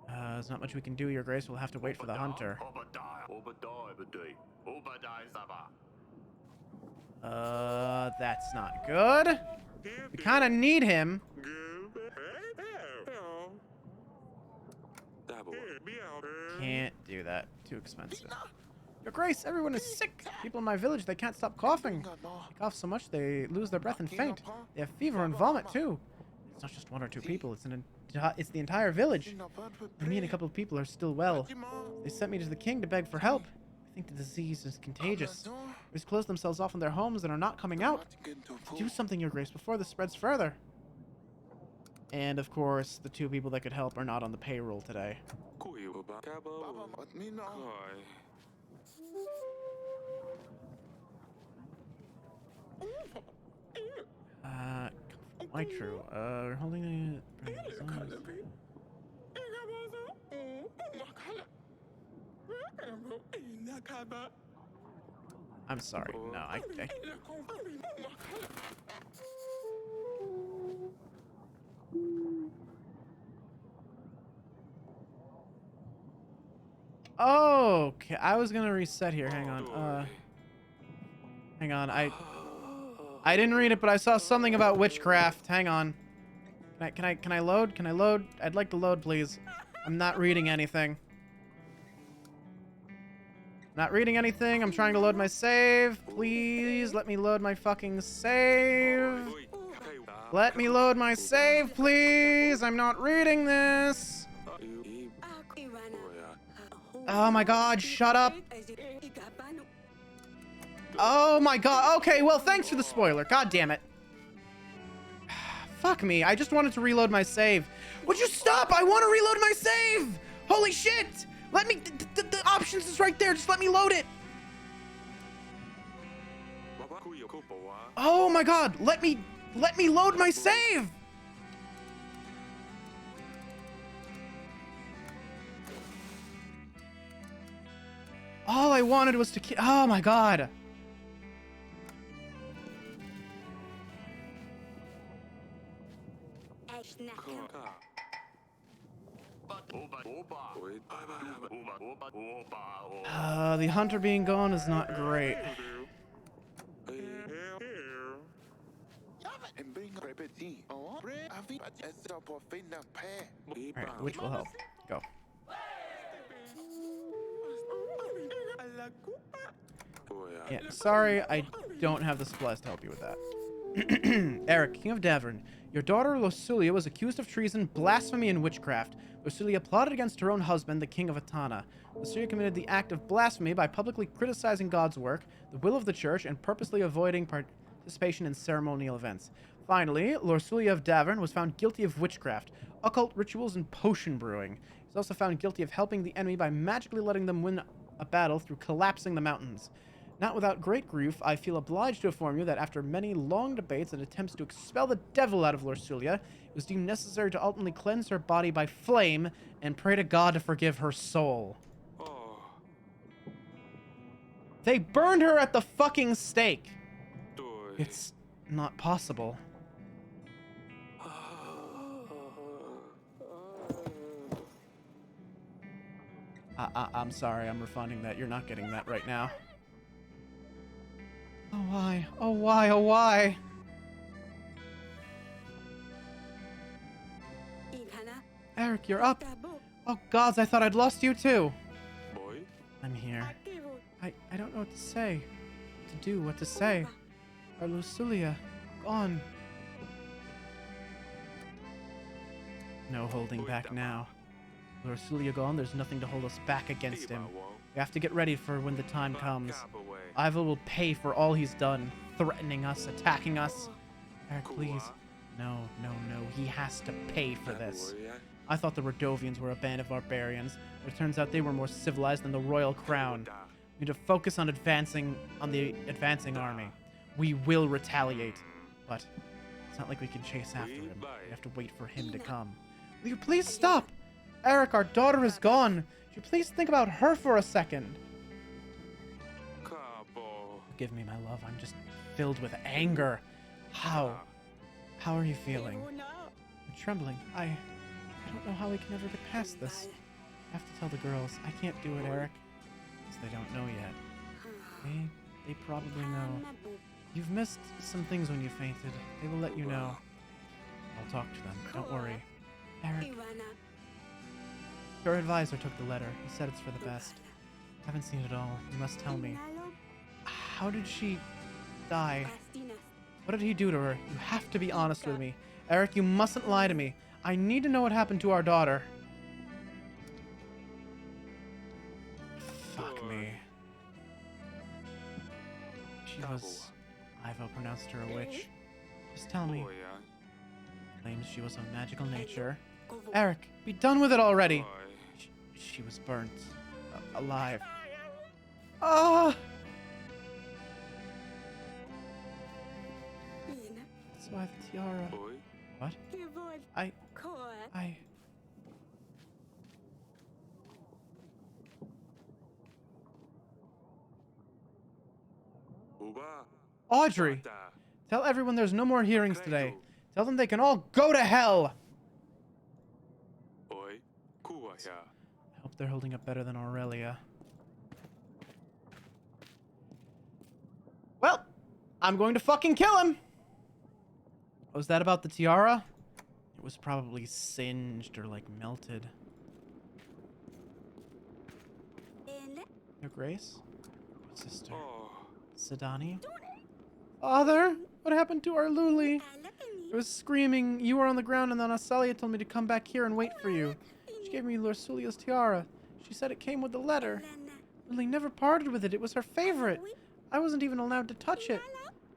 There's not much we can do, your grace. We'll have to wait for the hunter. That's not good. We kind of need him. Can't do that. Too expensive. Your grace, everyone is sick. People in my village, they can't stop coughing. They cough so much they lose their breath and faint. They have fever and vomit too. It's not just 1 or 2 people. It's the entire village. Me and a couple of people are still well. They sent me to the king to beg for help. I think the disease is contagious. They've closed themselves off in their homes and are not coming out. Do something, your grace, before this spreads further. And of course, the 2 people that could help are not on the payroll today. Quite true. We're holding the. I'm sorry. No, I. Oh, okay. I was gonna reset here. Hang on. Hang on. I didn't read it, but I saw something about witchcraft. Hang on. Can I load? Can I load? I'd like to load, please. I'm not reading anything. Not reading anything. I'm trying to load my save. Please let me load my fucking save. Let me load my save, please. I'm not reading this. Oh my god, shut up. Oh my god. Okay, well, thanks for the spoiler. God damn it. Fuck me. I just wanted to reload my save. Would you stop? I want to reload my save. Holy shit. Let me... The options is right there. Just let me load it. Oh my god. Let me load my save. All I wanted was to... Oh my god. The hunter being gone is not great. Alright, which will help. Go. Yeah, sorry, I don't have the supplies to help you with that. Eric, King of Davern, your daughter Losulia was accused of treason, blasphemy, and witchcraft. Losulia plotted against her own husband, the King of Atana. Losulia committed the act of blasphemy by publicly criticizing God's work, the will of the church, and purposely avoiding participation in ceremonial events. Finally, Losulia of Davern was found guilty of witchcraft, occult rituals, and potion brewing. He was also found guilty of helping the enemy by magically letting them win a battle through collapsing the mountains. Not without great grief, I feel obliged to inform you that after many long debates and attempts to expel the devil out of Lorsulia, it was deemed necessary to ultimately cleanse her body by flame and pray to God to forgive her soul. They burned her at the fucking stake. It's not possible. I'm sorry, I'm refunding that. You're not getting that right now. Oh, why? Oh, why? Oh, why? Eric, you're up. Oh, gods, I thought I'd lost you, too. I'm here. I don't know what to say. What to do, what to say. Our Lucilia, gone. No holding back now. With Lucilia gone, there's nothing to hold us back against him. We have to get ready for when the time comes. Ivo will pay for all he's done, threatening us, attacking us. Eric, please. No. He has to pay for this. I thought the Rodovians were a band of barbarians, but it turns out they were more civilized than the royal crown. We need to focus on the advancing army. We will retaliate, but it's not like we can chase after him. We have to wait for him to come. Will you please stop? Eric, our daughter is gone. Would you please think about her for a second? Forgive me, my love. I'm just filled with anger. How are you feeling? I'm trembling. I don't know how we can ever get past this. I have to tell the girls. I can't do it, Eric. Because they don't know yet. They probably know. You've missed some things when you fainted. They will let you know. I'll talk to them. Don't worry. Eric. Your advisor took the letter. He said it's for the best. Haven't seen it all. You must tell me. How did she die? What did he do to her? You have to be honest with me. Eric, you mustn't lie to me. I need to know what happened to our daughter. Fuck me. She was... Ivo pronounced her a witch. Just tell me. Claims she was of magical nature. Eric, be done with it already. She was burnt. Alive. why the tiara. Oi. What? Kivod. I... Kor. I... Uba. Audrey! Tell everyone there's no more hearings today. Tell them they can all go to hell! Oi. Kuwa ya. I hope they're holding up better than Aurelia. Well, I'm going to fucking kill him! Was that about the tiara? It was probably singed or, like, melted. Ele. Your Grace? Sister. Oh. Sidani? Father? What happened to our Luli? Alakani. It was screaming. You were on the ground and then Asalia told me to come back here and wait for you. She gave me Lorsulia's tiara. She said it came with the letter. Lana. Luli never parted with it. It was her favorite. Oui. I wasn't even allowed to touch it.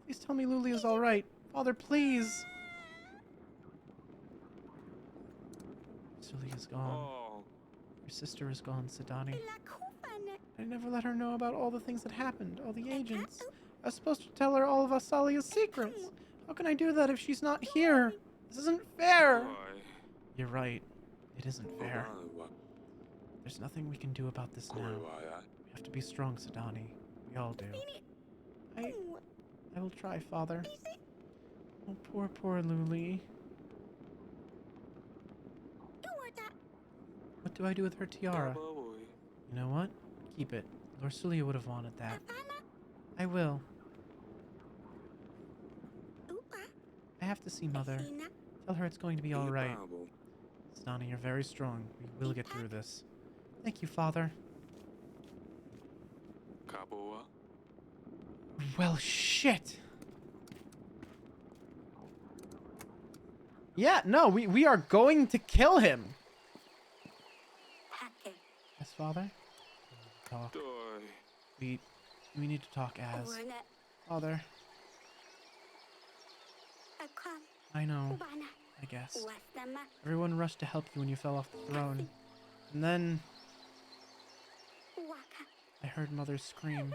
Please tell me Luli is alright. Father, please. Luli is gone. Oh. Your sister is gone, Sidani. La kufana. I never let her know about all the things that happened, all the agents. I was supposed to tell her all of Asalia's secrets. How can I do that if she's not here? This isn't fair. Oi. You're right. It isn't fair. Uba. There's nothing we can do about this now. Kuwa ya. We have to be strong, Sidani. We all do. I will try, Father. Oh, poor Luli. What do I do with her tiara? Kaba oi. You know what? Keep it. Lorsulia would have wanted that. I will. I have to see Mother. Tell her it's going to be all right. Ibabo. Sidani, you're very strong. We will get through this. Thank you, Father. Kaboa. Well, shit. Yeah, no, we are going to kill him. Hake. Yes, Father? Talk. Doi. We need to talk as. Wana. Father, Akam. I know, Ubana. I guess. Wasama. Everyone rushed to help you when you fell off the throne. And then Waka. I heard Mother scream.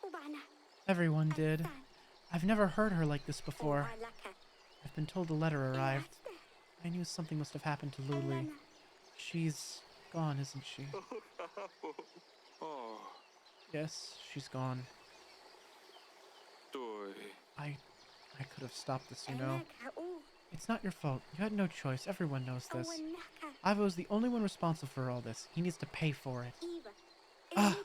Ubana. Everyone did. I've never heard her like this before. Walaka. I've been told a letter arrived. I knew something must have happened to Luli. She's gone, isn't she? Oh. Yes, she's gone. Doi. I could have stopped this, you know. Elaka. Ooh. It's not your fault. You had no choice. Everyone knows this. Awanaka. Ivo's the only one responsible for all this. He needs to pay for it. Eva. Ah.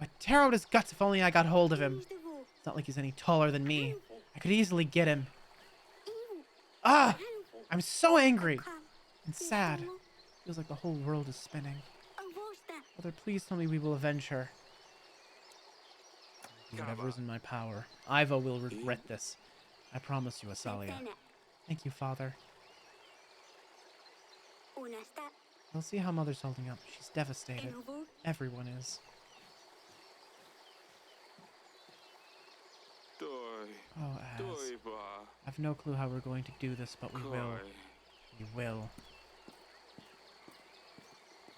I'd tear out his guts if only I got hold of him. It's not like he's any taller than me. I could easily get him. Ah! I'm so angry and sad. Feels like the whole world is spinning. Mother, please tell me we will avenge her. Do whatever is in my power. Ivo will regret this. I promise you, Asalia. Thank you, Father. We'll see how Mother's holding up. She's devastated. Everyone is. Doi. Oh, Az. Doi ba. I've no clue how we're going to do this, but we will. Koi. We will.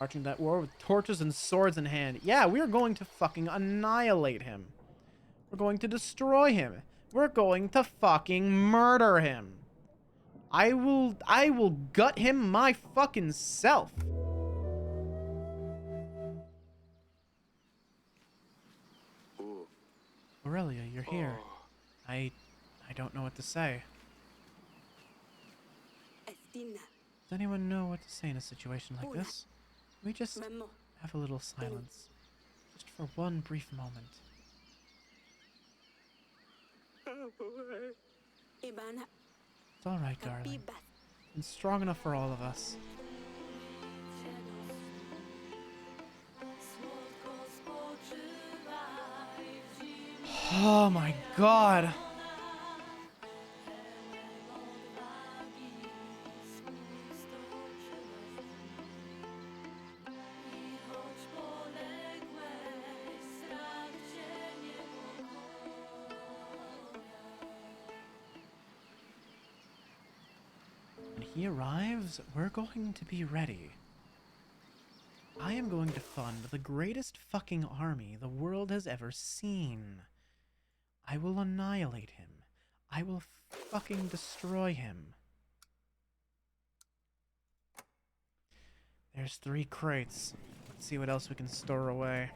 Marching that war with torches and swords in hand. Yeah, we're going to fucking annihilate him. We're going to destroy him. We're going to fucking murder him. I will gut him my fucking self. Ooh. Aurelia, you're here. Oh. I don't know what to say. Estina. Does anyone know what to say in a situation like this? We just Mamo. have a little silence. Just for one brief moment. Ibana. It's alright, darling. Kabibas. It's strong enough for all of us. Oh my god. When he arrives, we're going to be ready. I am going to fund the greatest fucking army the world has ever seen. I will annihilate him. I will fucking destroy him. There's 3 crates. Let's see what else we can store away.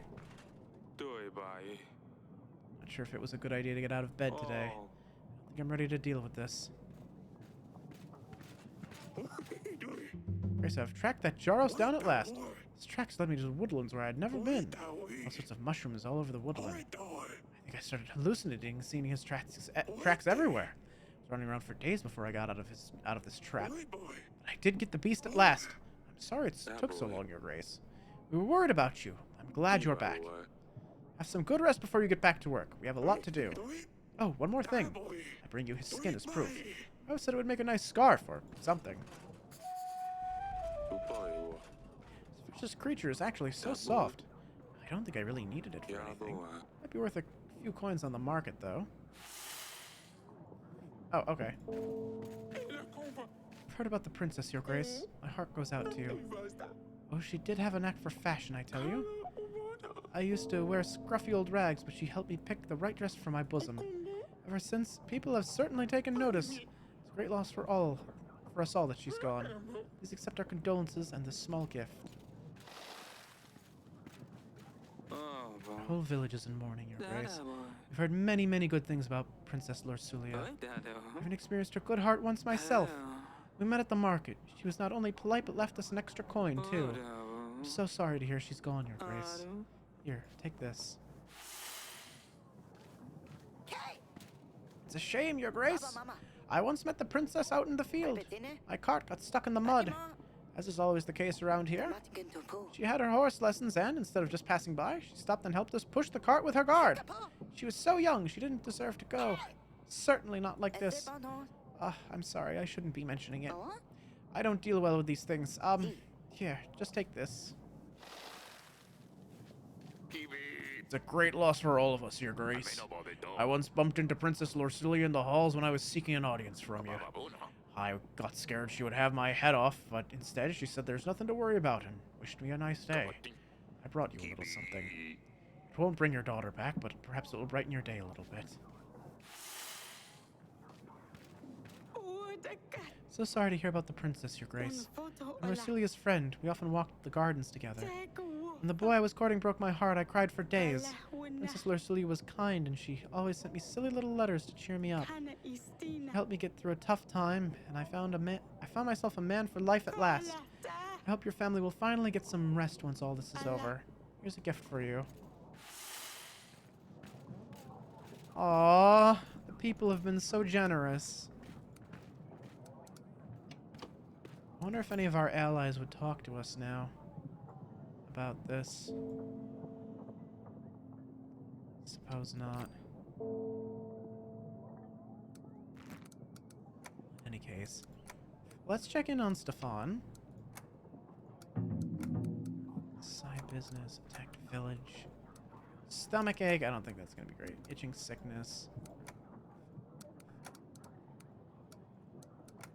Not sure if it was a good idea to get out of bed today. I think I'm ready to deal with this. Grace, I've tracked that Jaros down at last. His tracks led me to the woodlands where I'd never been. All sorts of mushrooms all over the woodland. I think I started hallucinating, seeing his tracks everywhere. I was running around for days before I got out of this trap. But I did get the beast at last. I'm sorry it took so long, Your Grace. We were worried about you. I'm glad you're back. Have some good rest before you get back to work. We have a lot to do. Oh, one more thing. I bring you his skin as proof. I always said it would make a nice scarf or something. This vicious creature is actually so soft. I don't think I really needed it for anything. Might be worth a few coins on the market, though. Oh, okay. I've heard about the princess, Your Grace. My heart goes out to you. Oh, she did have a knack for fashion, I tell you. I used to wear scruffy old rags, but she helped me pick the right dress for my bosom. Ever since, people have certainly taken notice. It's a great loss for us all that she's gone. Please accept our condolences and this small gift. The whole village is in mourning, Your Grace. We've heard many, many good things about Princess Lorsulia. I've even experienced her good heart once myself. We met at the market. She was not only polite, but left us an extra coin, too. I'm so sorry to hear she's gone, Your Grace. Here, take this. It's a shame, Your Grace. I once met the princess out in the field. My cart got stuck in the mud, as is always the case around here. She had her horse lessons and, instead of just passing by, she stopped and helped us push the cart with her guard. She was so young, she didn't deserve to go. Certainly not like this. I'm sorry, I shouldn't be mentioning it. I don't deal well with these things. Here, just take this. It's a great loss for all of us, Your Grace. I once bumped into Princess Lorsulia in the halls when I was seeking an audience from you. I got scared she would have my head off, but instead she said there's nothing to worry about and wished me a nice day. I brought you a little something. It won't bring your daughter back, but perhaps it will brighten your day a little bit. So sorry to hear about the princess, Your Grace. I'm Lorsulia's friend. We often walked the gardens together. When the boy I was courting broke my heart, I cried for days. Princess Lorsulia was kind, and she always sent me silly little letters to cheer me up. She helped me get through a tough time, and I found myself a man for life at last. I hope your family will finally get some rest once all this is over. Here's a gift for you. Aww, the people have been so generous. I wonder if any of our allies would talk to us now about this. Suppose not. In any case, let's check in on Stefan. Side business, attacked village. Stomach ache, I don't think that's gonna be great. Itching sickness.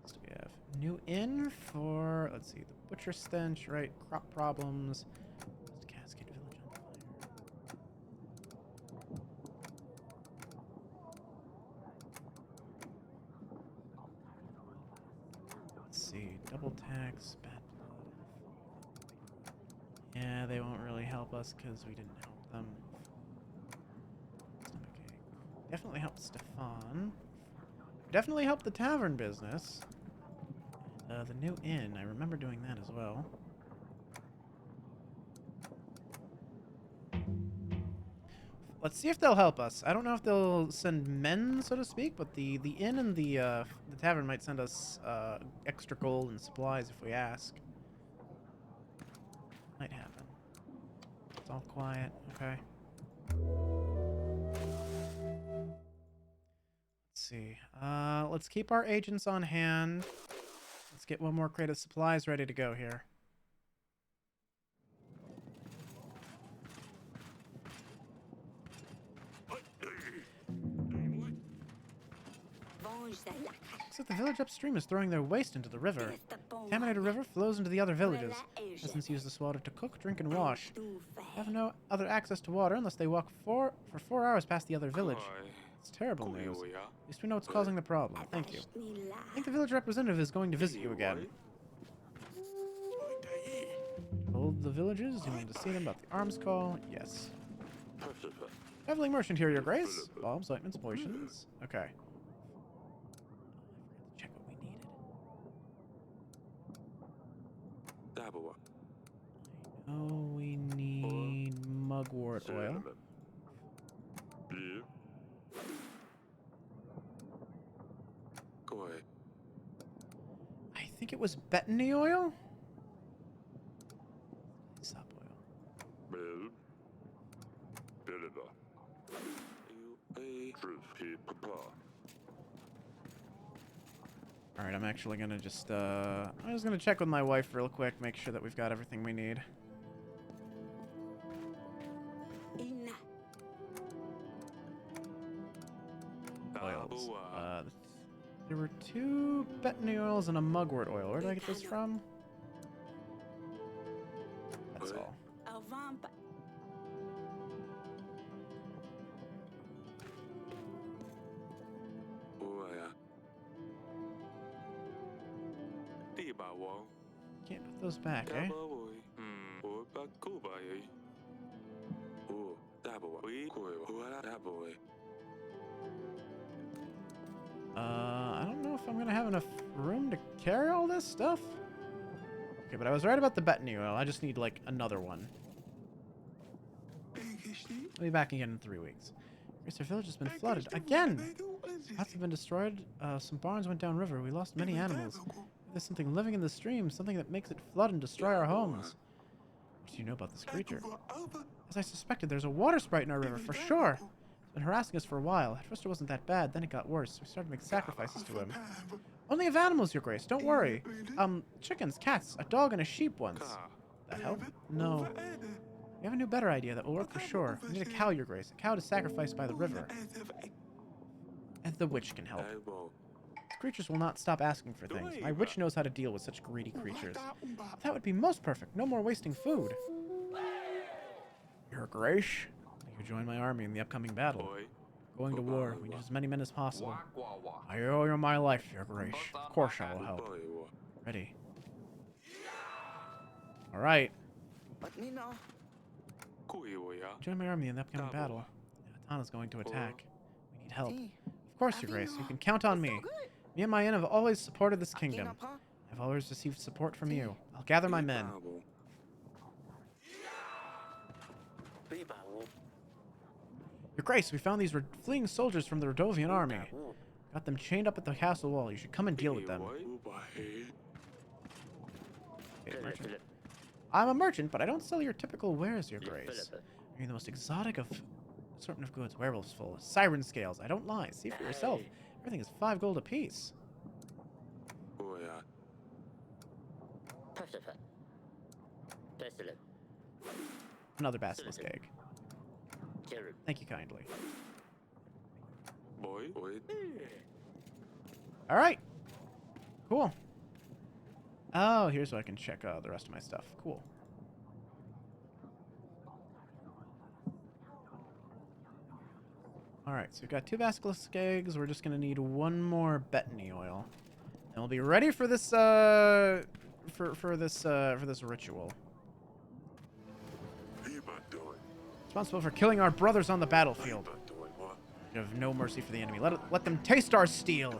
So we have new inn for, let's see, the butcher stench, right? Crop problems. Cascade village on fire. Let's see, double tax, bad blood. Yeah, they won't really help us because we didn't help them. Stomach ache. Definitely helped Stefan. Definitely helped the tavern business. The new inn, I remember doing that as well. Let's see if they'll help us. I don't know if they'll send men, so to speak, but the inn and the tavern might send us extra gold and supplies if we ask. Might happen. It's all quiet. Okay. Let's see. Let's keep our agents on hand. Let's get one more crate of supplies ready to go here. Looks like the village upstream is throwing their waste into the river. The contaminated river flows into the other villages. Peasants use this water to cook, drink, and wash. They have no other access to water unless they walk for 4 hours past the other village. It's terrible news. At least we know what's causing the problem. Thank you. นี่ล่ะ I think the village representative is going to visit you again. Told the villagers you wanted to see them about the arms call. Yes. Traveling merchant here, Your Grace. Bombs, ointments, potions. Okay. Check what we needed. Oh, we need mugwort oil. I think it was betony oil? Sop oil. Alright, I'm actually gonna just, I'm just gonna check with my wife real quick, make sure that we've got everything we need. อีน่ะ Oils. There were 2 betony oils and a mugwort oil. Where did I get this from? That's all. เอาว่างไป Can't put those back, eh? I don't know if I'm gonna have enough room to carry all this stuff. Okay, but I was right about the betony oil. I just need, like, another one. I'll be back again in 3 weeks. Yes, our village has been flooded. Again! Huts have been destroyed. Some barns went downriver. We lost many animals. There's something living in the stream, something that makes it flood and destroy our homes. What do you know about this creature? As I suspected, there's a water sprite in our river, for sure. It's been harassing us for a while. At first it wasn't that bad, then it got worse. We started to make sacrifices to him. Only of animals, Your Grace, don't worry. Chickens, cats, a dog, and a sheep once. That help? No. We have a new, better idea that will work for sure. We need a cow, Your Grace. A cow to sacrifice by the river. And the witch can help. Creatures will not stop asking for things. My witch knows how to deal with such greedy creatures. That would be most perfect. No more wasting food. Your Grace, you join my army in the upcoming battle. Going to war. We need as many men as possible. I owe you my life, Your Grace. Of course I will help. Ready. Alright. Join my army in the upcoming battle. Atana's going to attack. We need help. Of course, Your Grace. You can count on me. Me and my inn have always supported this kingdom. I've always received support from you. I'll gather my men. Your Grace, we found these fleeing soldiers from the Rodovian army. Got them chained up at the castle wall. You should come and deal with them. Okay, merchant. I'm a merchant, but I don't sell your typical wares, Your Grace. You're the most exotic of assortment of goods. Werewolves full. Siren scales. I don't lie. See for yourself. Everything is 5 gold apiece. Another basilisk egg. Thank you kindly. Alright. Cool. Oh, here's where I can check the rest of my stuff. Cool. Alright, so we've got 2 basilisk eggs. We're just gonna need 1 more betony oil. And we'll be ready for this for this ritual. Responsible for killing our brothers on the battlefield. You have no mercy for the enemy. Let them taste our steel.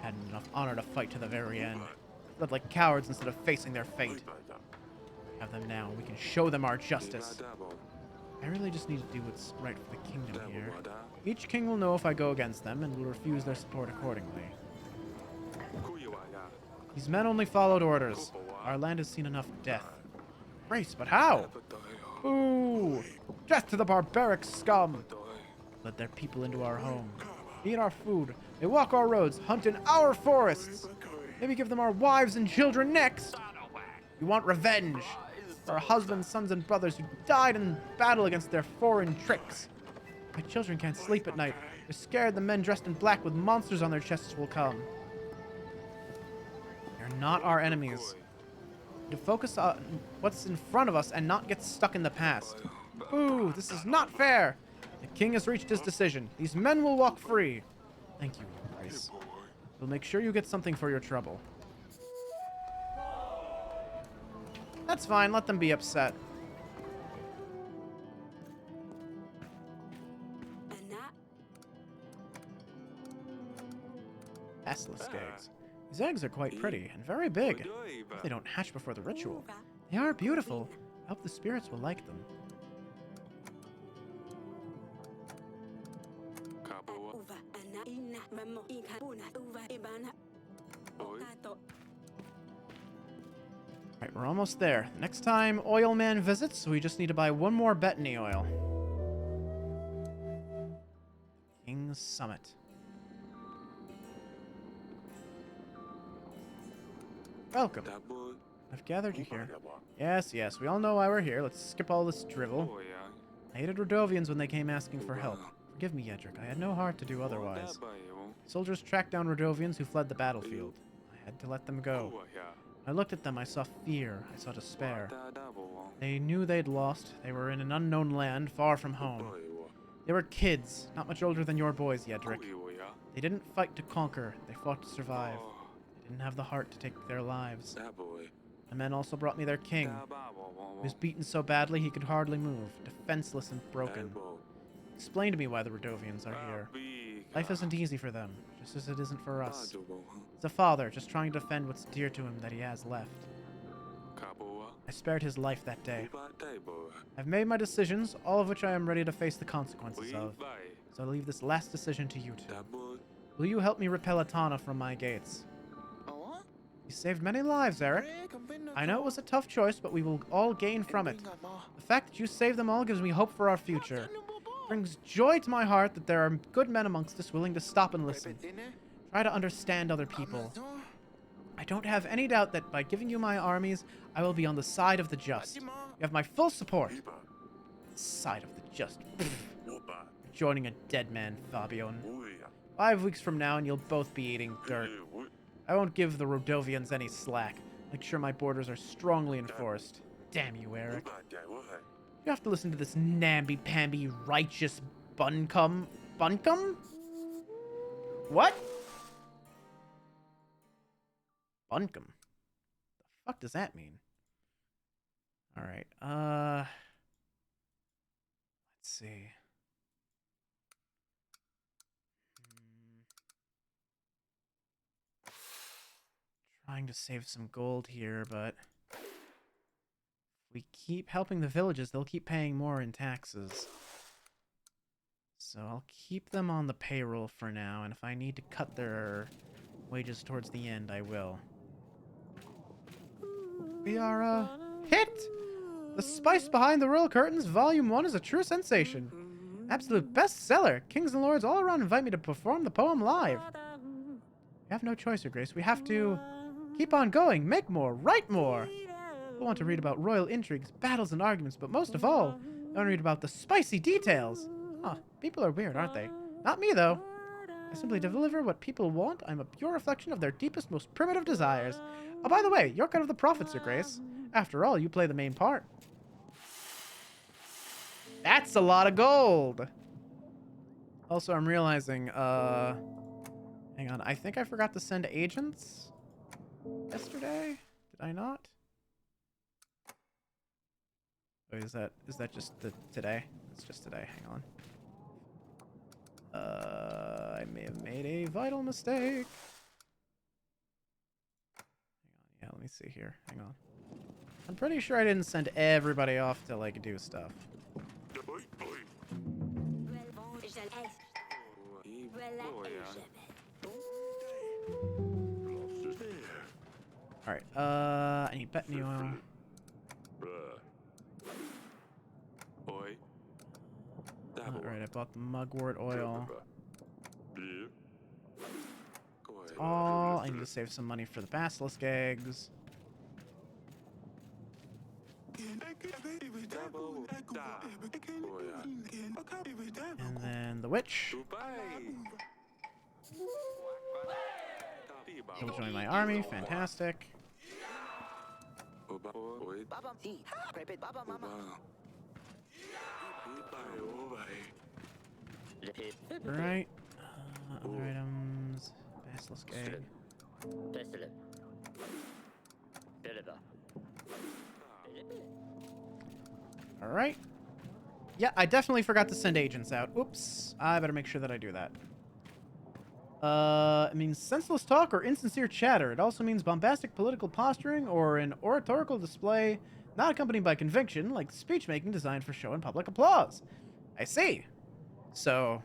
Had enough honor to fight to the very end. Live like cowards instead of facing their fate. Have them now. We can show them our justice. I really just need to do what's right for the kingdom here. Each king will know if I go against them and will refuse their support accordingly. These men only followed orders. Our land has seen enough death. Grace, but how? Ooh! Death to the barbaric scum! Let their people into our home. Eat our food. They walk our roads, hunt in our forests. Maybe give them our wives and children next. We want revenge. For our husbands, sons, and brothers who died in battle against their foreign tricks. My children can't sleep at night. They're scared the men dressed in black with monsters on their chests will come. They're not our enemies. To focus on what's in front of us and not get stuck in the past. Ooh, this is not fair. The king has reached his decision. These men will walk free. Thank you, Your Grace. We'll make sure you get something for your trouble. That's fine. Let them be upset. Anna. Basilisk eggs. These eggs are quite pretty and very big. If they don't hatch before the ritual. They are beautiful. I hope the spirits will like them. Uva. Anna. Ina. Mamo. Ika. Una. Uva. Ibana. Otato. Alright, we're almost there. Next time Oil Man visits, we just need to buy one more Bettany oil. King's Summit. Welcome. I've gathered you here. Yes, yes, we all know why we're here. Let's skip all this drivel. I hated Rodovians when they came asking for help. Forgive me, Yedric. I had no heart to do otherwise. Soldiers tracked down Rodovians who fled the battlefield. I had to let them go. I looked at them, I saw fear, I saw despair. They knew they'd lost. They were in an unknown land, far from home. They were kids, not much older than your boys, Yedric. They didn't fight to conquer, they fought to survive. They didn't have the heart to take their lives. The men also brought me their king. He was beaten so badly he could hardly move, defenseless and broken. Explain to me why the Rodovians are here. Life isn't easy for them, just as it isn't for us. He's a father, just trying to defend what's dear to him that he has left. I spared his life that day. I've made my decisions, all of which I am ready to face the consequences of. So I leave this last decision to you two. Will you help me repel Atana from my gates? You saved many lives, Eric. I know it was a tough choice, but we will all gain from it. The fact that you saved them all gives me hope for our future. It brings joy to my heart that there are good men amongst us willing to stop and listen. Try to understand other people. I don't have any doubt that by giving you my armies, I will be on the side of the just. You have my full support. Side of the just. You're joining a dead man, Fabian. 5 weeks from now and you'll both be eating dirt. I won't give the Rodovians any slack. Make sure my borders are strongly enforced. Damn you, Eric. You have to listen to this namby-pamby righteous buncum. Buncum? What? Buncum. The fuck does that mean? Alright, let's see. Trying to save some gold here, but if we keep helping the villages, they'll keep paying more in taxes. So I'll keep them on the payroll for now, and if I need to cut their wages towards the end, I will. We are, hit! The Spice Behind the Royal Curtains, Volume 1 is a true sensation. Absolute bestseller. Kings and lords all around invite me to perform the poem live. We have no choice, Your Grace. We have to keep on going, make more, write more. I want to read about royal intrigues, battles, and arguments, but most of all, I want to read about the spicy details. Huh, people are weird, aren't they? Not me, though. I simply deliver what people want. I'm a pure reflection of their deepest, most primitive desires. Oh, by the way, you're kind of the prophet, Your Grace. After all, you play the main part. That's a lot of gold. Also, I'm realizing, hang on, I think I forgot to send agents yesterday. Did I not? Wait, is that just today? It's just today. Hang on. I may have made a vital mistake. Hang on. Yeah, let me see here. Hang on. I'm pretty sure I didn't send everybody off to, like, do stuff. Alright, I need Bettany oil. Alright, I bought the mugwort oil. That's all. I need to save some money for the basilisk eggs. And then the witch. He'll join my army. Fantastic. Right. Other items. Basilisk egg. Alright. Yeah, I definitely forgot to send agents out. Oops. I better make sure that I do that. It means senseless talk or insincere chatter. It also means bombastic political posturing or an oratorical display not accompanied by conviction, like speech-making designed for show and public applause. I see. So,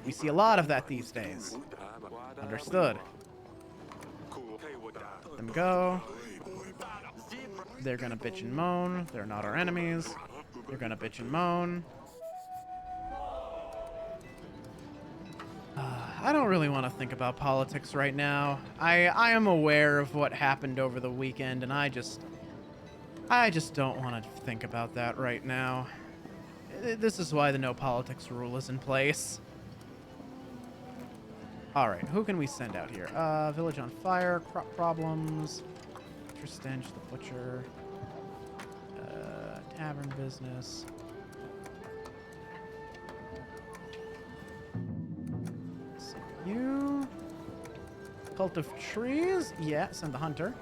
we see a lot of that these days. Understood. Let them go. They're gonna bitch and moan. They're not our enemies. They're gonna bitch and moan. I don't really want to think about politics right now. I am aware of what happened over the weekend, and I just don't want to think about that right now. This is why the no politics rule is in place. Alright, who can we send out here? Village on fire, crop problems, Stench, the butcher, tavern business. You. Cult of trees? Yeah, send the hunter.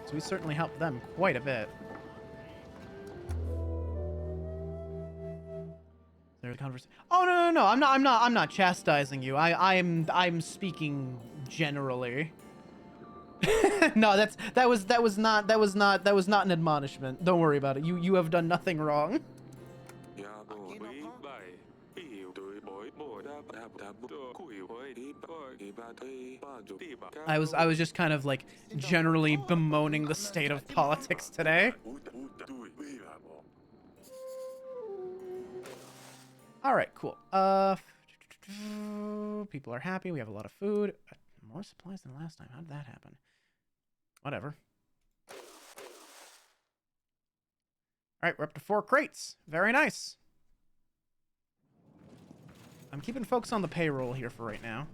So we certainly helped them quite a bit. There's a conversation. Oh no! I'm not chastising you. I'm speaking generally. No, that was not an admonishment. Don't worry about it. You have done nothing wrong. I was just kind of like generally bemoaning the state of politics today. All right, cool. People are happy. We have a lot of food. More supplies than last time. How did that happen? Whatever. All right, we're up to 4 crates. Very nice. I'm keeping folks on the payroll here for right now.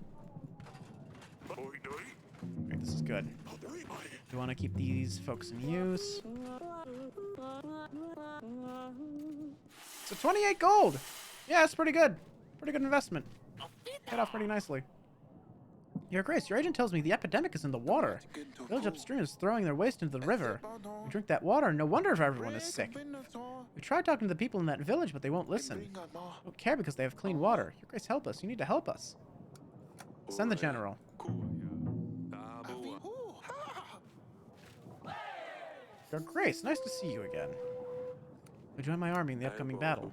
Alright, this is good. We want to keep these folks in use. So 28 gold! Yeah, that's pretty good. Pretty good investment. Paid off pretty nicely. Your Grace, your agent tells me the epidemic is in the water. The village upstream is throwing their waste into the river. We drink that water, no wonder if everyone is sick. We tried talking to the people in that village, but they won't listen. They don't care because they have clean water. Your Grace, help us. You need to help us. Send the general. Your Grace, nice to see you again. You join my army in the upcoming battle.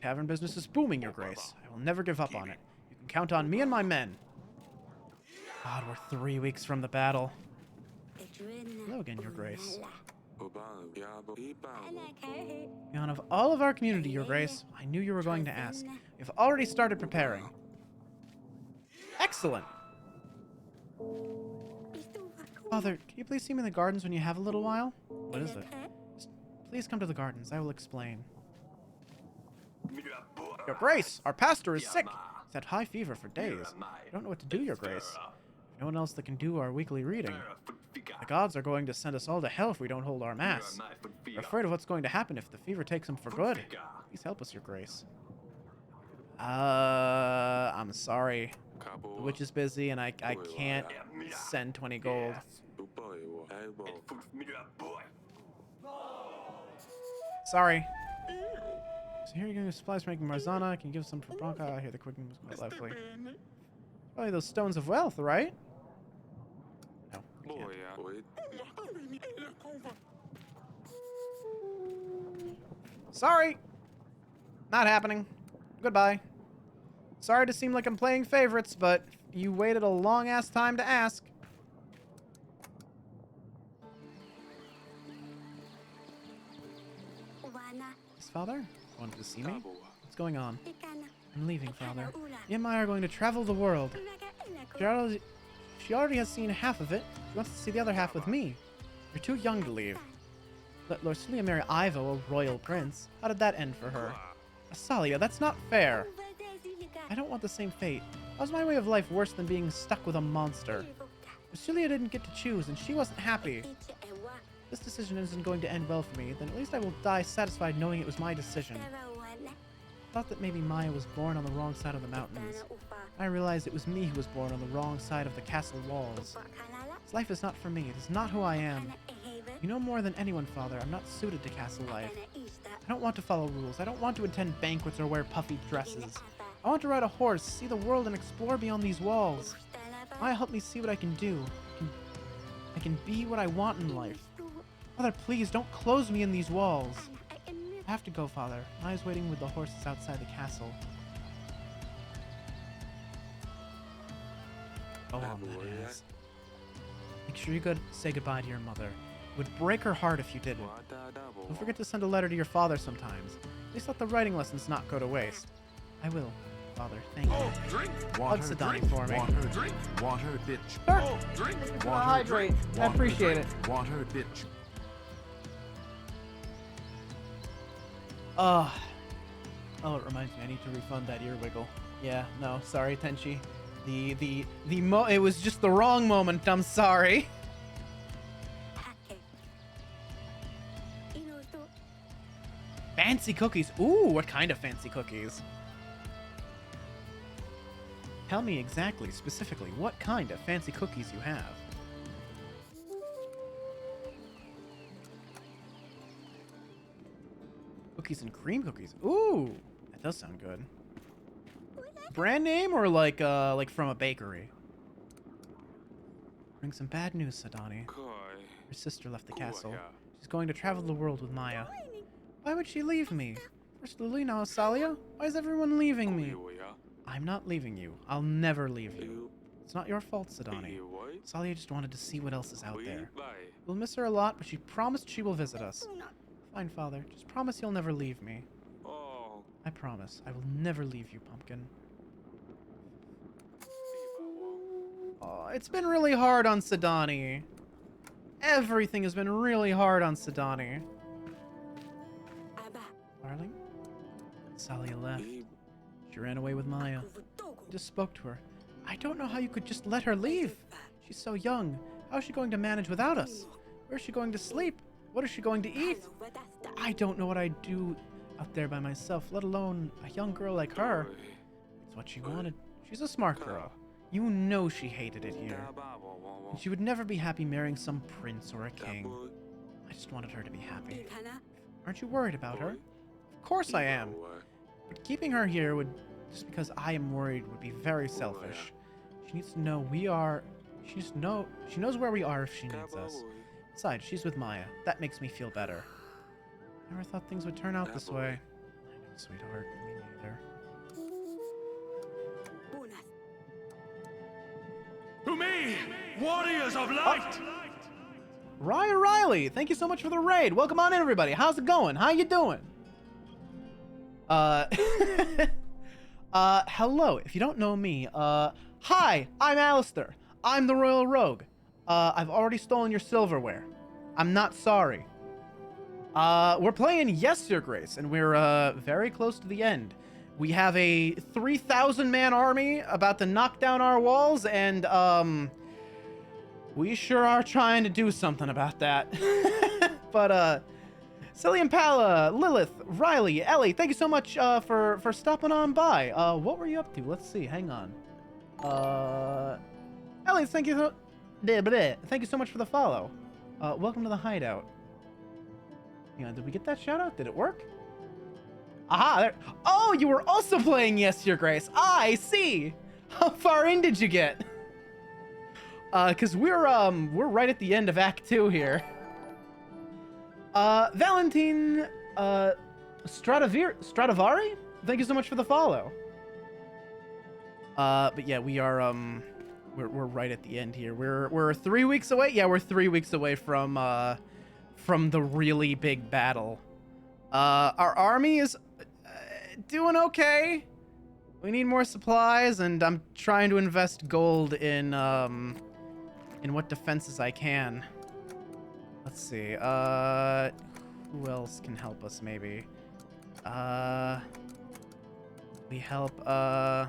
Tavern business is booming, Your Grace. I will never give up on it. You can count on me and my men. God, we're 3 weeks from the battle. Hello again, Your Grace. Beyond of all of our community, Your Grace, I knew you were going to ask. We've already started preparing. Excellent! Father, can you please see me in the gardens when you have a little while? What is it? Just please come to the gardens. I will explain. Your Grace, our pastor is sick. He's had high fever for days. I don't know what to do, Your Grace. No one else that can do our weekly reading. The gods are going to send us all to hell if we don't hold our mass. We're afraid of what's going to happen if the fever takes him for good. Please help us, Your Grace. I'm sorry. The witch is busy and I can't send 20 gold. Sorry. So here you go, supplies for making Marzana. Can you give some for Bronca? I hear the cooking was quite lively. Probably those stones of wealth, right? No, I can't. Sorry. Not happening. Goodbye. Sorry to seem like I'm playing favorites, but you waited a long-ass time to ask. Yes, Father? Wanted to see me? What's going on? I'm leaving, Father. Me and Maya are going to travel the world. She already has seen half of it. She wants to see the other half with me. You're too young to leave. Let Lorcelia marry Ivo, a royal prince. How did that end for her? Asalia, that's not fair. I don't want the same fate. How's my way of life worse than being stuck with a monster? Lorcelia didn't get to choose, and she wasn't happy. This decision isn't going to end well for me, then at least I will die satisfied knowing it was my decision. I thought that maybe Maya was born on the wrong side of the mountains. I realized it was me who was born on the wrong side of the castle walls. This life is not for me. It is not who I am. You know more than anyone, Father. I'm not suited to castle life. I don't want to follow rules. I don't want to attend banquets or wear puffy dresses. I want to ride a horse, see the world, and explore beyond these walls. Maya, help me see what I can do. I can be what I want in life. Father, please, don't close me in these walls. I have to go, Father. Maya's waiting with the horses outside the castle. Go on, that is. Make sure you say goodbye to your mother. It would break her heart if you didn't. Don't forget to send a letter to your father sometimes. Please let the writing lessons not go to waste. I will, Father. Thank you. Oh, drink. Hug Sidani for me. Water, drink. Water, bitch. Oh, drink. Water, hydrate. I appreciate it. Water, bitch. Oh, it reminds me. I need to refund that ear wiggle. Yeah, no, sorry, Tenchi. It was just the wrong moment. I'm sorry. Fancy cookies. Ooh, what kind of fancy cookies? Tell me exactly, specifically, what kind of fancy cookies you have. Cookies and cream cookies. Ooh, that does sound good. Brand name or like from a bakery? Bring some bad news, Sidani. Her sister left the castle. She's going to travel the world with Maya. Why would she leave me? First Lily, now Asalia? Why is everyone leaving me? I'm not leaving you. I'll never leave you. It's not your fault, Sidani. Asalia just wanted to see what else is out there. We'll miss her a lot, but she promised she will visit us. Fine, Father. Just promise you'll never leave me. I promise. I will never leave you, Pumpkin. Oh, it's been really hard on Sidani. Everything has been really hard on Sidani. Darling? Salia left. She ran away with Maya. I just spoke to her. I don't know how you could just let her leave. She's so young. How is she going to manage without us? Where is she going to sleep? What is she going to eat? I don't know what I'd do out there by myself, let alone a young girl like her. It's what she wanted. She's a smart girl. You know she hated it here. And she would never be happy marrying some prince or a king. I just wanted her to be happy. Aren't you worried about her? Of course I am. But keeping her here would, just because I am worried, would be very selfish. She needs to know she knows where we are if she needs us. Besides, she's with Maya. That makes me feel better. Never thought things would turn out this way. I know, sweetheart. Me neither. To me, warriors of light. Raya Riley, thank you so much for the raid. Welcome on in, everybody. How's it going? How you doing? Hello. If you don't know me, hi, I'm Alistair. I'm the Royal Rogue. I've already stolen your silverware. I'm not sorry. We're playing Yes, Your Grace, and we're, very close to the end. We have a 3,000-man army about to knock down our walls, and, we sure are trying to do something about that. But, Silly Impala, Lilith, Riley, Ellie, thank you so much, for stopping on by. What were you up to? Let's see. Hang on. Ellie, thank you so much for the follow. Welcome to the hideout. Hang on, did we get that shout out? Did it work? Aha, there. Oh, you were also playing Yes, Your Grace. I see. How far in did you get? Cause we're right at the end of Act 2 here. Valentine, Stradivari? Thank you so much for the follow. But yeah, we are, we're right at the end here. We're 3 weeks away. Yeah, we're 3 weeks away from the really big battle. Our army is doing okay. We need more supplies, and I'm trying to invest gold in what defenses I can. Let's see. Who else can help us? Maybe. We help. I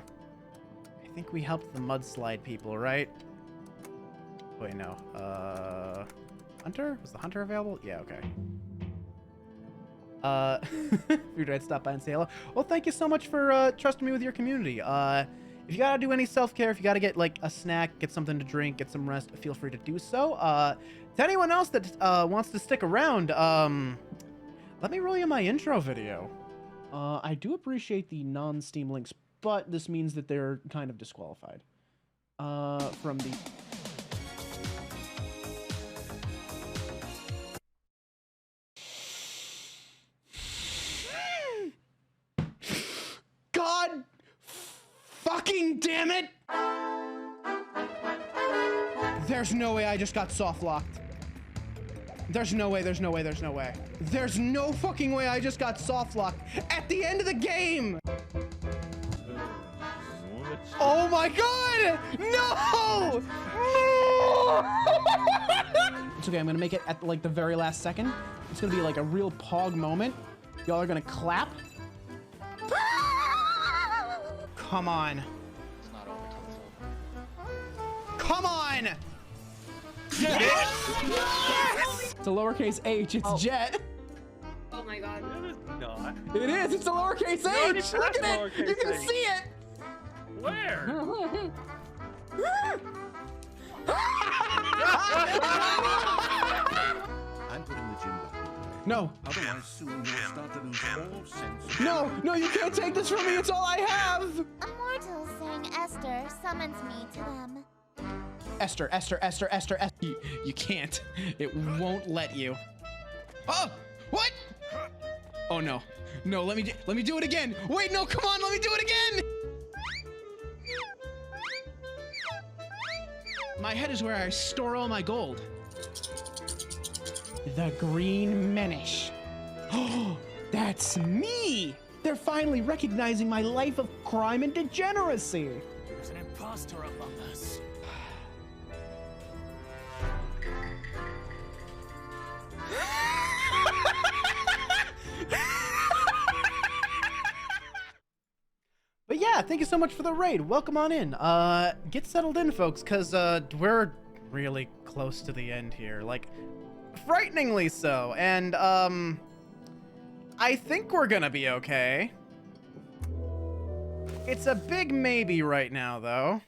think we helped the mudslide people, right? Wait, no. Hunter? Was the hunter available? Yeah, okay. Figured I'd stop by and say hello. Well, thank you so much for trusting me with your community. If you gotta do any self-care, if you gotta get like a snack, get something to drink, get some rest, feel free to do so. To anyone else that wants to stick around, let me roll you my intro video. I do appreciate the non-Steam links, but this means that they're kind of disqualified from the... God fucking damn it! There's no way I just got soft locked. There's no way, there's no way, there's no way. There's no fucking way I just got soft locked at the end of the game! Oh my god! No! No! It's okay, I'm gonna make it at like the very last second. It's gonna be like a real pog moment. Y'all are gonna clap. Come on. It's not over till it's over. Come on! It's a lowercase h, it's Jet. Oh my god. Not. It is, it's a lowercase already h! Look at passed it! You can lowercase h. see it! Where? I'm putting the gym back. No, Otherwise, soon you'll start to lose all sense. no, no, you can't take this from me, it's all I have! A mortal saying Esther summons me to them. Esther, Esther, Esther, Esther, Esther. You can't. It won't let you. Oh! What? Oh no. No, let me do it again. Wait, no, come on, let me do it again! My head is where I store all my gold. The Green Menace. Oh, that's me! They're finally recognizing my life of crime and degeneracy. There's an imposter among us. But yeah, thank you so much for the raid. Welcome on in. Get settled in, folks, because we're really close to the end here. Like, frighteningly so. And, I think we're gonna be okay. It's a big maybe right now, though.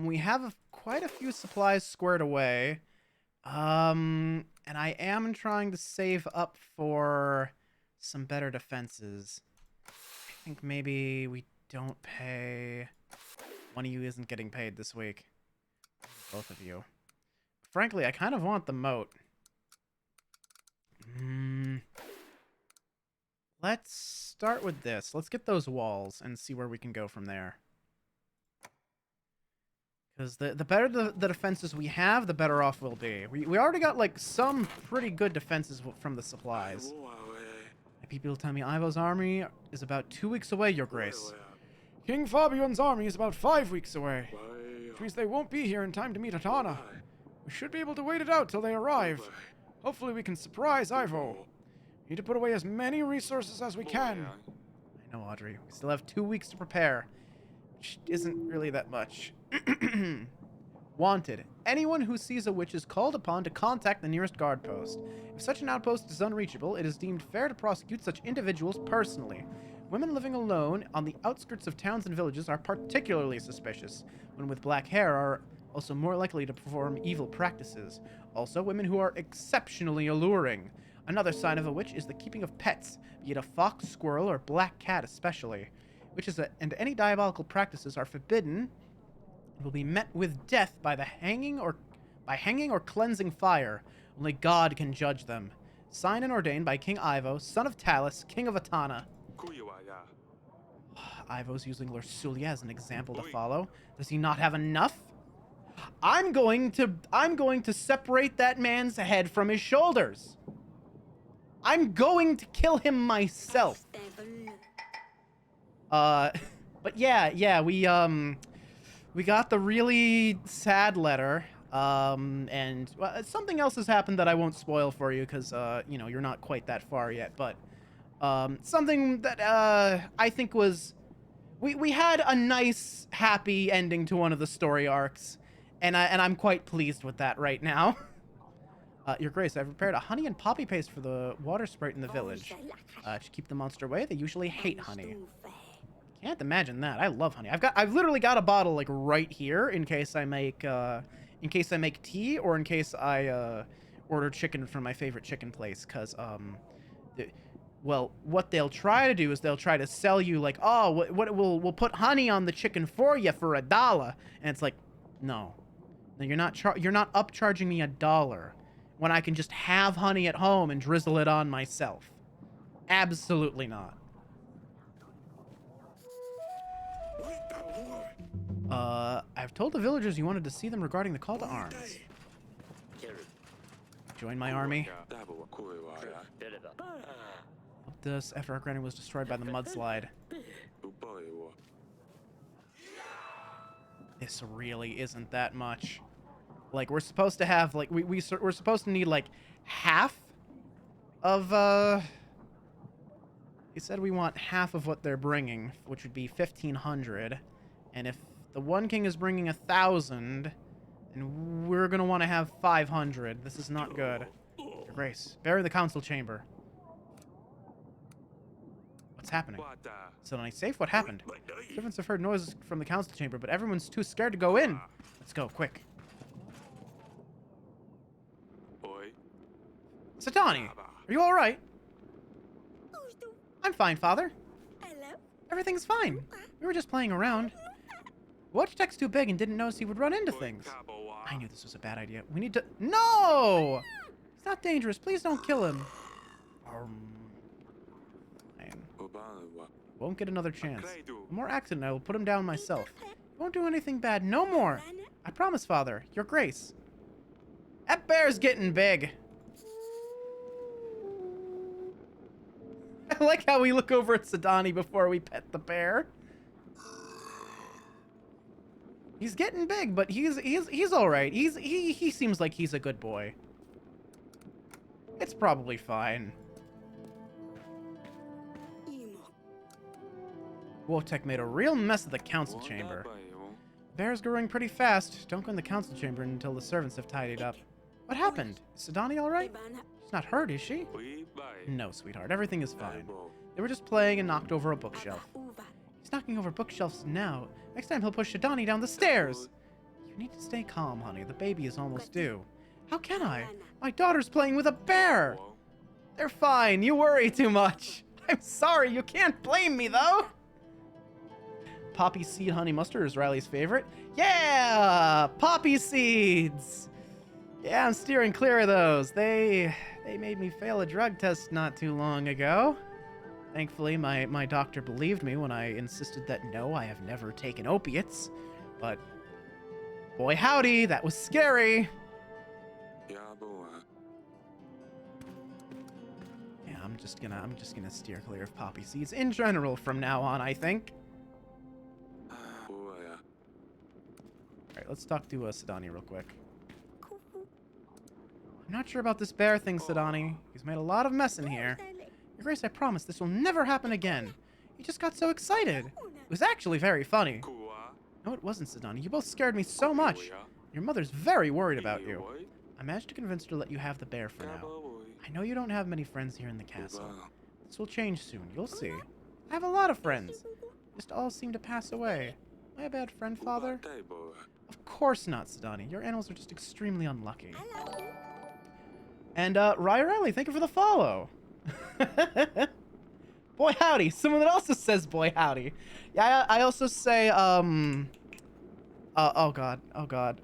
We have quite a few supplies squared away. And I am trying to save up for some better defenses. I think maybe we don't pay... One of you isn't getting paid this week. Both of you. Frankly, I kind of want the moat. Let's start with this. Let's get those walls and see where we can go from there. Because the better the defenses we have, the better off we'll be. We already got, like, some pretty good defenses from the supplies. People tell me Ivo's army is about 2 weeks away, Your Grace. King Fabion's army is about 5 weeks away, which means they won't be here in time to meet Atana. We should be able to wait it out till they arrive. Hopefully we can surprise Ivo. We need to put away as many resources as we can. I know, Audrey. We still have 2 weeks to prepare, which isn't really that much. Wanted. Anyone who sees a witch is called upon to contact the nearest guard post. If such an outpost is unreachable, it is deemed fair to prosecute such individuals personally. Women living alone on the outskirts of towns and villages are particularly suspicious. Women with black hair are also more likely to perform evil practices. Also, women who are exceptionally alluring. Another sign of a witch is the keeping of pets, be it a fox, squirrel, or black cat especially. Witches and any diabolical practices are forbidden and will be met with death by hanging or cleansing fire. Only God can judge them. Signed and ordained by King Ivo, son of Talus, king of Atana. Ivo's using Lursulia as an example to follow. Does he not have enough? I'm going to separate that man's head from his shoulders. I'm going to kill him myself. But yeah, we got the really sad letter. And something else has happened that I won't spoil for you because, you know, you're not quite that far yet. But something that I think was... We had a nice, happy ending to one of the story arcs. and I'm quite pleased with that right now. Your Grace, I've prepared a honey and poppy paste for the water sprite in the village. To keep the monster away, they usually hate honey. Can't imagine that. I love honey. I've literally got a bottle like right here in case I make tea or in case I order chicken from my favorite chicken place. Cause well, what they'll try to do is they'll try to sell you like, oh, we'll put honey on the chicken for you for $1, and it's like, no, you're not upcharging me $1 when I can just have honey at home and drizzle it on myself. Absolutely not. I've told the villagers you wanted to see them regarding the call to arms. Join my army. This after our granny was destroyed by the mudslide. This really isn't that much. Like, we're supposed to have, like, we're supposed to need, like, half of, He said we want half of what they're bringing, which would be 1,500. And if the one king is bringing 1,000, then we're gonna want to have 500. This is not good. Your Grace, bury the council chamber. What's happening? Sidani safe? What happened? Servants have heard noises from the council chamber, but everyone's too scared to go in. Let's go, quick. Sidani, are you all right? I'm fine, Father. Everything's fine. We were just playing around. Wojtek's too big and didn't notice he would run into things. I knew this was a bad idea. We need to... No! It's not dangerous. Please don't kill him. Man. Won't get another chance. One more accident, I will put him down myself. Won't do anything bad. No more. I promise, Father. Your Grace. That bear's getting big. I like how we look over at Sidani before we pet the bear. He's getting big, but he's all right. He seems like he's a good boy. It's probably fine. Wojtek made a real mess of the council chamber. Bear's growing pretty fast. Don't go in the council chamber until the servants have tidied up. What happened? Is Sidani all right? She's not hurt, is she? No, sweetheart. Everything is fine. They were just playing and knocked over a bookshelf. He's knocking over bookshelves now. Next time he'll push Sidani down the stairs. You need to stay calm, honey. The baby is almost due. How can I? My daughter's playing with a bear. They're fine. You worry too much. I'm sorry. You can't blame me, though. Poppy seed honey mustard is Riley's favorite. Yeah! Poppy seeds! Yeah, I'm steering clear of those. They made me fail a drug test not too long ago. Thankfully, my doctor believed me when I insisted that no, I have never taken opiates. But boy howdy, that was scary. Yeah, I'm just gonna steer clear of poppy seeds in general from now on, I think. Alright, let's talk to Sidani real quick. I'm not sure about this bear thing, Sidani. He's made a lot of mess in here. Your Grace, I promise this will never happen again. He just got so excited. It was actually very funny. No, it wasn't, Sidani. You both scared me so much. Your mother's very worried about you. I managed to convince her to let you have the bear for now. I know you don't have many friends here in the castle. This will change soon. You'll see. I have a lot of friends. Just all seem to pass away. Am I a bad friend, Father? Of course not, Sidani. Your animals are just extremely unlucky. And, Riley, thank you for the follow. Boy howdy. Someone that also says boy howdy. Yeah, I also say, oh god.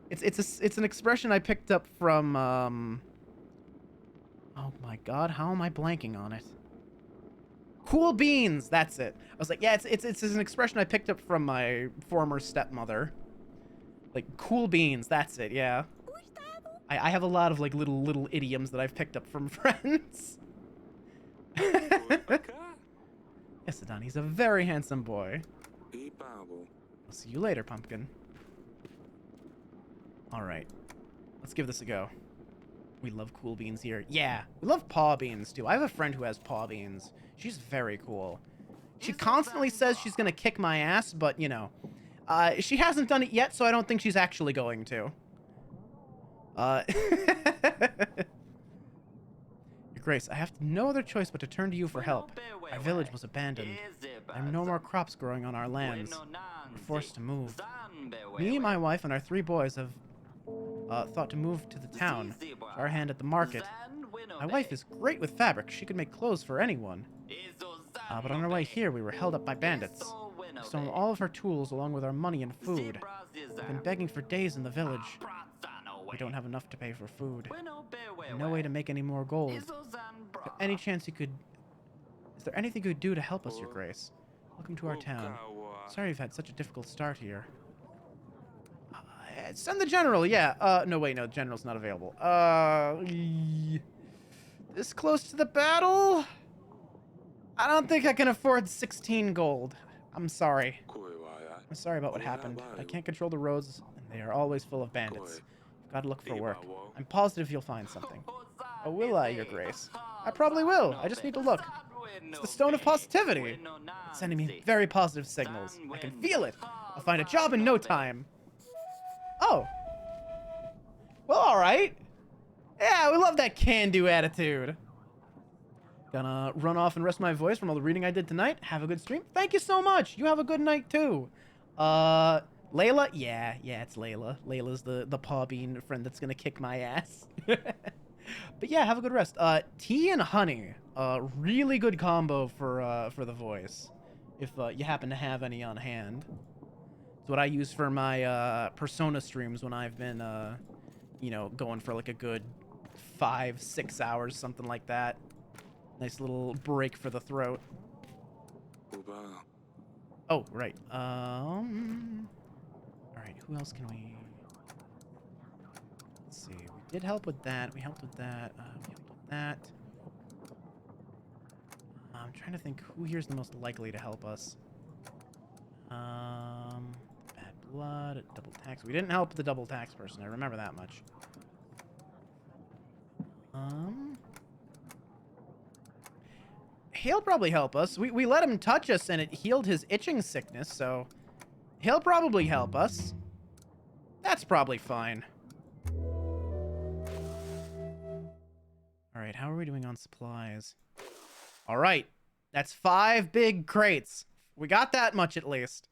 It's an expression I picked up from, oh my god, how am I blanking on it? Cool beans, that's it. I was like, yeah, it's an expression I picked up from my former stepmother. Like, cool beans, that's it, yeah. I have a lot of, like, little idioms that I've picked up from friends. Yes, Sidani, he's a very handsome boy. I'll see you later, Pumpkin. Alright. Let's give this a go. We love cool beans here. Yeah, we love paw beans, too. I have a friend who has paw beans. She's very cool. She constantly says she's gonna kick my ass, but, you know, She hasn't done it yet, so I don't think she's actually going to. Your Grace, I have no other choice but to turn to you for help. Our village was abandoned. There are no more crops growing on our lands. We're forced to move. Me, my wife, and our 3 boys have thought to move to the town. Our hand at the market. My wife is great with fabric. She could make clothes for anyone. But on our way here, we were held up by bandits. We stolen all of her tools along with our money and food. We've been begging for days in the village. We don't have enough to pay for food. No way to make any more gold. Is there any chance you could... Is there anything you could do to help us, Your Grace? Welcome to our town. Sorry you've had such a difficult start here. Send the general, yeah. No, wait, no, the general's not available. This close to the battle? I don't think I can afford 16 gold. I'm sorry. I'm sorry about what happened. I can't control the roads, and they are always full of bandits. I've got to look for work. I'm positive you'll find something. Oh, will I, Your Grace? I probably will. I just need to look. It's the Stone of Positivity. It's sending me very positive signals. I can feel it. I'll find a job in no time. Oh. Well, alright. Yeah, we love that can-do attitude. Gonna run off and rest my voice from all the reading I did tonight. Have a good stream. Thank you so much. You have a good night, too. Layla? Yeah, it's Layla. Layla's the paw bean friend that's gonna kick my ass. But yeah, have a good rest. Tea and honey. Really good combo for the voice. If you happen to have any on hand. It's what I use for my Persona streams when I've been, you know, going for like a good 5-6 hours, something like that. Nice little break for the throat. Oh, right. All right, who else can we... Let's see. We did help with that. We helped with that. We helped with that. I'm trying to think who here's the most likely to help us. Bad blood, double tax. We didn't help the double tax person. I remember that much. He'll probably help us. We let him touch us and it healed his itching sickness, so he'll probably help us. That's probably fine. Alright, how are we doing on supplies? Alright, that's 5 big crates. We got that much at least.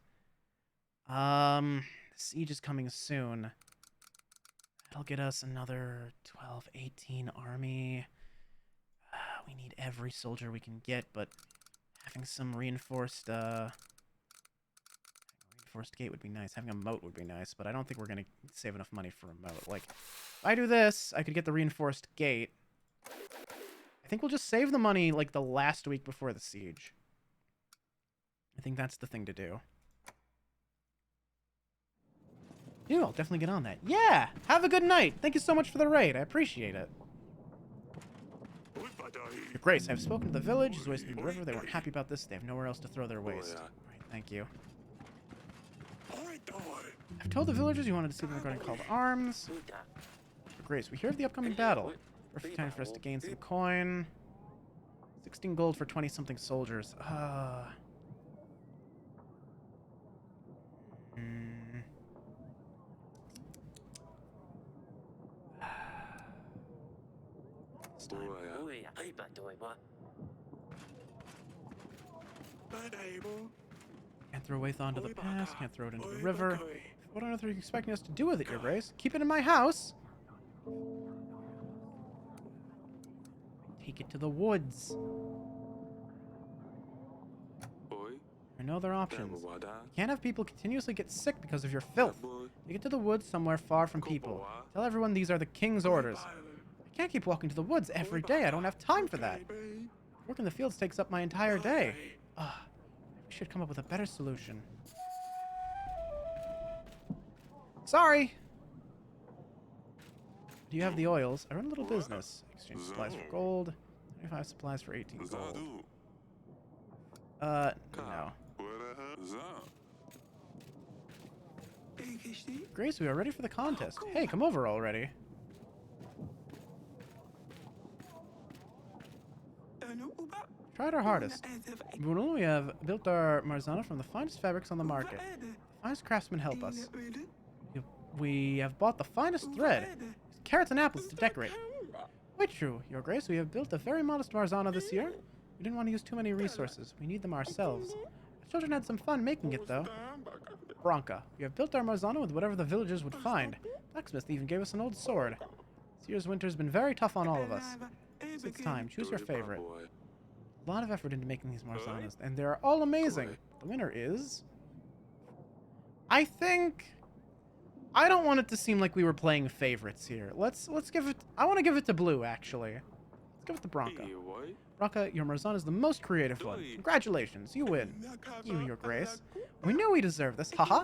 The siege is coming soon. That'll get us another 12, 18 army. We need every soldier we can get, but having some reinforced gate would be nice. Having a moat would be nice, but I don't think we're going to save enough money for a moat. Like, if I do this, I could get the reinforced gate. I think we'll just save the money, like, the last week before the siege. I think that's the thing to do. Yeah, I'll definitely get on that. Yeah! Have a good night! Thank you so much for the raid. I appreciate it. Your Grace, I've spoken to the village. He's wasting the river. They weren't happy about this. They have nowhere else to throw their waste. All right, thank you. I've told the villagers you wanted to see them regarding Call to Arms. Your Grace, we hear of the upcoming battle. Perfect time for us to gain some coin. 16 gold for 20-something soldiers. Can't throw Waithon to the pass, can't throw it into the river. What on earth are you expecting us to do with it, Your Grace? Keep it in my house? Take it to the woods. There are no other options. You can't have people continuously get sick because of your filth. Take it to the woods somewhere far from people. Tell everyone these are the king's orders. I can't keep walking to the woods every day. I don't have time for that. Work in the fields takes up my entire day. We should come up with a better solution. Sorry. Do you have the oils? I run a little business. Exchange supplies for gold. 25 supplies for 18 gold. No. Grace, we are ready for the contest. Hey, come over already. Tried our hardest. We have built our Marzana from the finest fabrics on the market. Finest craftsmen help us. We have bought the finest thread, carrots and apples to decorate. Quite true, Your Grace. We have built a very modest Marzana this year. We didn't want to use too many resources. We need them ourselves. The children had some fun making it, though. Bronca. We have built our Marzana with whatever the villagers would find. Blacksmith even gave us an old sword. This year's winter's been very tough on all of us. So it's time. Choose your favorite. A lot of effort into making these Marzanas, and they're all amazing. The winner is... I think... I don't want it to seem like we were playing favorites here. Let's give it... I want to give it to Blue, actually. Let's give it to Bronca. Bronca, your Marzana is the most creative one. Congratulations, you win. Thank you, Your Grace. We knew we deserved this, haha.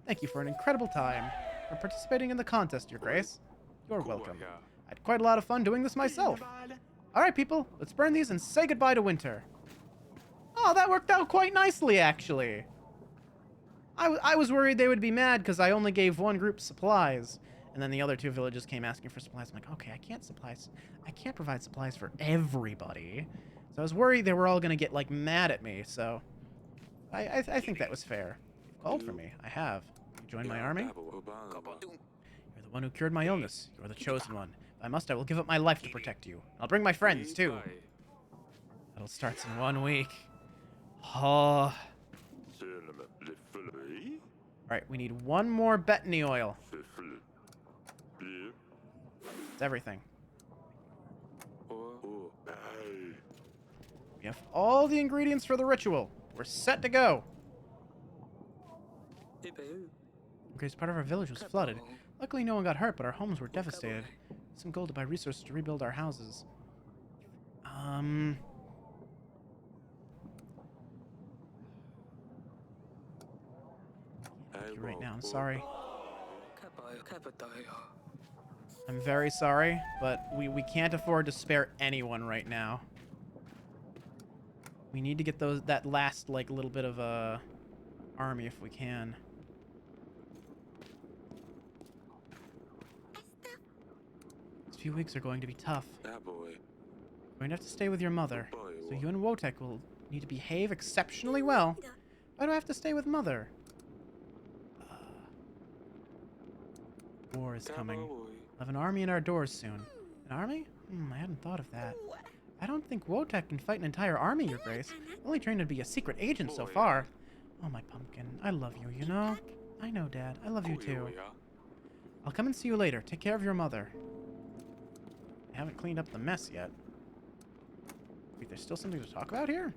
Thank you for an incredible time. For participating in the contest, Your Grace. You're welcome. I had quite a lot of fun doing this myself. Alright, people, let's burn these and say goodbye to winter. Oh, that worked out quite nicely, actually. I was worried they would be mad because I only gave one group supplies. And then the other two villages came asking for supplies. I'm like, okay, I can't provide supplies for everybody. So I was worried they were all going to get, like, mad at me. So I think that was fair. You've called for me. I have. You join my army? You're the one who cured my illness. You're the chosen one. If I must, I will give up my life to protect you. I'll bring my friends, too. Battle starts in 1 week. Oh. Alright, we need one more Bettany oil. It's everything. We have all the ingredients for the ritual. We're set to go. The greatest part of our village was flooded. Luckily, no one got hurt, but our homes were devastated. Some gold to buy resources to rebuild our houses. Right now, I'm sorry. I'm very sorry, but we can't afford to spare anyone right now. We need to get that last, like, little bit of a army if we can. These few weeks are going to be tough. You're going to have to stay with your mother, so you and Wotek will need to behave exceptionally well. Why do I have to stay with Mother? War is coming. We'll have an army in our doors soon. An army? I hadn't thought of that. I don't think Wotek can fight an entire army, Your Grace. Only trained to be a secret agent so far. Oh, my pumpkin. I love you, you know? I know, Dad. I love you, too. I'll come and see you later. Take care of your mother. I haven't cleaned up the mess yet. Wait, there's still something to talk about here?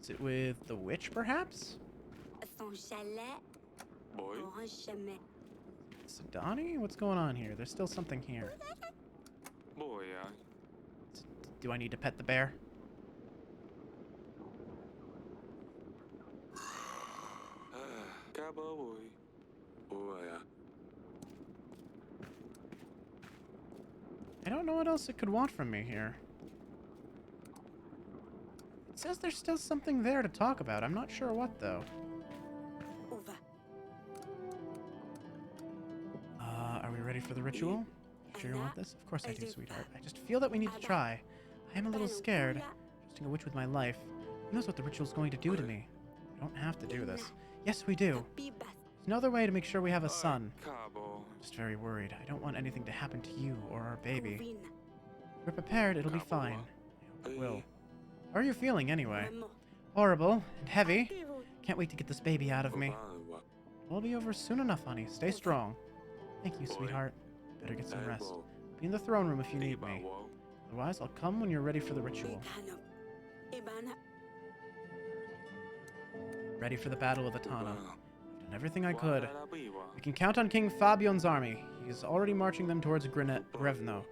Is it with the witch, perhaps? Sidani? What's going on here? There's still something here. Do I need to pet the bear? I don't know what else it could want from me here. It says there's still something there to talk about. I'm not sure what, though. Are we ready for the ritual? Sure you want this? Of course I do, sweetheart. I just feel that we need to try. I am a little scared. Trusting a witch with my life. Who knows what the ritual's going to do to me? We don't have to do this. Yes, we do. There's no other way to make sure we have a son. I'm just very worried. I don't want anything to happen to you or our baby. If we're prepared, it'll be fine. I hope it will. How are you feeling, anyway? Horrible and heavy. Can't wait to get this baby out of me. It'll be over soon enough, honey. Stay strong. Thank you, sweetheart. Better get some rest. Be in the throne room if you need me. Otherwise, I'll come when you're ready for the ritual. Ready for the Battle of Atana. I've done everything I could. We can count on King Fabion's army. He's already marching them towards Grevno.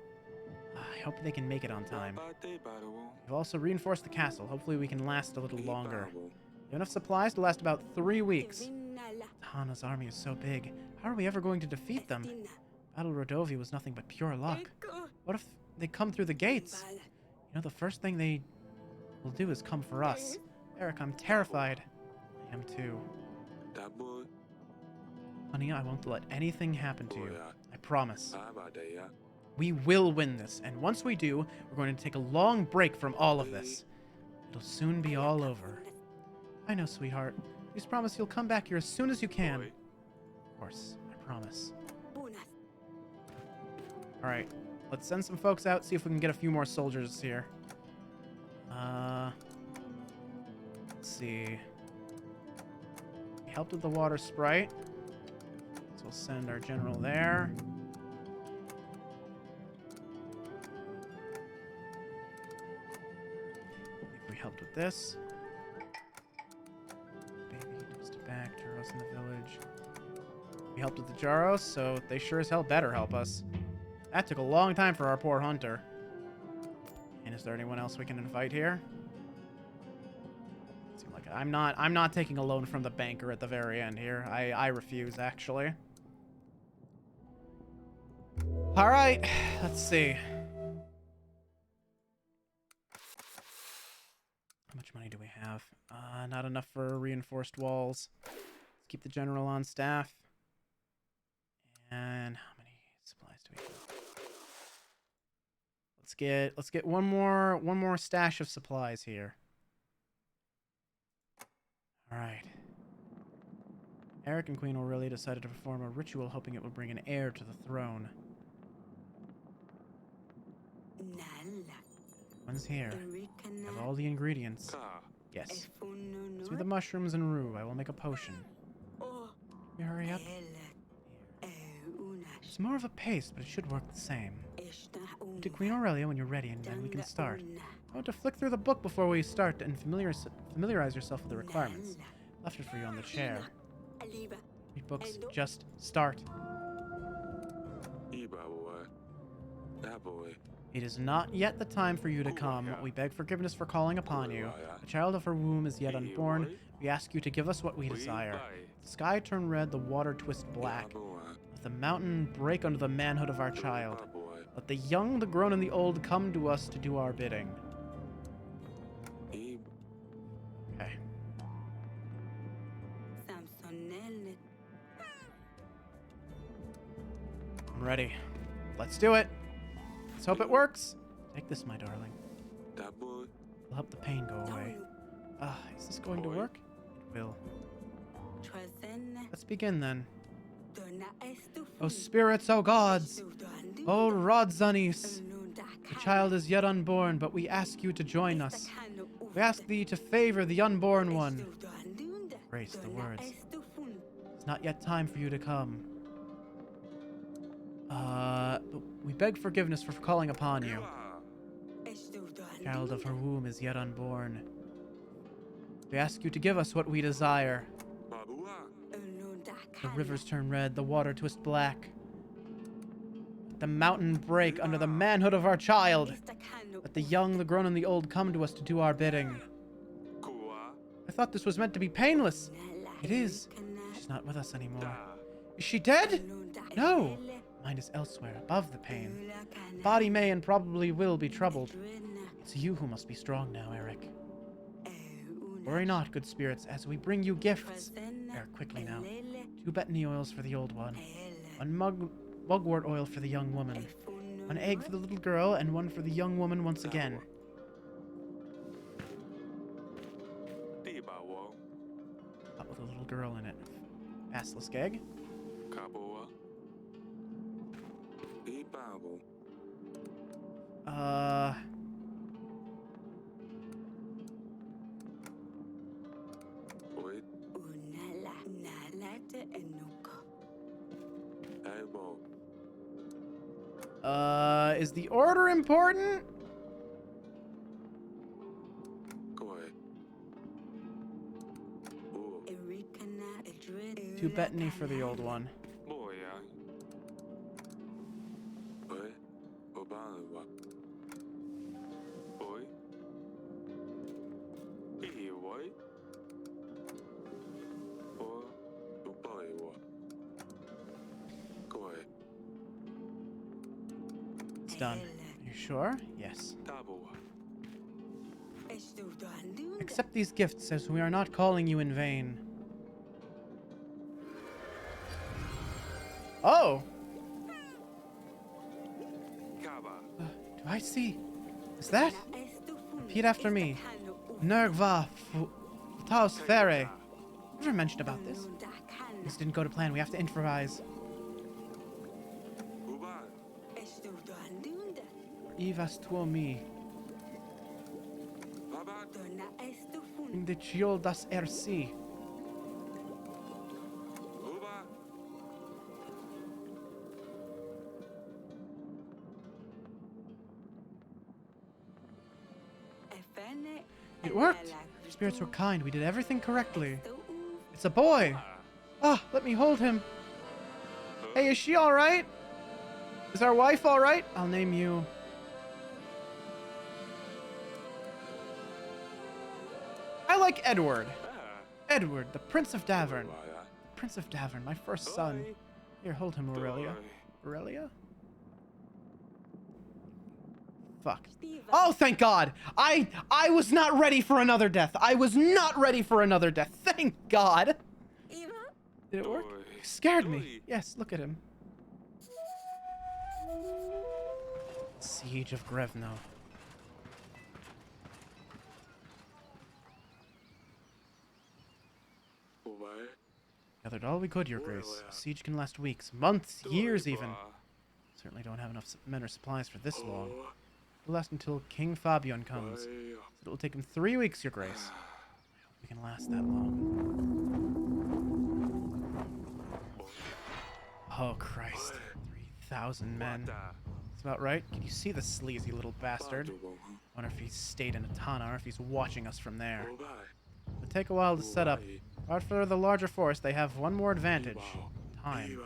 I hope they can make it on time. We've also reinforced the castle. Hopefully we can last a little longer. We have enough supplies to last about 3 weeks. Atana's army is so big. How are we ever going to defeat them? Battle Rodovi was nothing but pure luck. What if they come through the gates? You know, the first thing they will do is come for us. Eric, I'm terrified. I am too. Honey, I won't let anything happen to you. I promise. We will win this, and once we do, we're going to take a long break from all of this. It'll soon be all over. I know, sweetheart. Please promise you'll come back here as soon as you can. Of course, I promise. Alright, let's send some folks out, see if we can get a few more soldiers here. Let's see. We helped with the water sprite. So we'll send our general there. If we helped with this. Baby, just back, Jaros in the village. We helped with the Jaros, so they sure as hell better help us. That took a long time for our poor hunter. And is there anyone else we can invite here? Seems like I'm not taking a loan from the banker at the very end here. I refuse, actually. All right, let's see. How much money do we have? Not enough for reinforced walls. Let's keep the general on staff. And how many supplies do we have? Let's get one more stash of supplies here. All right. Eric and Queen Aurelia decided to perform a ritual hoping it would bring an heir to the throne. One's here. Have all the ingredients. Yes. Do the mushrooms and rue. I will make a potion. You hurry up. It's more of a paste, but it should work the same. To Queen Aurelia when you're ready, and then we can start. I want to flick through the book before we start and familiarize yourself with the requirements. Left it for you on the chair. Read books, just start. It is not yet the time for you to come. We beg forgiveness for calling upon you. The child of her womb is yet unborn. We ask you to give us what we desire. The sky turn red, the water twist black. Let the mountain break under the manhood of our child. Let the young, the grown, and the old come to us to do our bidding. Okay. I'm ready. Let's do it. Let's hope it works. Take this, my darling. It'll help the pain go away. Is this going to work? It will. Let's begin then. O spirits, O gods, O Rodzanis, the child is yet unborn, but we ask you to join us. We ask thee to favor the unborn one. Grace the words. It's not yet time for you to come. We beg forgiveness for calling upon you. The child of her womb is yet unborn. We ask you to give us what we desire. The rivers turn red, the water twist black. Let the mountain break under the manhood of our child. Let the young, the grown, and the old come to us to do our bidding. I thought this was meant to be painless. It is. She's not with us anymore. Is she dead? No. Mind is elsewhere, above the pain. The body may and probably will be troubled. It's you who must be strong now, Eric. Worry not, good spirits, as we bring you gifts. There, quickly now. 2 betony oils for the old one. 1 mugwort oil for the young woman. 1 egg for the little girl, and 1 for the young woman once again. Pot with a little girl in it. Basilisk egg. Is the order important? Two betony for the old one. It's done. You sure? Yes. Accept these gifts, as we are not calling you in vain. Oh! Do I see? Is that? Repeat after me. Nergva Taos Fere. Never mentioned about this. This didn't go to plan. We have to improvise. Ivas tuomi. In the ciel das ersi. It worked. Spirits were kind. We did everything correctly. It's a boy. Ah, let me hold him. Hey, is she all right? Is our wife all right? I'll name you. I like Edward. Edward, the Prince of Davern. Prince of Davern, my first son. Here, hold him, Aurelia. Aurelia? Fuck. Oh, thank God. I was not ready for another death. I was not ready for another death. Thank God. Did it work? You scared me. Yes, look at him. Siege of Grevno. Gathered all we could, Your Grace. A siege can last weeks, months, years even. Certainly don't have enough men or supplies for this long. It'll last until King Fabian comes. It will take him 3 weeks, Your Grace. I hope we can last that long. Oh, Christ. 3,000 men. That's about right. Can you see the sleazy little bastard? I wonder if he's stayed in Atana or if he's watching us from there. It'll take a while to set up. But for the larger force, they have one more advantage. Time. You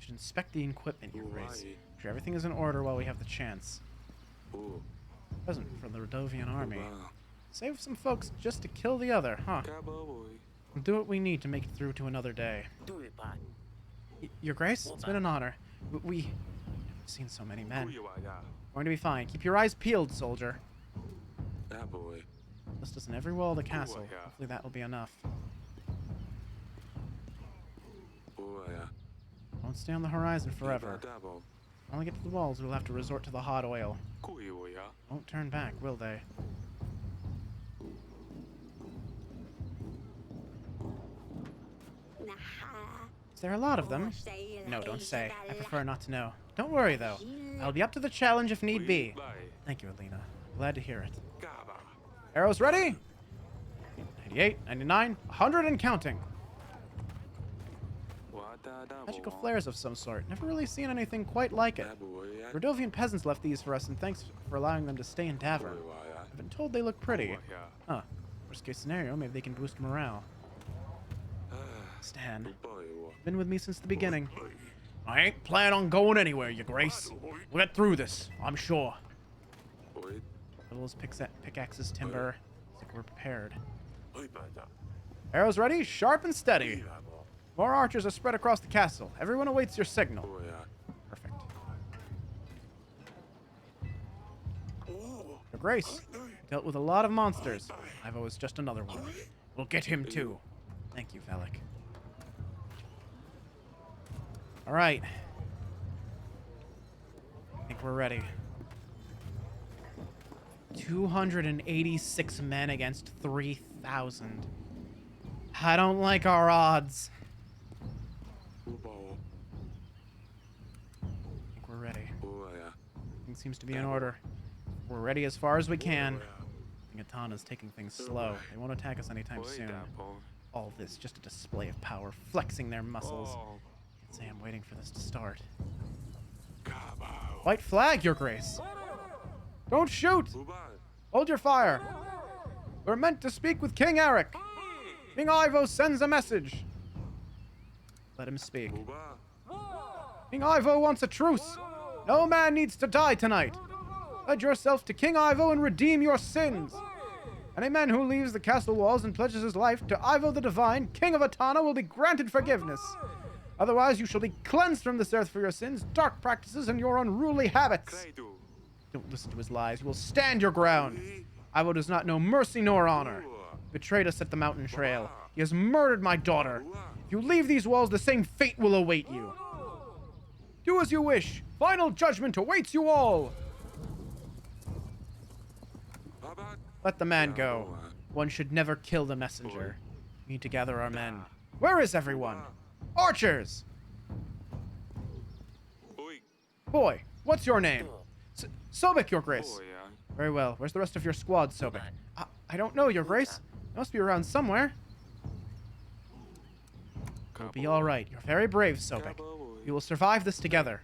should inspect the equipment, Your Grace. Make sure everything is in order while we have the chance. Present for the Rodovian army. Save some folks just to kill the other, huh? We'll do what we need to make it through to another day. Your Grace, it's been an honor. We've seen so many men. Going to be fine. Keep your eyes peeled, soldier. List us in every wall of the castle. Hopefully that will be enough. Won't stay on the horizon forever. When we get to the walls, we'll have to resort to the hot oil. Won't turn back, will they? Is there a lot of them? No, don't say. I prefer not to know. Don't worry, though. I'll be up to the challenge if need be. Thank you, Alina. Glad to hear it. Arrows ready? 98, 99, 100 and counting. Magical flares of some sort. Never really seen anything quite like it. Rodovian peasants left these for us, and thanks for allowing them to stay in Davern. I've been told they look pretty. Huh. Worst case scenario, maybe they can boost morale. Stan, you've been with me since the beginning. I ain't planning on going anywhere, Your Grace. We'll get through this, I'm sure. Those pickaxes, timber. Looks like we're prepared. Arrows ready, sharp and steady. More archers are spread across the castle. Everyone awaits your signal. Perfect. Your Grace, dealt with a lot of monsters. Ivo is just another one. We'll get him too. Thank you, Velik. All right. I think we're ready. 286 men against 3,000. I don't like our odds. I think we're ready. Everything seems to be in order. We're ready as far as we can. I think Atana's taking things slow. They won't attack us anytime soon. All this just a display of power, flexing their muscles. Can't say I'm waiting for this to start. White flag, Your Grace. Don't shoot! Hold your fire. We're meant to speak with King Eric. King Ivo sends a message. Let him speak. King Ivo wants a truce. No man needs to die tonight. Pledge yourself to King Ivo and redeem your sins. Any man who leaves the castle walls and pledges his life to Ivo the Divine, King of Atana, will be granted forgiveness. Otherwise, you shall be cleansed from this earth for your sins, dark practices, and your unruly habits. Don't listen to his lies. You will stand your ground. Ivo does not know mercy nor honor. He betrayed us at the mountain trail. He has murdered my daughter. If you leave these walls, the same fate will await you. Do as you wish. Final judgment awaits you all. Let the man go. One should never kill the messenger. We need to gather our men. Where is everyone? Archers! Boy, what's your name? Sobek, Your Grace. Very well. Where's the rest of your squad, Sobek? I don't know, Your Grace. They must be around somewhere. You'll be all right. You're very brave, Sobek. We will survive this together.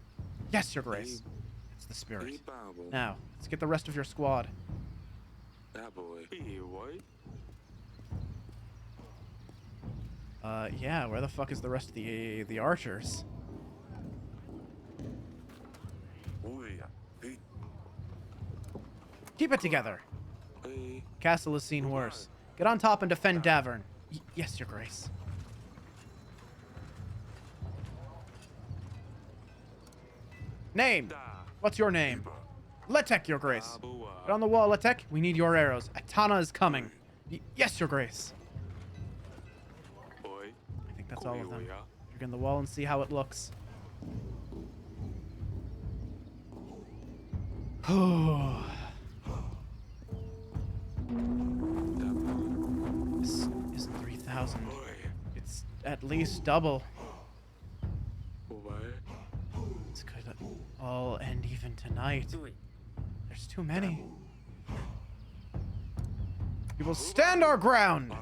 Yes, Your Grace. It's the spirit. Now, let's get the rest of your squad. Yeah, where the fuck is the rest of the archers? Keep it together. Castle has seen worse. Get on top and defend Davern. Yes, Your Grace. Name. What's your name? Letek, Your Grace. Get on the wall, Letek. We need your arrows. Atana is coming. Yes, Your Grace. I think that's all of them. You're on the wall and see how it looks. This isn't 3,000. It's at least double. This could all end even tonight. There's too many. We will stand our ground.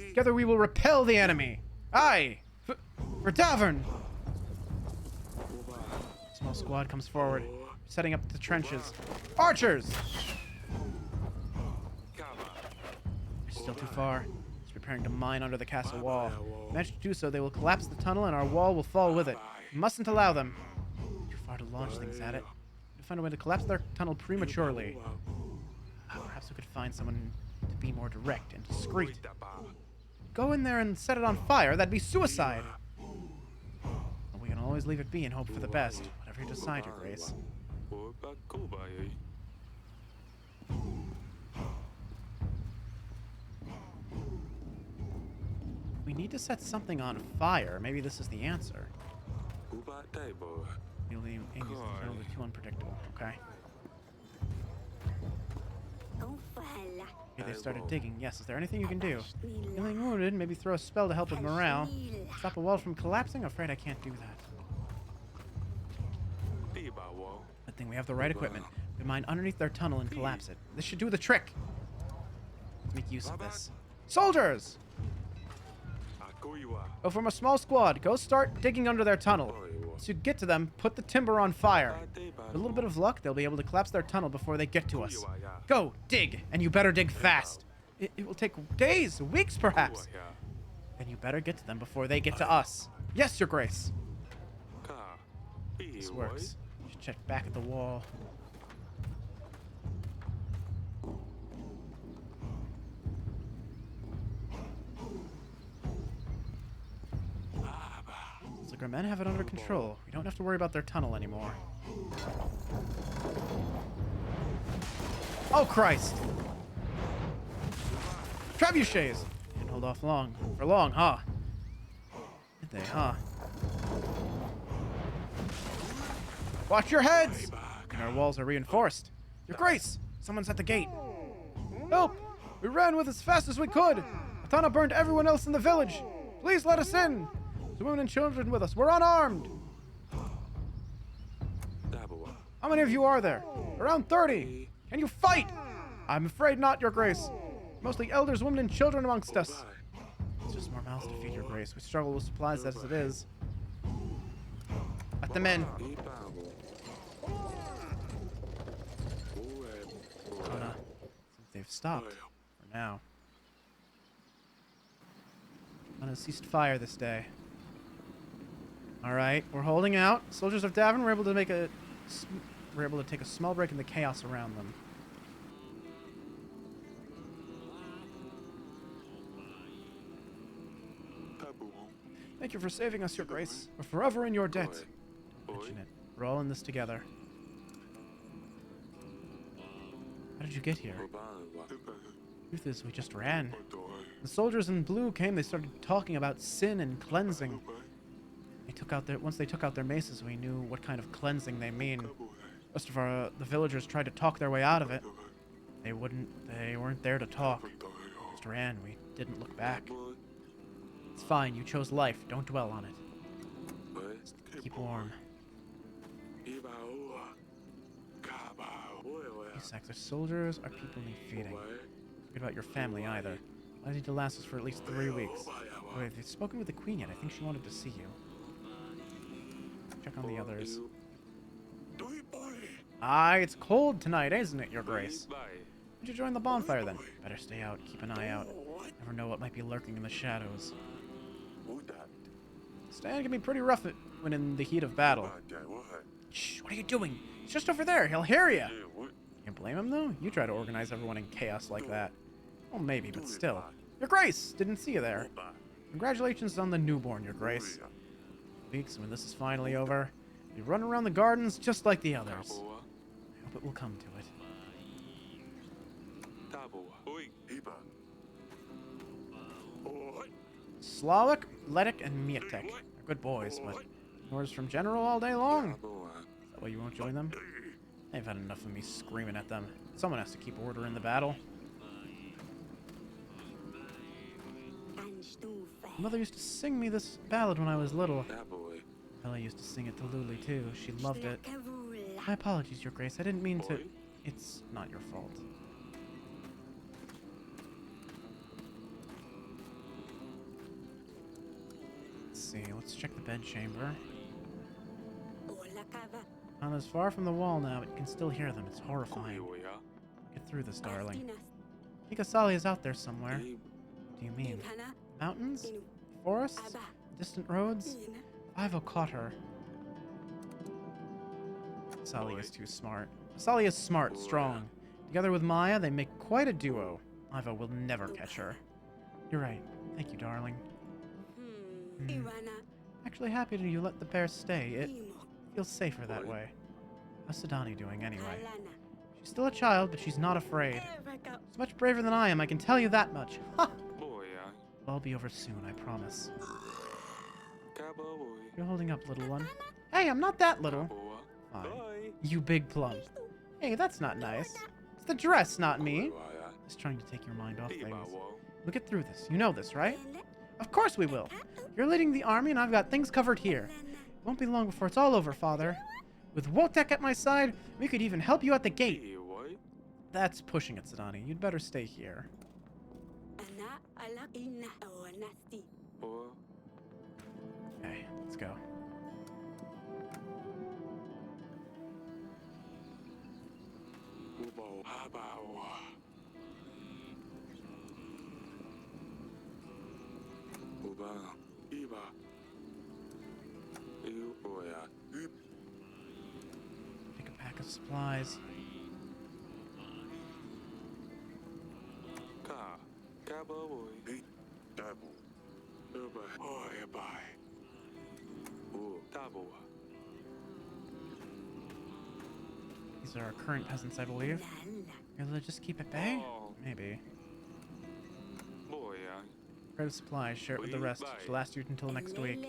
Together we will repel the enemy. Aye, for Davern. Small squad comes forward, setting up the trenches. Archers! They're still too far. It's preparing to mine under the castle wall. If they manage to do so, they will collapse the tunnel and our wall will fall with it. We mustn't allow them. Too far to launch things at it. We find a way to collapse their tunnel prematurely. Perhaps we could find someone to be more direct and discreet. Go in there and set it on fire. That'd be suicide. But we can always leave it be and hope for the best. Whatever you decide, Your Grace. We need to set something on fire. Maybe this is the answer. Really, Amy's too unpredictable. Okay. Okay, they started digging. Yes, is there anything you can do? Feeling wounded, maybe throw a spell to help with morale. Stop a wall from collapsing? Afraid I can't do that. Good thing we have the right equipment. We mine underneath their tunnel and collapse it. This should do the trick. Let's make use of this. Soldiers! Go from a small squad. Go start digging under their tunnel. Once you get to them, put the timber on fire. With a little bit of luck, they'll be able to collapse their tunnel before they get to us. Go, dig, and you better dig fast. It will take days, weeks perhaps. Then you better get to them before they get to us. Yes, Your Grace. This works. You should check back at the wall. Looks like our men have it under control. We don't have to worry about their tunnel anymore. Oh, Christ! Trebuchets! Didn't hold off long. For long, huh? Did they, huh? Watch your heads! And our walls are reinforced. Your Grace! Someone's at the gate. Help! We ran with as fast as we could! Atana burned everyone else in the village! Please let us in! There's women and children with us. We're unarmed! How many of you are there? Around 30. Can you fight? I'm afraid not, Your Grace. Mostly elders, women, and children amongst us. It's just more mouths to feed, Your Grace. We struggle with supplies as it is. Let them in. They've stopped. For now. Ana ceased fire this day. Alright, we're holding out. Soldiers of Davern were able to take a small break in the chaos around them. Thank you for saving us, Your Grace. We're forever in your debt. Don't mention it. We're all in this together. How did you get here? Truth is, we just ran. The soldiers in blue came. They started talking about sin and cleansing. Once they took out their maces, we knew what kind of cleansing they mean. Most of the villagers tried to talk their way out of it. They weren't there to talk. Just ran. We didn't look back. It's fine. You chose life. Don't dwell on it. Just keep warm. You sacks are soldiers. Our people need feeding. Forget about your family either. I need to last us for at least 3 weeks. Wait, have you spoken with the queen yet? I think she wanted to see you. Check on the others. It's cold tonight, isn't it, Your Grace? Why don't you join the bonfire then? Better stay out. Keep an eye out. Never know what might be lurking in the shadows. Stan can be pretty rough when in the heat of battle. Shh, what are you doing? He's just over there. He'll hear you. Can't blame him, though. You try to organize everyone in chaos like that. Well, maybe, but still. Your Grace! Didn't see you there. Congratulations on the newborn, Your Grace. Weeks when this is finally over, you run around the gardens just like the others. I hope it will come to it. Slawik, Ledik, and Mietek. They're good boys, but orders from General all day long. Is that why you won't join them? They've had enough of me screaming at them. Someone has to keep order in the battle. Mother used to sing me this ballad when I was little. Ella used to sing it to Luli too. She loved it. My apologies, Your Grace. I didn't mean to... It's not your fault. Let's see. Let's check the bedchamber. Not as far from the wall now, but you can still hear them. It's horrifying. Get through this, darling. I think Asali is out there somewhere. What do you mean? Mountains? Forests? Distant roads? Ivo caught her. Asali is too smart. Asali is smart, strong. Together with Maya, they make quite a duo. Ivo will never catch her. You're right. Thank you, darling. Actually happy you let the bear stay. It feels safer that way. How's Sidani doing anyway? She's still a child, but she's not afraid. She's much braver than I am, I can tell you that much. Ha! It'll all be over soon, I promise. You're holding up, little one. Hey, I'm not that little. Fine. You big plum. Hey, that's not nice. It's the dress, not me. Just trying to take your mind off things. We'll get through this. You know this, right? Of course we will. You're leading the army and I've got things covered here. It won't be long before it's all over, Father. With Wotek at my side, we could even help you at the gate. That's pushing it, Sidani. You'd better stay here. Okay, let's go. Take a pack of supplies. These are our current peasants, I believe. Will they just keep at bay? Maybe. Grab the supplies, share it with the rest. She'll last you until next week.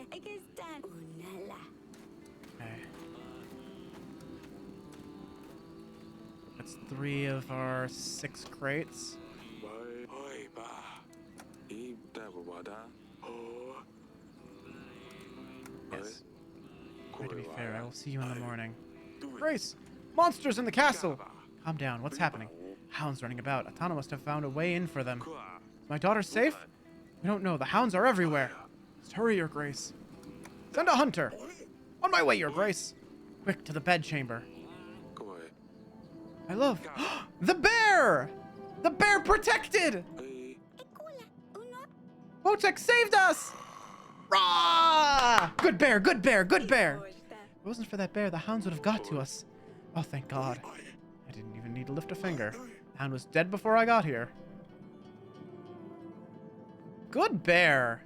Okay. That's 3 of our 6 crates. Yes. Try to be fair, I will see you in the morning. Grace! Monsters in the castle! Calm down, what's happening? Hounds running about. Atana must have found a way in for them. Is my daughter safe? We don't know. The hounds are everywhere. Just hurry, Your Grace. Send a hunter. On my way, Your Grace. Quick, to the bedchamber. I love... The bear! The bear protected! Wotek saved us! Rah! Good bear, good bear, good bear! If it wasn't for that bear, the hounds would have got to us. Oh, thank God. I didn't even need to lift a finger. The hound was dead before I got here. Good bear.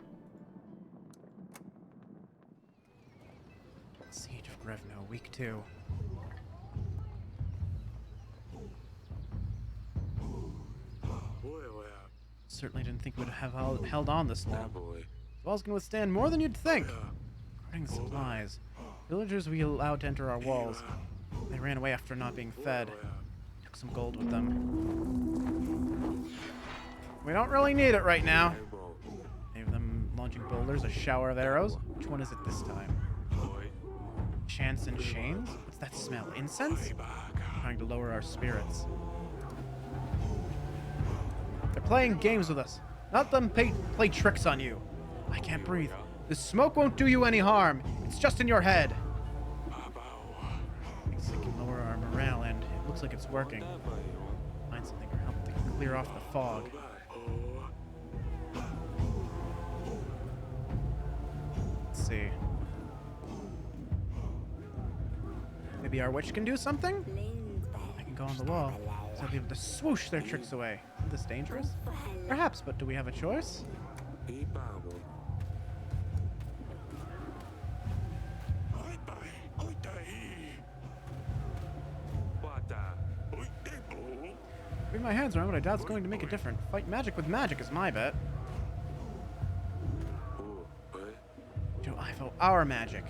Siege of Grevno, week 2. Certainly didn't think we'd have held on this long. Walls can withstand more than you'd think. Guarding the supplies. Villagers we allowed to enter our walls. They ran away after not being fed. Took some gold with them. We don't really need it right now. Save them challenging boulders, a shower of arrows. Which one is it this time? Chance and chains? What's that smell? Incense? Trying to lower our spirits. They're playing games with us. Not them play tricks on you. I can't breathe. The smoke won't do you any harm. It's just in your head. Thinks it can lower our morale, and it looks like it's working. Find something or help to clear off the fog. Let's see. Maybe our witch can do something? I can go on the wall, so I'll be able to swoosh their tricks away. Isn't this dangerous? Perhaps, but do we have a choice? Bring my hands around what I doubt's going to make a difference. Fight magic with magic is my bet. I vote our magic.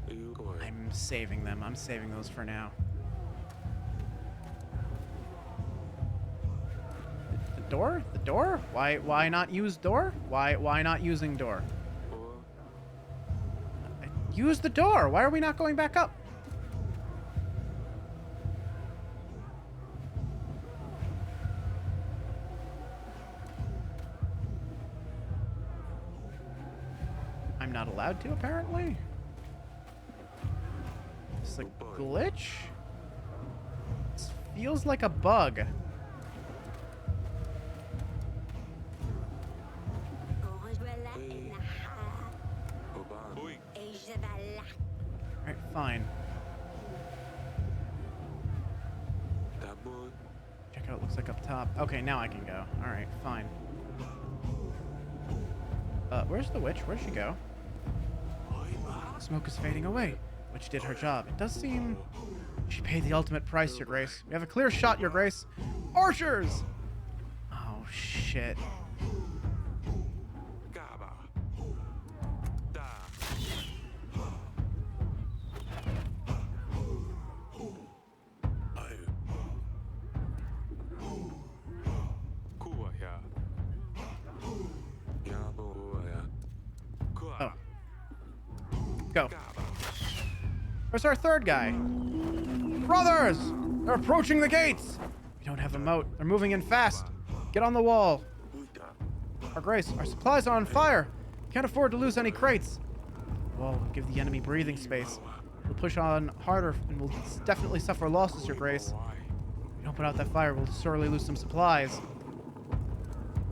I'm saving them. I'm saving those for now. The door? The door? Why not use door? Why not using door? Use the door. Why are we not going back up? I'm not allowed to, apparently. It's a glitch? This feels like a bug. Alright, fine. Check out, it looks like up top. Okay, now I can go. Alright, fine. Where's the witch? Where'd she go? Smoke is fading away. Witch did her job. It does seem she paid the ultimate price, Your Grace. We have a clear shot, Your Grace. Archers! Oh, shit. Oh. Go. Where's our third guy? Brothers! They're approaching the gates! We don't have a moat. They're moving in fast. Get on the wall. Our Grace, our supplies are on fire. Can't afford to lose any crates. The wall will give the enemy breathing space. We'll push on harder and we'll definitely suffer losses, Your Grace. If we don't put out that fire, we'll surely lose some supplies.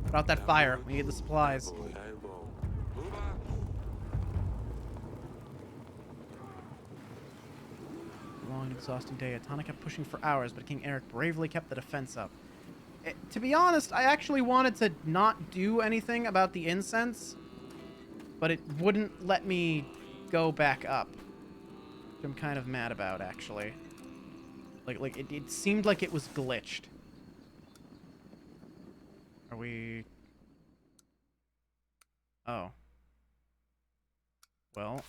Put out that fire. We need the supplies. Long and exhausting day. Atana kept pushing for hours, but King Eric bravely kept the defense up. To be honest, I actually wanted to not do anything about the incense, but it wouldn't let me go back up. Which I'm kind of mad about, actually. Like it seemed like it was glitched. Are we... Oh. Well...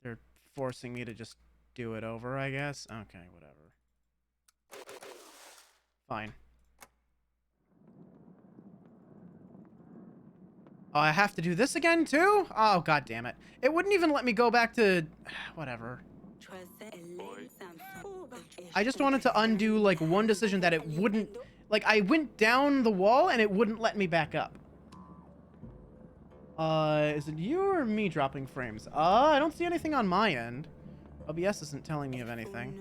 They're forcing me to just do it over, I guess. Okay, whatever. Fine. Oh, I have to do this again, too? Oh, god damn it. It wouldn't even let me go back to... Whatever. I just wanted to undo, like, one decision that it wouldn't... Like, I went down the wall, and it wouldn't let me back up. Is it you or me dropping frames? I don't see anything on my end. OBS isn't telling me of anything.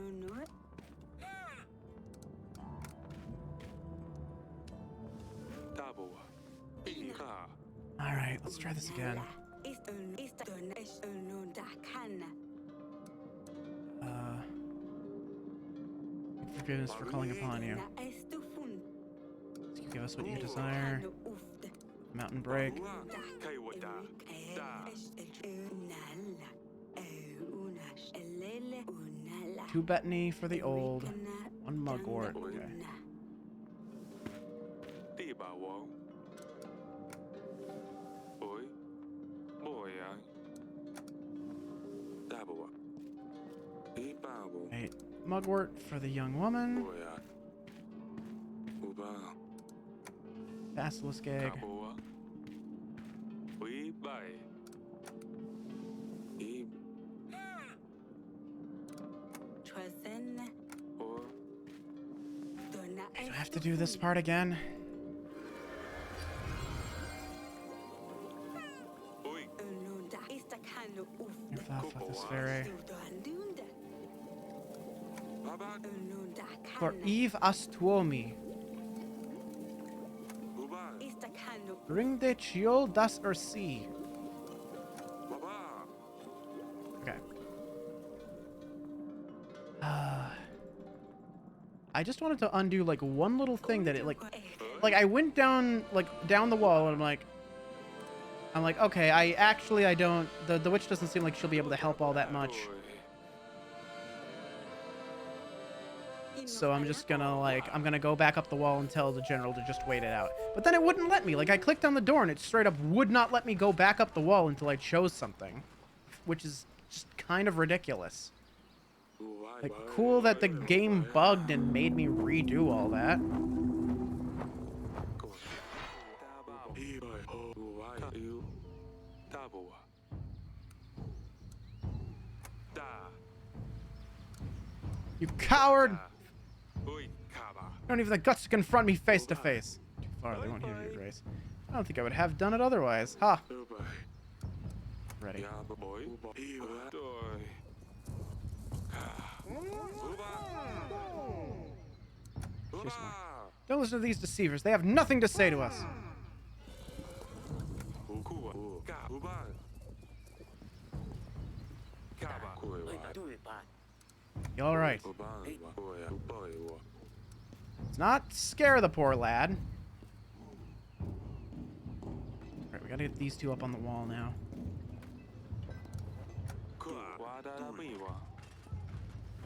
Alright, let's try this again. Forgiveness for calling upon you. Give us what you desire. Mountain break. 2 Bettany for the old. 1 mugwort. Okay. Wait, mugwort for the young woman. Basilisk egg. Do I have to do this part again? This fairy. For Eve Astuomi. Bring de Chiol das Ursi. Okay. I just wanted to undo like one little thing that it like I went down down the wall and I'm like, okay, I don't the witch doesn't seem like she'll be able to help all that much. So I'm just gonna I'm gonna go back up the wall and tell the general to just wait it out. But then it wouldn't let me. Like I clicked on the door and it straight up would not let me go back up the wall until I chose something, which is just kind of ridiculous. Like cool that the game bugged and made me redo all that. You coward! You don't even have the guts to confront me face to face. Too far, they won't hear your grace. I don't think I would have done it otherwise. Ha! Ready. Don't listen to these deceivers. They have nothing to say to us. You all right? Let's not scare the poor lad. Alright, we gotta get these two up on the wall now.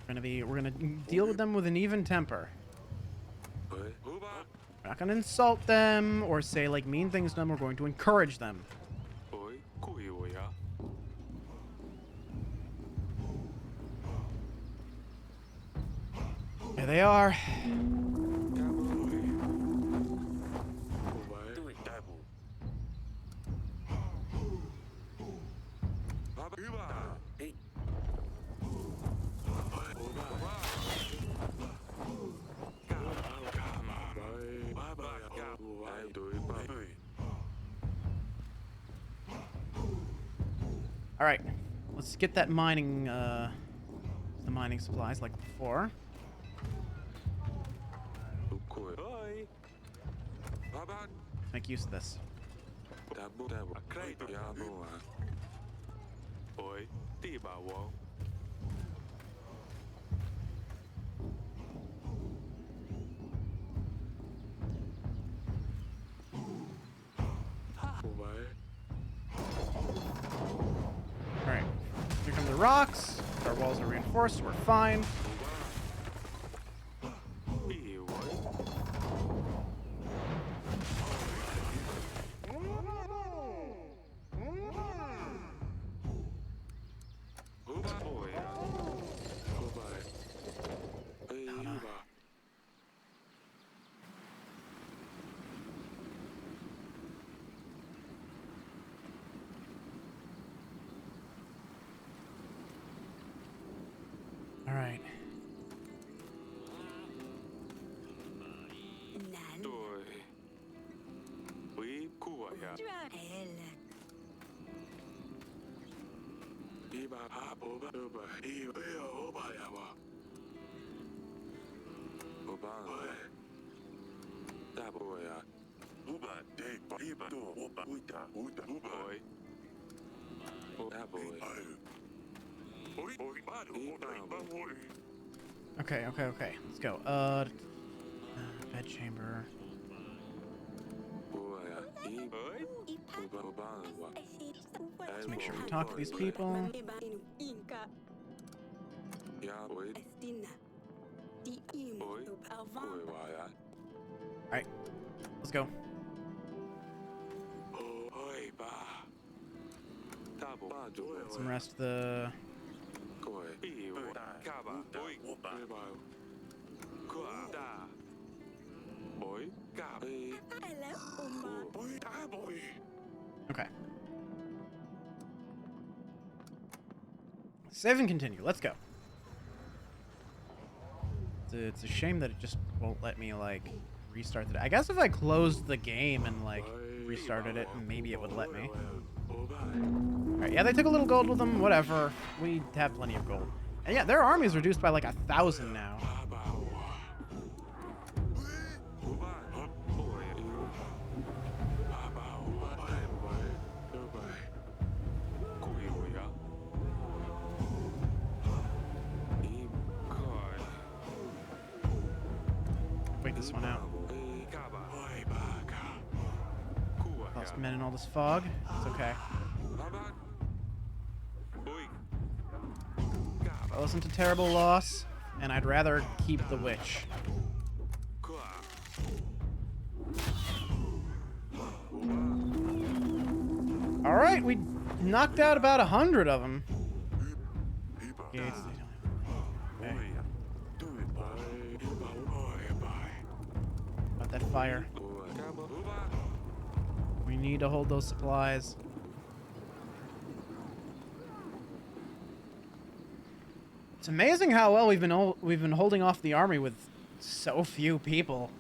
We're gonna deal with them with an even temper. We're not gonna insult them or say like mean things to them. We're going to encourage them. Here they are. All right, let's get that mining, the mining supplies like before. Let's make use of this. Alright, here come the rocks. Our walls are reinforced, we're fine. Alright. Okay. Let's go. Bed chamber. Let's make sure we talk to these people. Alright. Let's go. Get some rest of the... Okay. Save and continue. Let's go. It's a shame that it just won't let me, like, restart the... I guess if I closed the game and, like, restarted it, maybe it would let me. Alright, yeah, they took a little gold with them. Whatever. We have plenty of gold. And yeah, their army is reduced by, like, 1,000 now. Wait this one out. Lost men in all this fog. It's okay. That wasn't a terrible loss, and I'd rather keep the witch. Alright, we knocked out about 100 of them. Gates, okay. About that fire. We need to hold those supplies. It's amazing how well we've been holding off the army with so few people.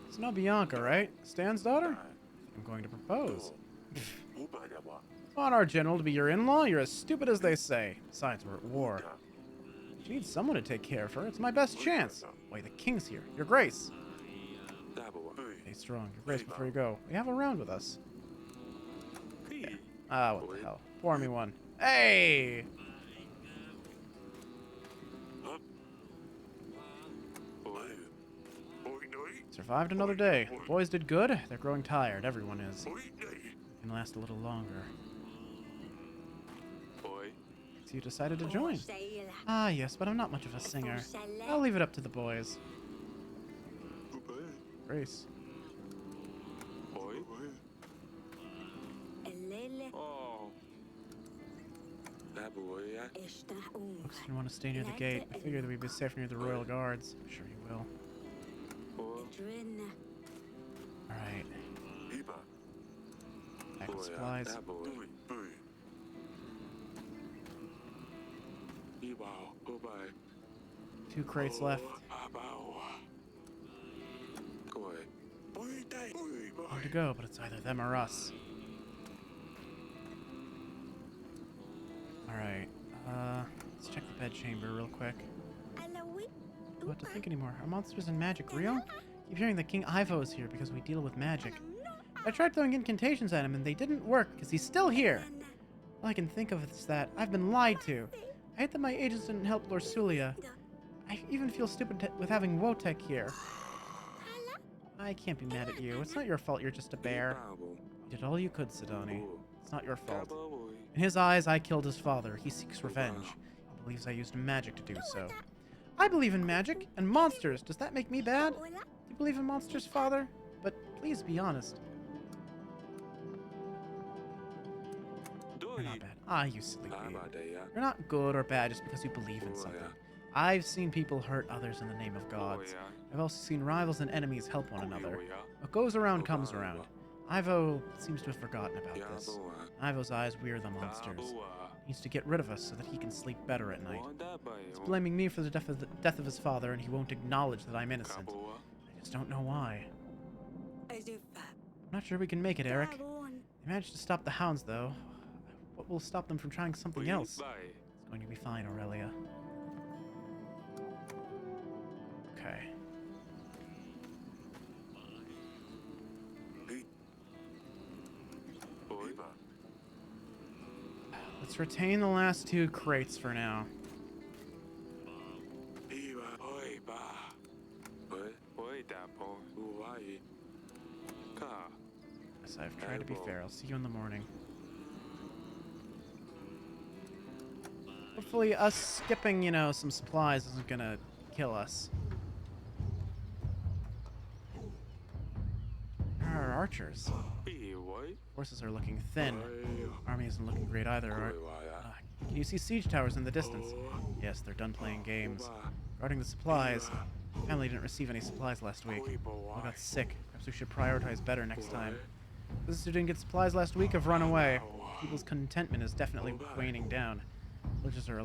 It's no Bianca, right? Stan's daughter? I'm going to propose. Want our general to be your in-law? You're as stupid as they say. Besides, we're at war. She needs someone to take care of her. It's my best chance. Wait, the king's here. Your Grace. Stay strong. Your Grace, before you go. We have a round with us. Yeah. Ah, what the hell. Pour me one. Hey! Survived another day. The boys did good. They're growing tired. Everyone is. Can last a little longer. So you decided to join. Ah, yes, but I'm not much of a singer. I'll leave it up to the boys. Grace. Looks you want to stay near the gate. I figured that we'd be safe near the royal guards. I'm sure you will. Alright. Back with supplies. Two crates left. Hard to go, but it's either them or us. Alright. Let's check the bed chamber real quick. What to think anymore? Are monsters and magic real? Keep hearing that King Ivo is here because we deal with magic. I tried throwing incantations at him and they didn't work because he's still here. All I can think of is that I've been lied to. I hate that my agents didn't help Lord Sulia. I even feel stupid with having Wotek here. I can't be mad at you. It's not your fault you're just a bear. You did all you could, Sidoni. It's not your fault. In his eyes, I killed his father. He seeks revenge. He believes I used magic to do so. I believe in magic and monsters. Does that make me bad? Do you believe in monsters, father? But please be honest. You're not bad. Ah, you silly babe. You're not good or bad just because you believe in something. I've seen people hurt others in the name of gods. I've also seen rivals and enemies help one another. What goes around comes around. Ivo seems to have forgotten about this. Ivo's eyes wear the monsters. He needs to get rid of us so that he can sleep better at night. He's blaming me for the death of his father, and he won't acknowledge that I'm innocent. I just don't know why. I'm not sure we can make it, Eric. They managed to stop the hounds, though. What will stop them from trying something else? It's going to be fine, Aurelia. Okay. Let's retain the last two crates for now. Yes, I've tried to be fair. I'll see you in the morning. Hopefully us skipping, you know, some supplies isn't gonna kill us. Where are our archers? Forces are looking thin. Army isn't looking great either. Can you see siege towers in the distance? Yes, they're done playing games. Regarding the supplies, family didn't receive any supplies last week. All got sick. Perhaps we should prioritize better next time. Those who didn't get supplies last week have run away. People's contentment is definitely waning down. Villagers are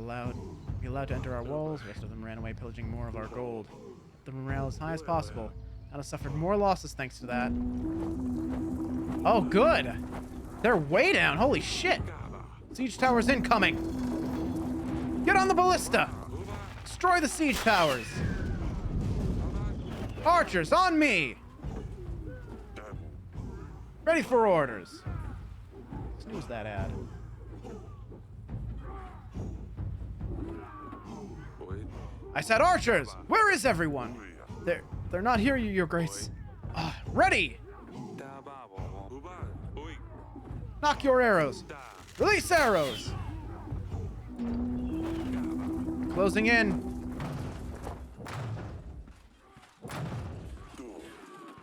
be allowed to enter our walls. The rest of them ran away, pillaging more of our gold. Keep the morale as high as possible. Anna suffered more losses thanks to that. Oh, good. They're way down. Holy shit. Siege towers incoming. Get on the ballista. Destroy the siege towers. Archers, on me. Ready for orders. Snooze that ad. I said archers! Where is everyone? They're not here, your grace. Ready! Knock your arrows. Release arrows! Closing in.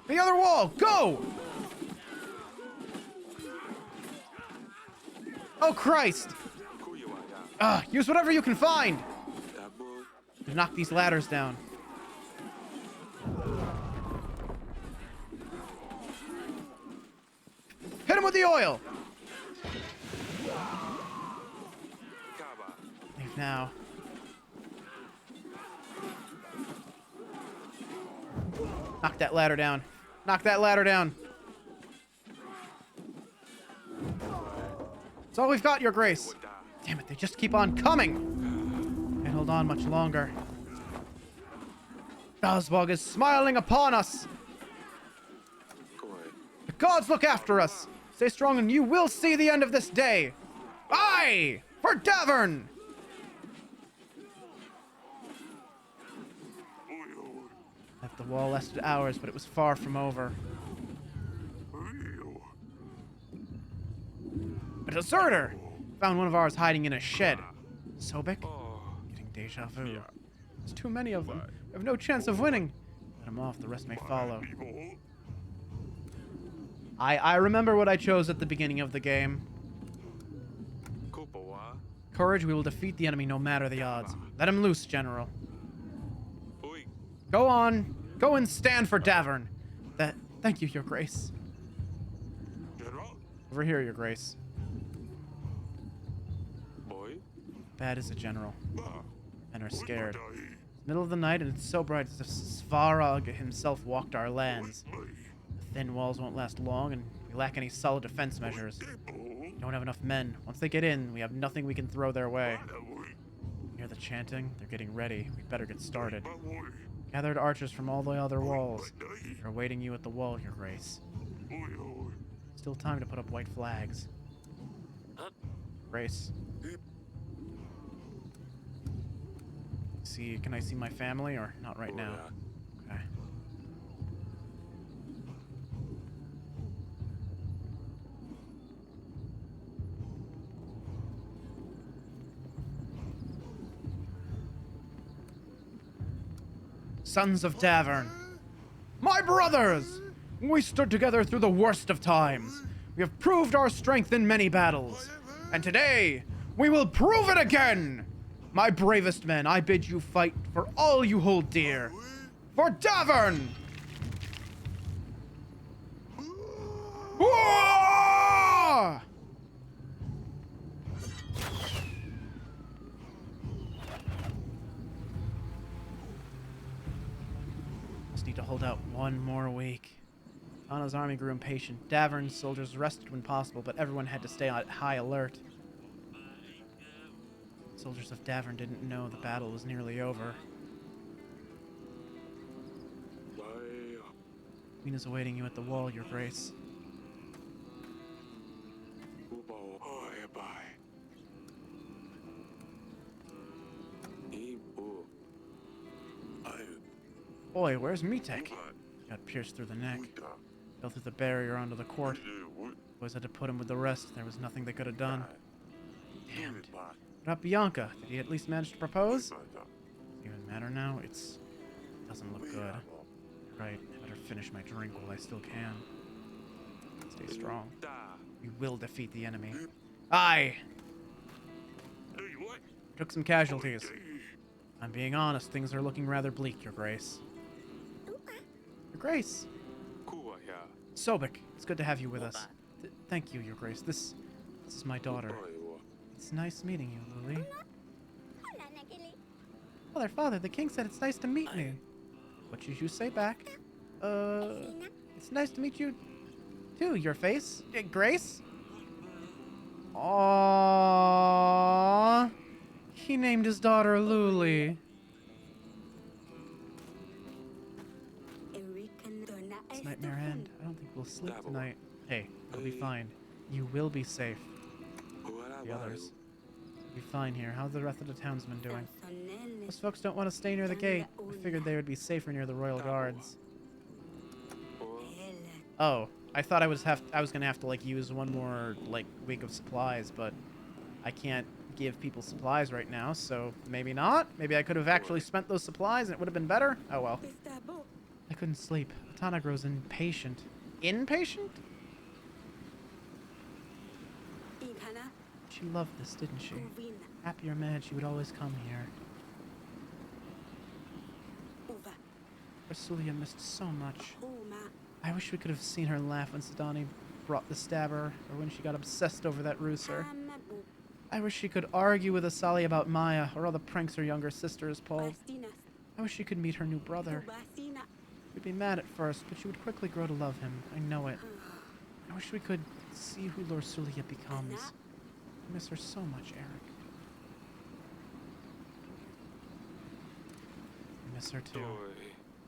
The other wall, go! Oh, Christ! Use whatever you can find! Knock these ladders down. Hit him with the oil! Leave now. Knock that ladder down. Knock that ladder down. That's all we've got, your grace. Damn it, they just keep on coming. Can't hold on much longer. Oswald is smiling upon us. The gods look after us. Stay strong and you will see the end of this day. Aye! For Davern! Left the wall lasted hours, but it was far from over. A deserter! Found one of ours hiding in a shed. Sobek? Getting deja vu. There's too many of them. We have no chance of winning. Let him off, the rest may follow. I remember what I chose at the beginning of the game. Courage, we will defeat the enemy no matter the odds. Let him loose, General. Go on. Go and stand for Davern. Thank you, Your Grace. Over here, Your Grace. Bad as a general. Men are scared. It's middle of the night and it's so bright as if Svarog himself walked our lands. The thin walls won't last long and we lack any solid defense measures. We don't have enough men. Once they get in, we have nothing we can throw their way. You hear the chanting? They're getting ready. We'd better get started. Gathered archers from all the other walls. They're awaiting you at the wall, Your Grace. Still time to put up white flags. Grace. Can I see my family or not right now? Okay. Sons of Davern. My brothers! We stood together through the worst of times. We have proved our strength in many battles. And today, we will prove it again! My bravest men, I bid you fight for all you hold dear. For Davern! Whoa! Just need to hold out one more week. Anna's army grew impatient. Davern's soldiers rested when possible, but everyone had to stay on high alert. Soldiers of Davern didn't know the battle was nearly over. Queen is awaiting you at the wall, Your Grace. Boy, where's Mitek? Got pierced through the neck. Fell through the barrier onto the court. Boys had to put him with the rest. There was nothing they could have done. Damned. What about Bianca? Did he at least manage to propose? Does it even matter now? It doesn't look good. Right, I better finish my drink while I still can. Stay strong. We will defeat the enemy. Aye! Took some casualties. I'm being honest, things are looking rather bleak, Your Grace. Your Grace. Sobek, it's good to have you with us. Thank you, Your Grace. This is my daughter. It's nice meeting you, Lily. Father, the king said it's nice to meet me. What should you say back? It's nice to meet you too, Your Face. Grace? Aww. He named his daughter Luli. It's nightmare end. I don't think we'll sleep tonight. Hey, it'll be fine. You will be safe. The others will be fine here. How's the rest of the townsmen doing? Most folks don't want to stay near the gate. I figured they would be safer near the royal guards. Oh, I thought I was gonna have to like use one more like week of supplies, but I can't give people supplies right now, so maybe not. Maybe I could have actually spent those supplies and it would have been better. Oh well. I couldn't sleep. Atana grows impatient. Impatient? She loved this, didn't she? Happy or mad, she would always come here. Rasulia missed so much. I wish we could have seen her laugh when Sidani brought the stabber, or when she got obsessed over that rooster. I wish she could argue with Asali about Maya, or all the pranks her younger sister has pulled. I wish she could meet her new brother. She'd be mad at first, but she would quickly grow to love him. I know it. I wish we could see who Lord Sulia becomes. I miss her so much, Eric. I miss her too.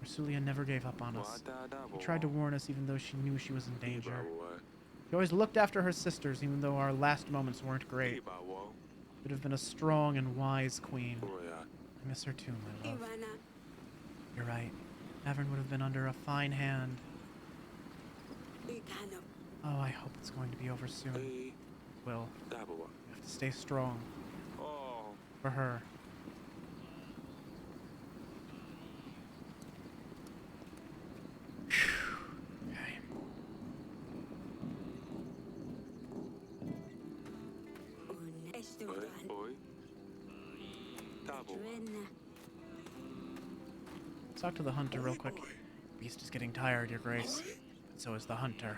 Rasulia never gave up on us. She tried to warn us even though she knew she was in danger. She always looked after her sisters even though our last moments weren't great. She would have been a strong and wise queen. I miss her too, my love. You're right. Davern would have been under a fine hand. Oh, I hope it's going to be over soon. Will. You have to stay strong. For her. Okay. Talk to the hunter real quick. Beast is getting tired, Your Grace. And so is the hunter.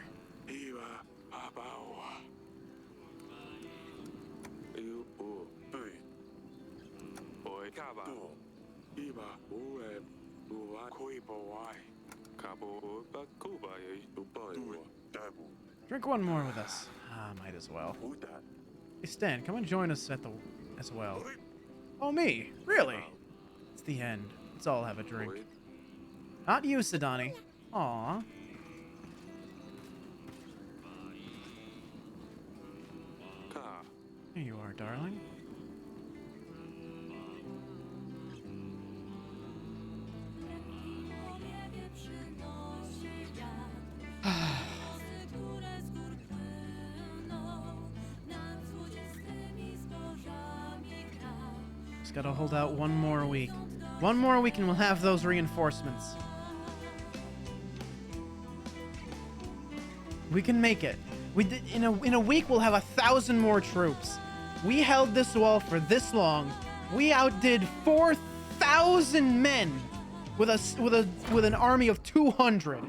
Drink one more with us. Ah, might as well. Hey Stan, come and join us as well. Oh, me? Really? It's the end. Let's all have a drink. Not you, Sidani. Aww. Here you are, darling. Just gotta hold out one more week. One more week and we'll have those reinforcements. We can make it. In a week we'll have 1,000 more troops. We held this wall for this long. We outdid 4,000 men with an army of 200.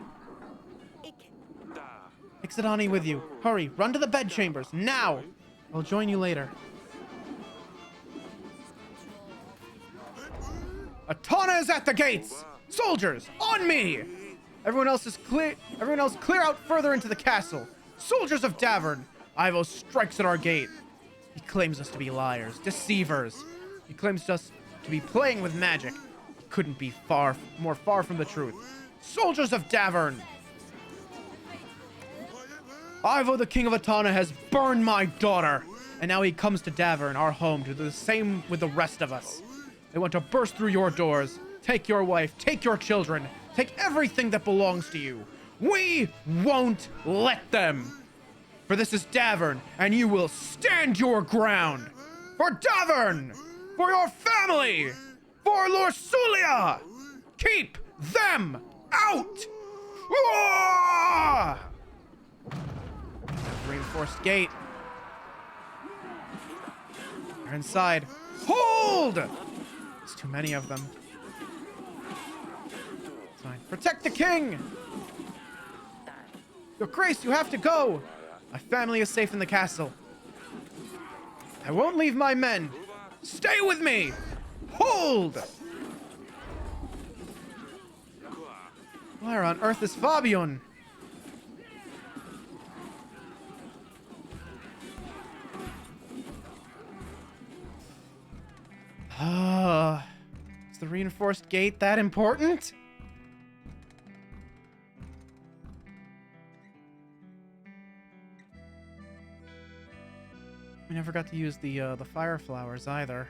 Take Sidani with you. Hurry, run to the bedchambers now. I'll join you later. Atana is at the gates! Soldiers, on me! Everyone else clear out further into the castle. Soldiers of Davern! Ivo strikes at our gate. He claims us to be liars, deceivers. He claims us to be playing with magic. He couldn't be more far from the truth. Soldiers of Davern! Ivo, the king of Atana, has burned my daughter. And now he comes to Davern, our home, to do the same with the rest of us. They want to burst through your doors, take your wife, take your children, take everything that belongs to you. We won't let them. For this is Davern, and you will stand your ground. For Davern! For your family! For Lorsulia! Keep them out! Ah! Reinforced gate. They're inside. Hold! There's too many of them. It's fine. Protect the king! Your Grace, you have to go! My family is safe in the castle. I won't leave my men. Stay with me! Hold! Where on earth is Fabian? Is the reinforced gate that important? We never got to use the fire flowers either.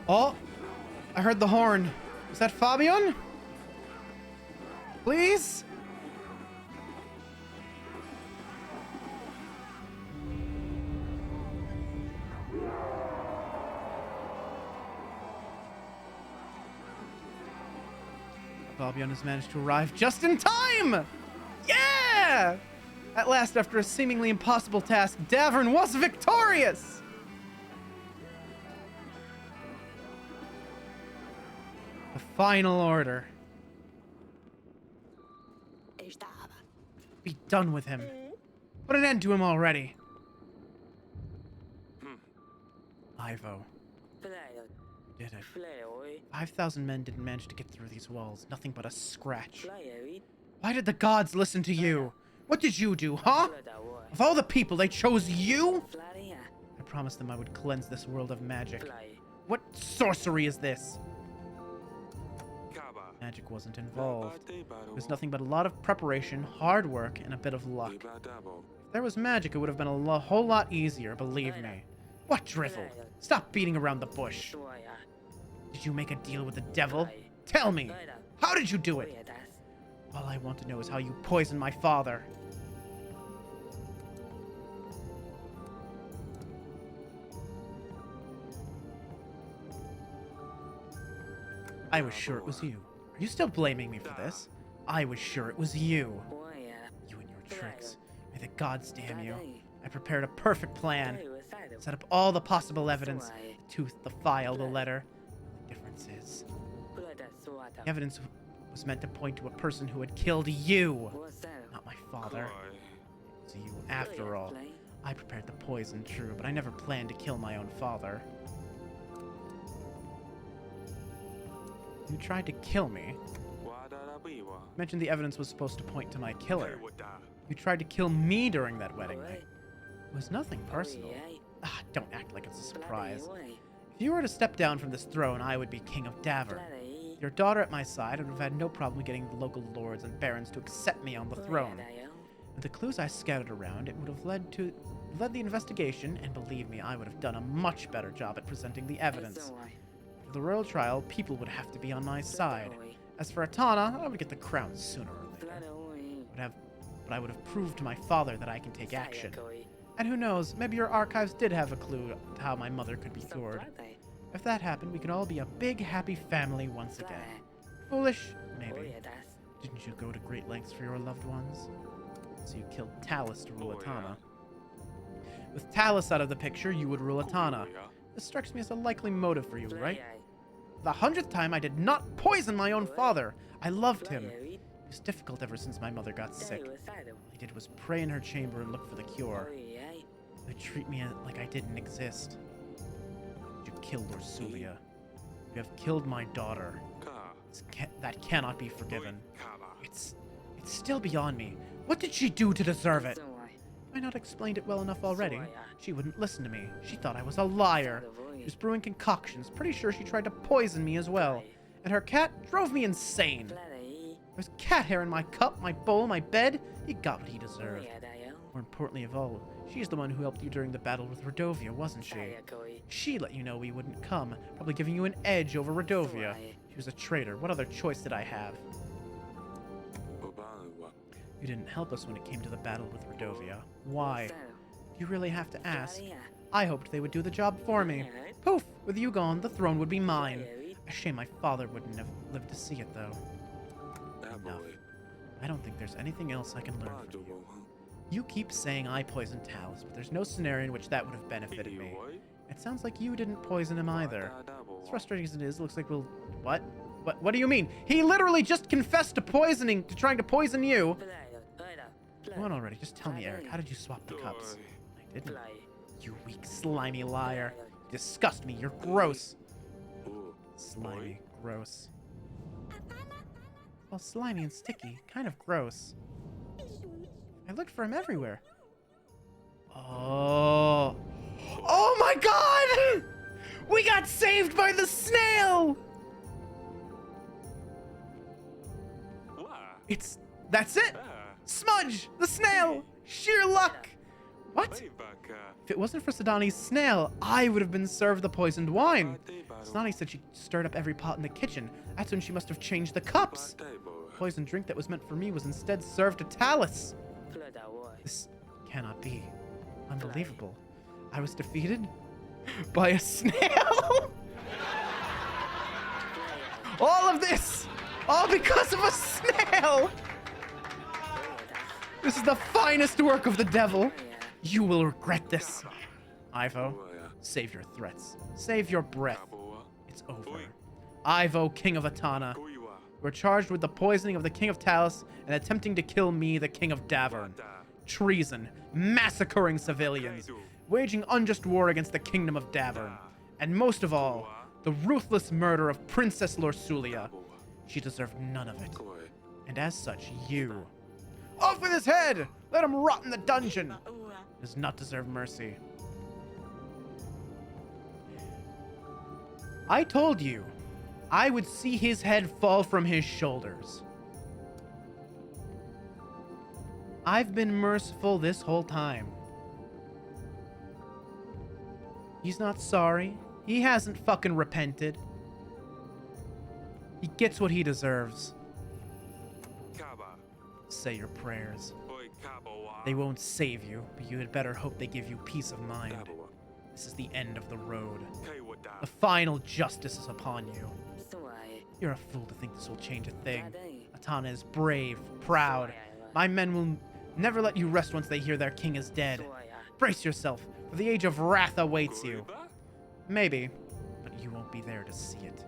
Oh, I heard the horn. Is that Fabian? Please? Fabian has managed to arrive just in time! Yeah! At last, after a seemingly impossible task, Davern was victorious! The final order. Be done with him. Put an end to him already. Ivo. Did it. 5,000 men didn't manage to get through these walls. Nothing but a scratch. Why did the gods listen to you? What did you do, huh? Of all the people, they chose you? I promised them I would cleanse this world of magic. What sorcery is this? Magic wasn't involved. It was nothing but a lot of preparation, hard work, and a bit of luck. If there was magic, it would have been a whole lot easier, believe me. What drivel? Stop beating around the bush. Did you make a deal with the devil? Tell me! How did you do it? All I want to know is how you poisoned my father. I was sure it was you. Are you still blaming me for this? I was sure it was you. You and your tricks. May the gods damn you. I prepared a perfect plan. Set up all the possible evidence. The tooth, the file, the letter. The difference is, the evidence was meant to point to a person who had killed you. Not my father. It was you, after all. I prepared the poison, true, but I never planned to kill my own father. You tried to kill me. You mentioned the evidence was supposed to point to my killer. You tried to kill me during that wedding night. It was nothing personal. Don't act like it's a surprise. If you were to step down from this throne, I would be king of Davern. With your daughter at my side, I would have had no problem getting the local lords and barons to accept me on the throne. With the clues I scattered around, it would have led the investigation, and believe me, I would have done a much better job at presenting the evidence. For the royal trial, people would have to be on my side. As for Atana, I would get the crown sooner or later. But I would have proved to my father that I can take action. And who knows, maybe your archives did have a clue to how my mother could be cured. If that happened, we could all be a big, happy family once again. Foolish? Maybe. Didn't you go to great lengths for your loved ones? So you killed Talus to rule Atana. With Talus out of the picture, you would rule Atana. This strikes me as a likely motive for you, right? The 100th time I did not poison my own father. I loved him. It was difficult ever since my mother got sick. All I did was pray in her chamber and look for the cure. They would treat me like I didn't exist. You killed Ursulia. You have killed my daughter. That cannot be forgiven. It's still beyond me. What did she do to deserve it? Have I not explained it well enough already? She wouldn't listen to me. She thought I was a liar. She was brewing concoctions. Pretty sure she tried to poison me as well. And her cat drove me insane. There's cat hair in my cup, my bowl, my bed. He got what he deserved. More importantly of all, she's the one who helped you during the battle with Rodovia, wasn't she? She let you know we wouldn't come, probably giving you an edge over Rodovia. She was a traitor. What other choice did I have? You didn't help us when it came to the battle with Rodovia. Why? Do you really have to ask? I hoped they would do the job for me. Poof! With you gone, the throne would be mine. A shame my father wouldn't have lived to see it, though. Enough. I don't think there's anything else I can learn from you. You keep saying I poisoned Talus, but there's no scenario in which that would have benefited me. It sounds like you didn't poison him either. As frustrating as it is, it looks like we'll... What? What do you mean? He literally just confessed to trying to poison you. Come on already, just tell me, Eric, how did you swap the cups? I didn't. You weak, slimy liar. You disgust me, you're gross. Slimy, gross. Well, slimy and sticky, kind of gross. I looked for him everywhere. Oh. Oh my god! We got saved by the snail! That's it! Smudge! The snail! Sheer luck! What? If it wasn't for Sidani's snail, I would have been served the poisoned wine. Sidani said she stirred up every pot in the kitchen. That's when she must have changed the cups. The poisoned drink that was meant for me was instead served to Talus. This cannot be. Unbelievable. I was defeated by a snail? All of this! All because of a snail! This is the finest work of the devil. You will regret this. Ivo, save your threats. Save your breath. It's over. Ivo, King of Atana, you are charged with the poisoning of the King of Talus and attempting to kill me, the King of Davern. Treason, massacring civilians, waging unjust war against the Kingdom of Davern, and most of all, the ruthless murder of Princess Lorsulia. She deserved none of it. And as such, you... Off with his head! Let him rot in the dungeon! Does not deserve mercy. I told you, I would see his head fall from his shoulders. I've been merciful this whole time. He's not sorry. He hasn't fucking repented. He gets what he deserves. Say your prayers. They won't save you, but you had better hope they give you peace of mind. This is the end of the road. The final justice is upon you. You're a fool to think this will change a thing. Atana is brave, proud. My men will never let you rest once they hear their king is dead. Brace yourself, for the age of wrath awaits you. Maybe, but you won't be there to see it.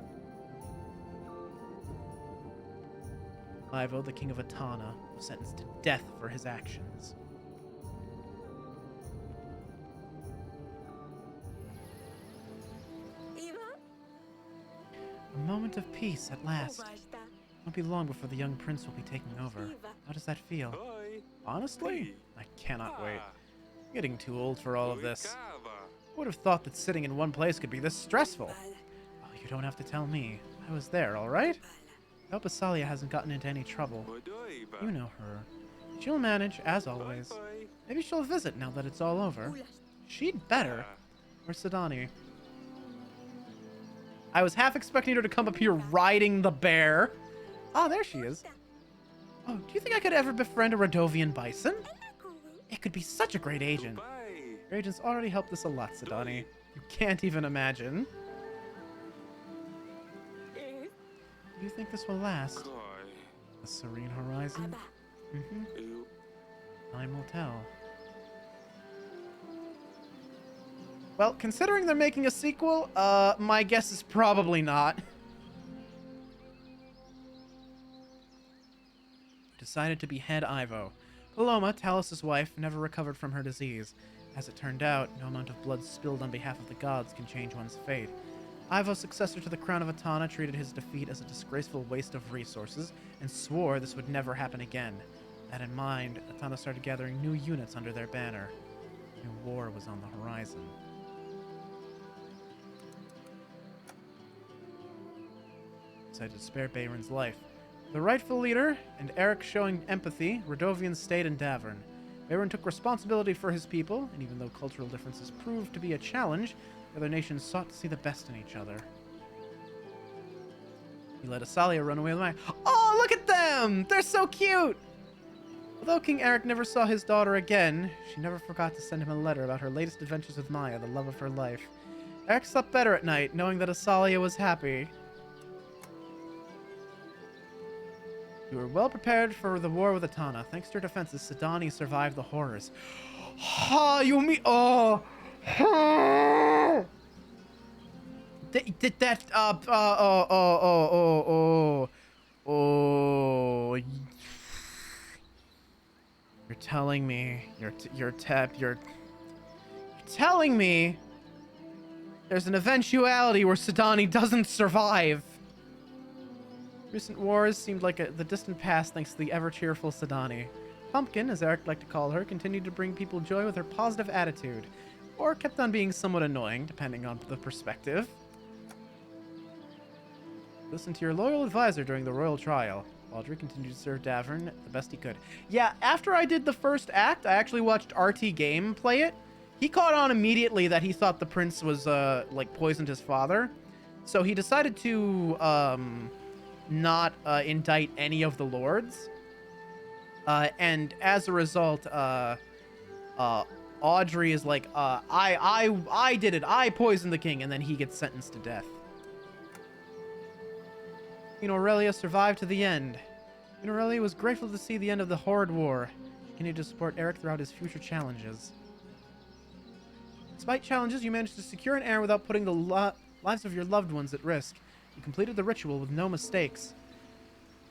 Ivo, the king of Atana, was sentenced to death for his actions. A moment of peace at last. Won't be long before the young prince will be taking over. How does that feel? Honestly, I cannot wait. I'm getting too old for all of this. I would have thought that sitting in one place could be this stressful. Oh, you don't have to tell me. I was there, all right? I hope Asalia hasn't gotten into any trouble. You know her. She'll manage, as always. Maybe she'll visit now that it's all over. She'd better. Or Sidani. I was half expecting her to come up here riding the bear. Oh, there she is. Oh, do you think I could ever befriend a Radovian bison? It could be such a great agent. Your agent's already helped us a lot, Sidani. You can't even imagine. Do you think this will last? A serene horizon? Time will tell. Well, considering they're making a sequel, my guess is probably not. Decided to behead Ivo. Paloma, Talus' wife, never recovered from her disease. As it turned out, no amount of blood spilled on behalf of the gods can change one's fate. Ivo's successor to the crown of Atana treated his defeat as a disgraceful waste of resources and swore this would never happen again. That in mind, Atana started gathering new units under their banner. New war was on the horizon. Decided to spare Bayron's life. The rightful leader, and Eric showing empathy, Radovians stayed in Davern. Bayron took responsibility for his people, and even though cultural differences proved to be a challenge, the other nations sought to see the best in each other. He let Asalia run away with my... Oh, look at them! They're so cute! Although King Eric never saw his daughter again, she never forgot to send him a letter about her latest adventures with Maya, the love of her life. Eric slept better at night, knowing that Asalia was happy. You were well prepared for the war with Atana. Thanks to your defenses, Sidani survived the horrors. Ha, you mean... Oh... Did that... Oh... You're telling me... You're telling me... There's an eventuality where Sidani doesn't survive. Recent wars seemed like the distant past thanks to the ever-cheerful Sidani. Pumpkin, as Eric liked to call her, continued to bring people joy with her positive attitude, or kept on being somewhat annoying, depending on the perspective. Listen to your loyal advisor during the royal trial. Audrey continued to serve Davern the best he could. Yeah, after I did the first act, I actually watched RT Game play it. He caught on immediately that he thought the prince was, like, poisoned his father. So he decided to, not indict any of the lords. And as a result, Audrey is like, I did it. I poisoned the king. And then he gets sentenced to death. Queen Aurelia survived to the end. Queen Aurelia was grateful to see the end of the horrid war. She continued to support Eric throughout his future challenges. Despite challenges, you managed to secure an heir without putting the lives of your loved ones at risk. You completed the ritual with no mistakes.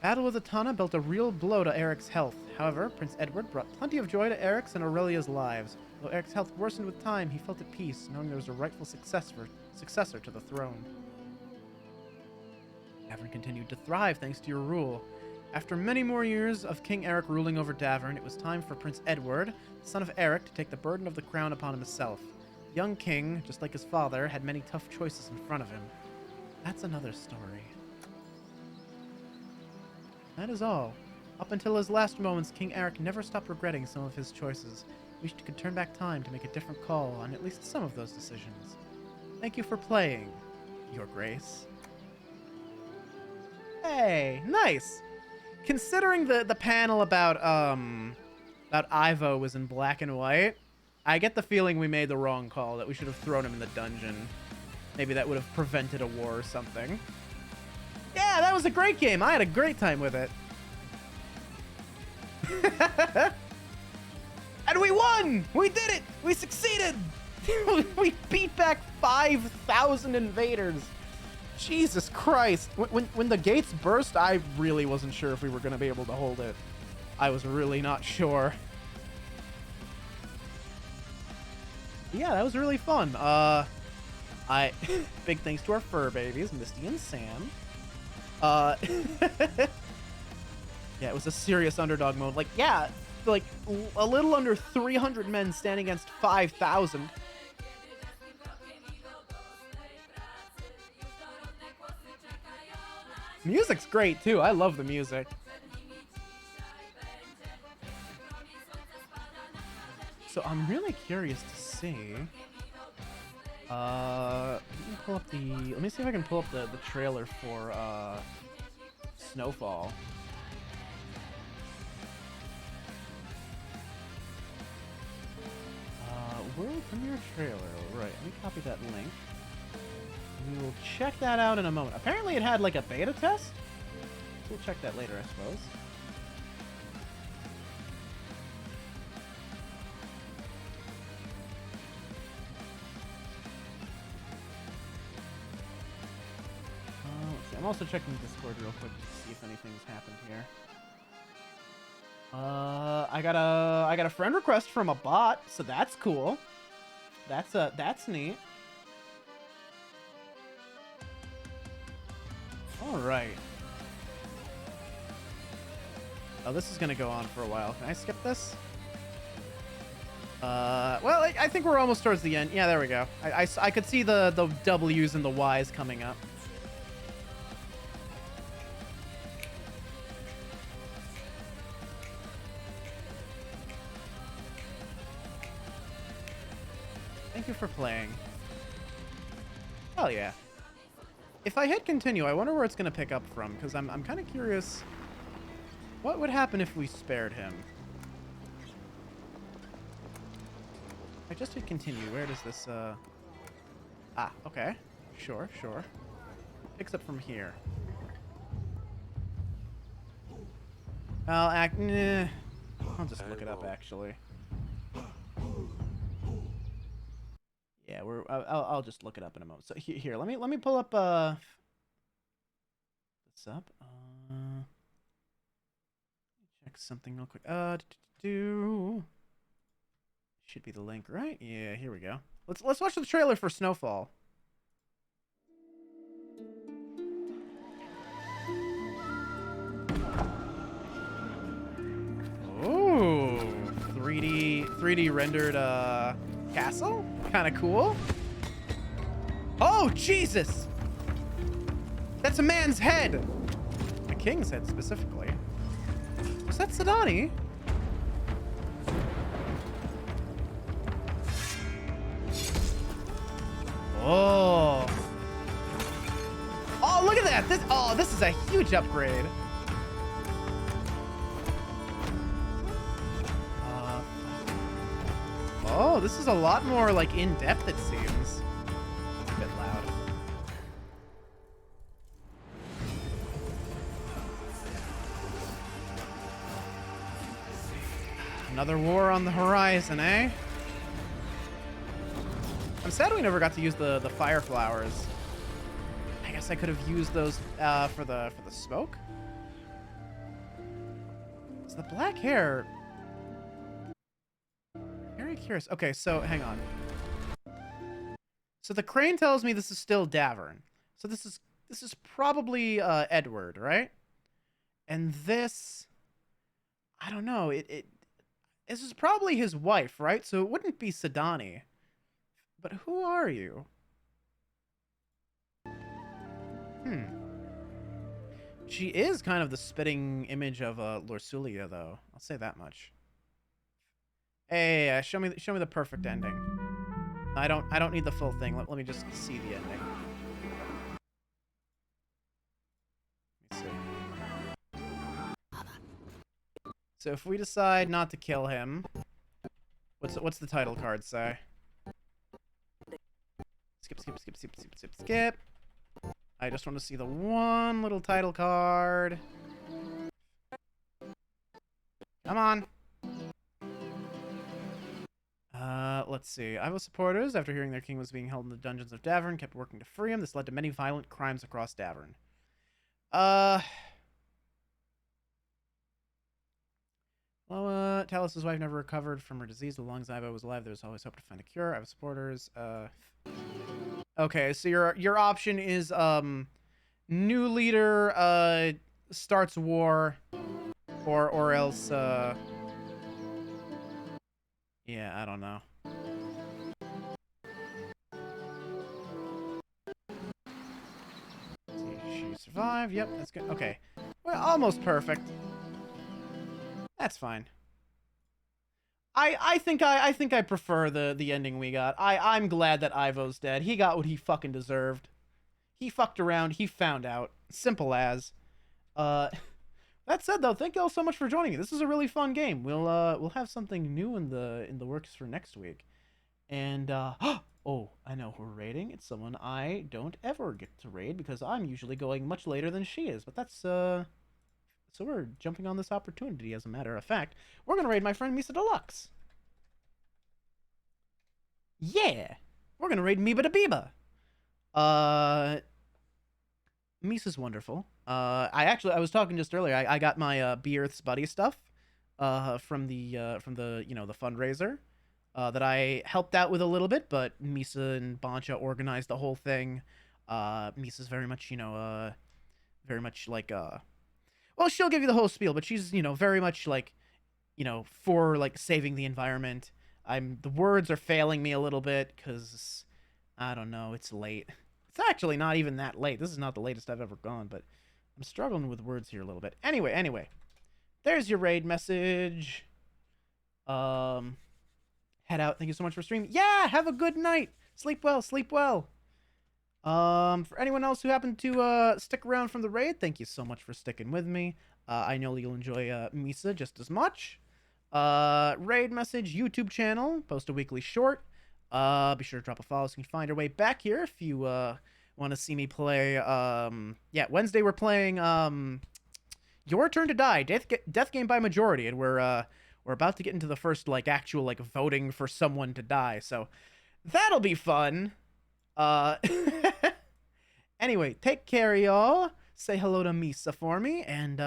Battle with Atana dealt a real blow to Eric's health. However, Prince Edward brought plenty of joy to Eric's and Aurelia's lives. Though Eric's health worsened with time, he felt at peace, knowing there was a rightful successor to the throne. Davern continued to thrive thanks to your rule. After many more years of King Eric ruling over Davern, it was time for Prince Edward, the son of Eric, to take the burden of the crown upon himself. The young king, just like his father, had many tough choices in front of him. That's another story. That is all. Up until his last moments, King Eric never stopped regretting some of his choices. He wished he could turn back time to make a different call on at least some of those decisions. Thank you for playing, Your Grace. Hey, nice! Considering the panel about Ivo was in black and white, I get the feeling we made the wrong call, that we should have thrown him in the dungeon. Maybe that would have prevented a war or something. Yeah, that was a great game. I had a great time with it. And we won! We did it! We succeeded! We beat back 5,000 invaders. Jesus Christ. When the gates burst, I really wasn't sure if we were going to be able to hold it. I was really not sure. Yeah, that was really fun. Big thanks to our fur babies, Misty and Sam. Yeah, it was a serious underdog mode. Like, yeah, like a little under 300 men standing against 5,000. Music's great too. I love the music. So I'm really curious to see. Let me see if I can pull up the trailer for Snowfall. World premiere trailer. Right. Let me copy that link. We will check that out in a moment. Apparently it had like a beta test. We'll check that later, I suppose. Let's see. I'm also checking Discord real quick to see if anything's happened here. I got a friend request from a bot, so that's cool. That's neat. All right. Oh, this is gonna go on for a while. Can I skip this? Well, I think we're almost towards the end. Yeah, there we go. I could see the W's and the Y's coming up. Thank you for playing. Hell yeah. If I hit continue, I wonder where it's going to pick up from, because I'm kind of curious what would happen if we spared him. I just hit continue. Where does this, Ah, okay. Sure, sure. Picks up from here. Nah. I'll just look it up, actually. Yeah, I'll just look it up in a moment. So here, let me pull up this up. Check something real quick. Should be the link, right? Yeah, here we go. Let's watch the trailer for Snowfall. Ooh, 3D rendered castle? Kind of cool. Oh, Jesus! That's a man's head! A king's head, specifically. Was that Sidani? Oh. Oh, look at that! This is a huge upgrade. Oh, this is a lot more, like, in-depth, it seems. It's a bit loud. Another war on the horizon, eh? I'm sad we never got to use the fire flowers. I guess I could have used those for the smoke. So the black hair... Very curious. Okay, so hang on. So the crane tells me this is still Davern. So this is probably Edward, right? And this, I don't know. This is probably his wife, right? So it wouldn't be Sidani. But who are you? She is kind of the spitting image of Lorsulia, though. I'll say that much. Hey, show me the perfect ending. I don't need the full thing. Let me just see the ending. Let me see. So if we decide not to kill him, what's the title card say? Skip. I just want to see the one little title card. Come on. Let's see. Ivo supporters, after hearing their king was being held in the dungeons of Davern, kept working to free him. This led to many violent crimes across Davern. Well, Talos' wife never recovered from her disease. As long as Ivo was alive, there was always hope to find a cure. Ivo supporters, okay, so your option is, new leader, starts war, or else, yeah, I don't know. She survived. Yep, that's good. Okay. Well, almost perfect. That's fine. I think I prefer the ending we got. I'm glad that Ivo's dead. He got what he fucking deserved. He fucked around, he found out. Simple as. That said, though, thank you all so much for joining me. This is a really fun game. We'll have something new in the works for next week. And oh, I know who we're raiding. It's someone I don't ever get to raid because I'm usually going much later than she is. But that's so we're jumping on this opportunity. As a matter of fact, we're gonna raid my friend Misa Deluxe. Yeah, we're gonna raid Meba da Biba. Misa's wonderful. I was talking just earlier. I got my Be Earth's Buddy stuff from the the fundraiser that I helped out with a little bit, but Misa and Bancha organized the whole thing. Misa's very much very much like well, she'll give you the whole spiel, but she's very much like for like saving the environment. The words are failing me a little bit because I don't know, it's late. It's actually not even that late. This is not the latest I've ever gone, but I'm struggling with words here a little bit. Anyway. There's your raid message. Head out. Thank you so much for streaming. Yeah, have a good night. Sleep well, sleep well. For anyone else who happened to stick around from the raid, thank you so much for sticking with me. I know you'll enjoy Misa just as much. Raid message, YouTube channel, post a weekly short. Be sure to drop a follow so you can find your way back here if you want to see me play. Yeah, Wednesday we're playing Your Turn to Die, death game by majority, and we're about to get into the first like actual like voting for someone to die, so that'll be fun. Anyway, take care, y'all. Say hello to Misa for me, and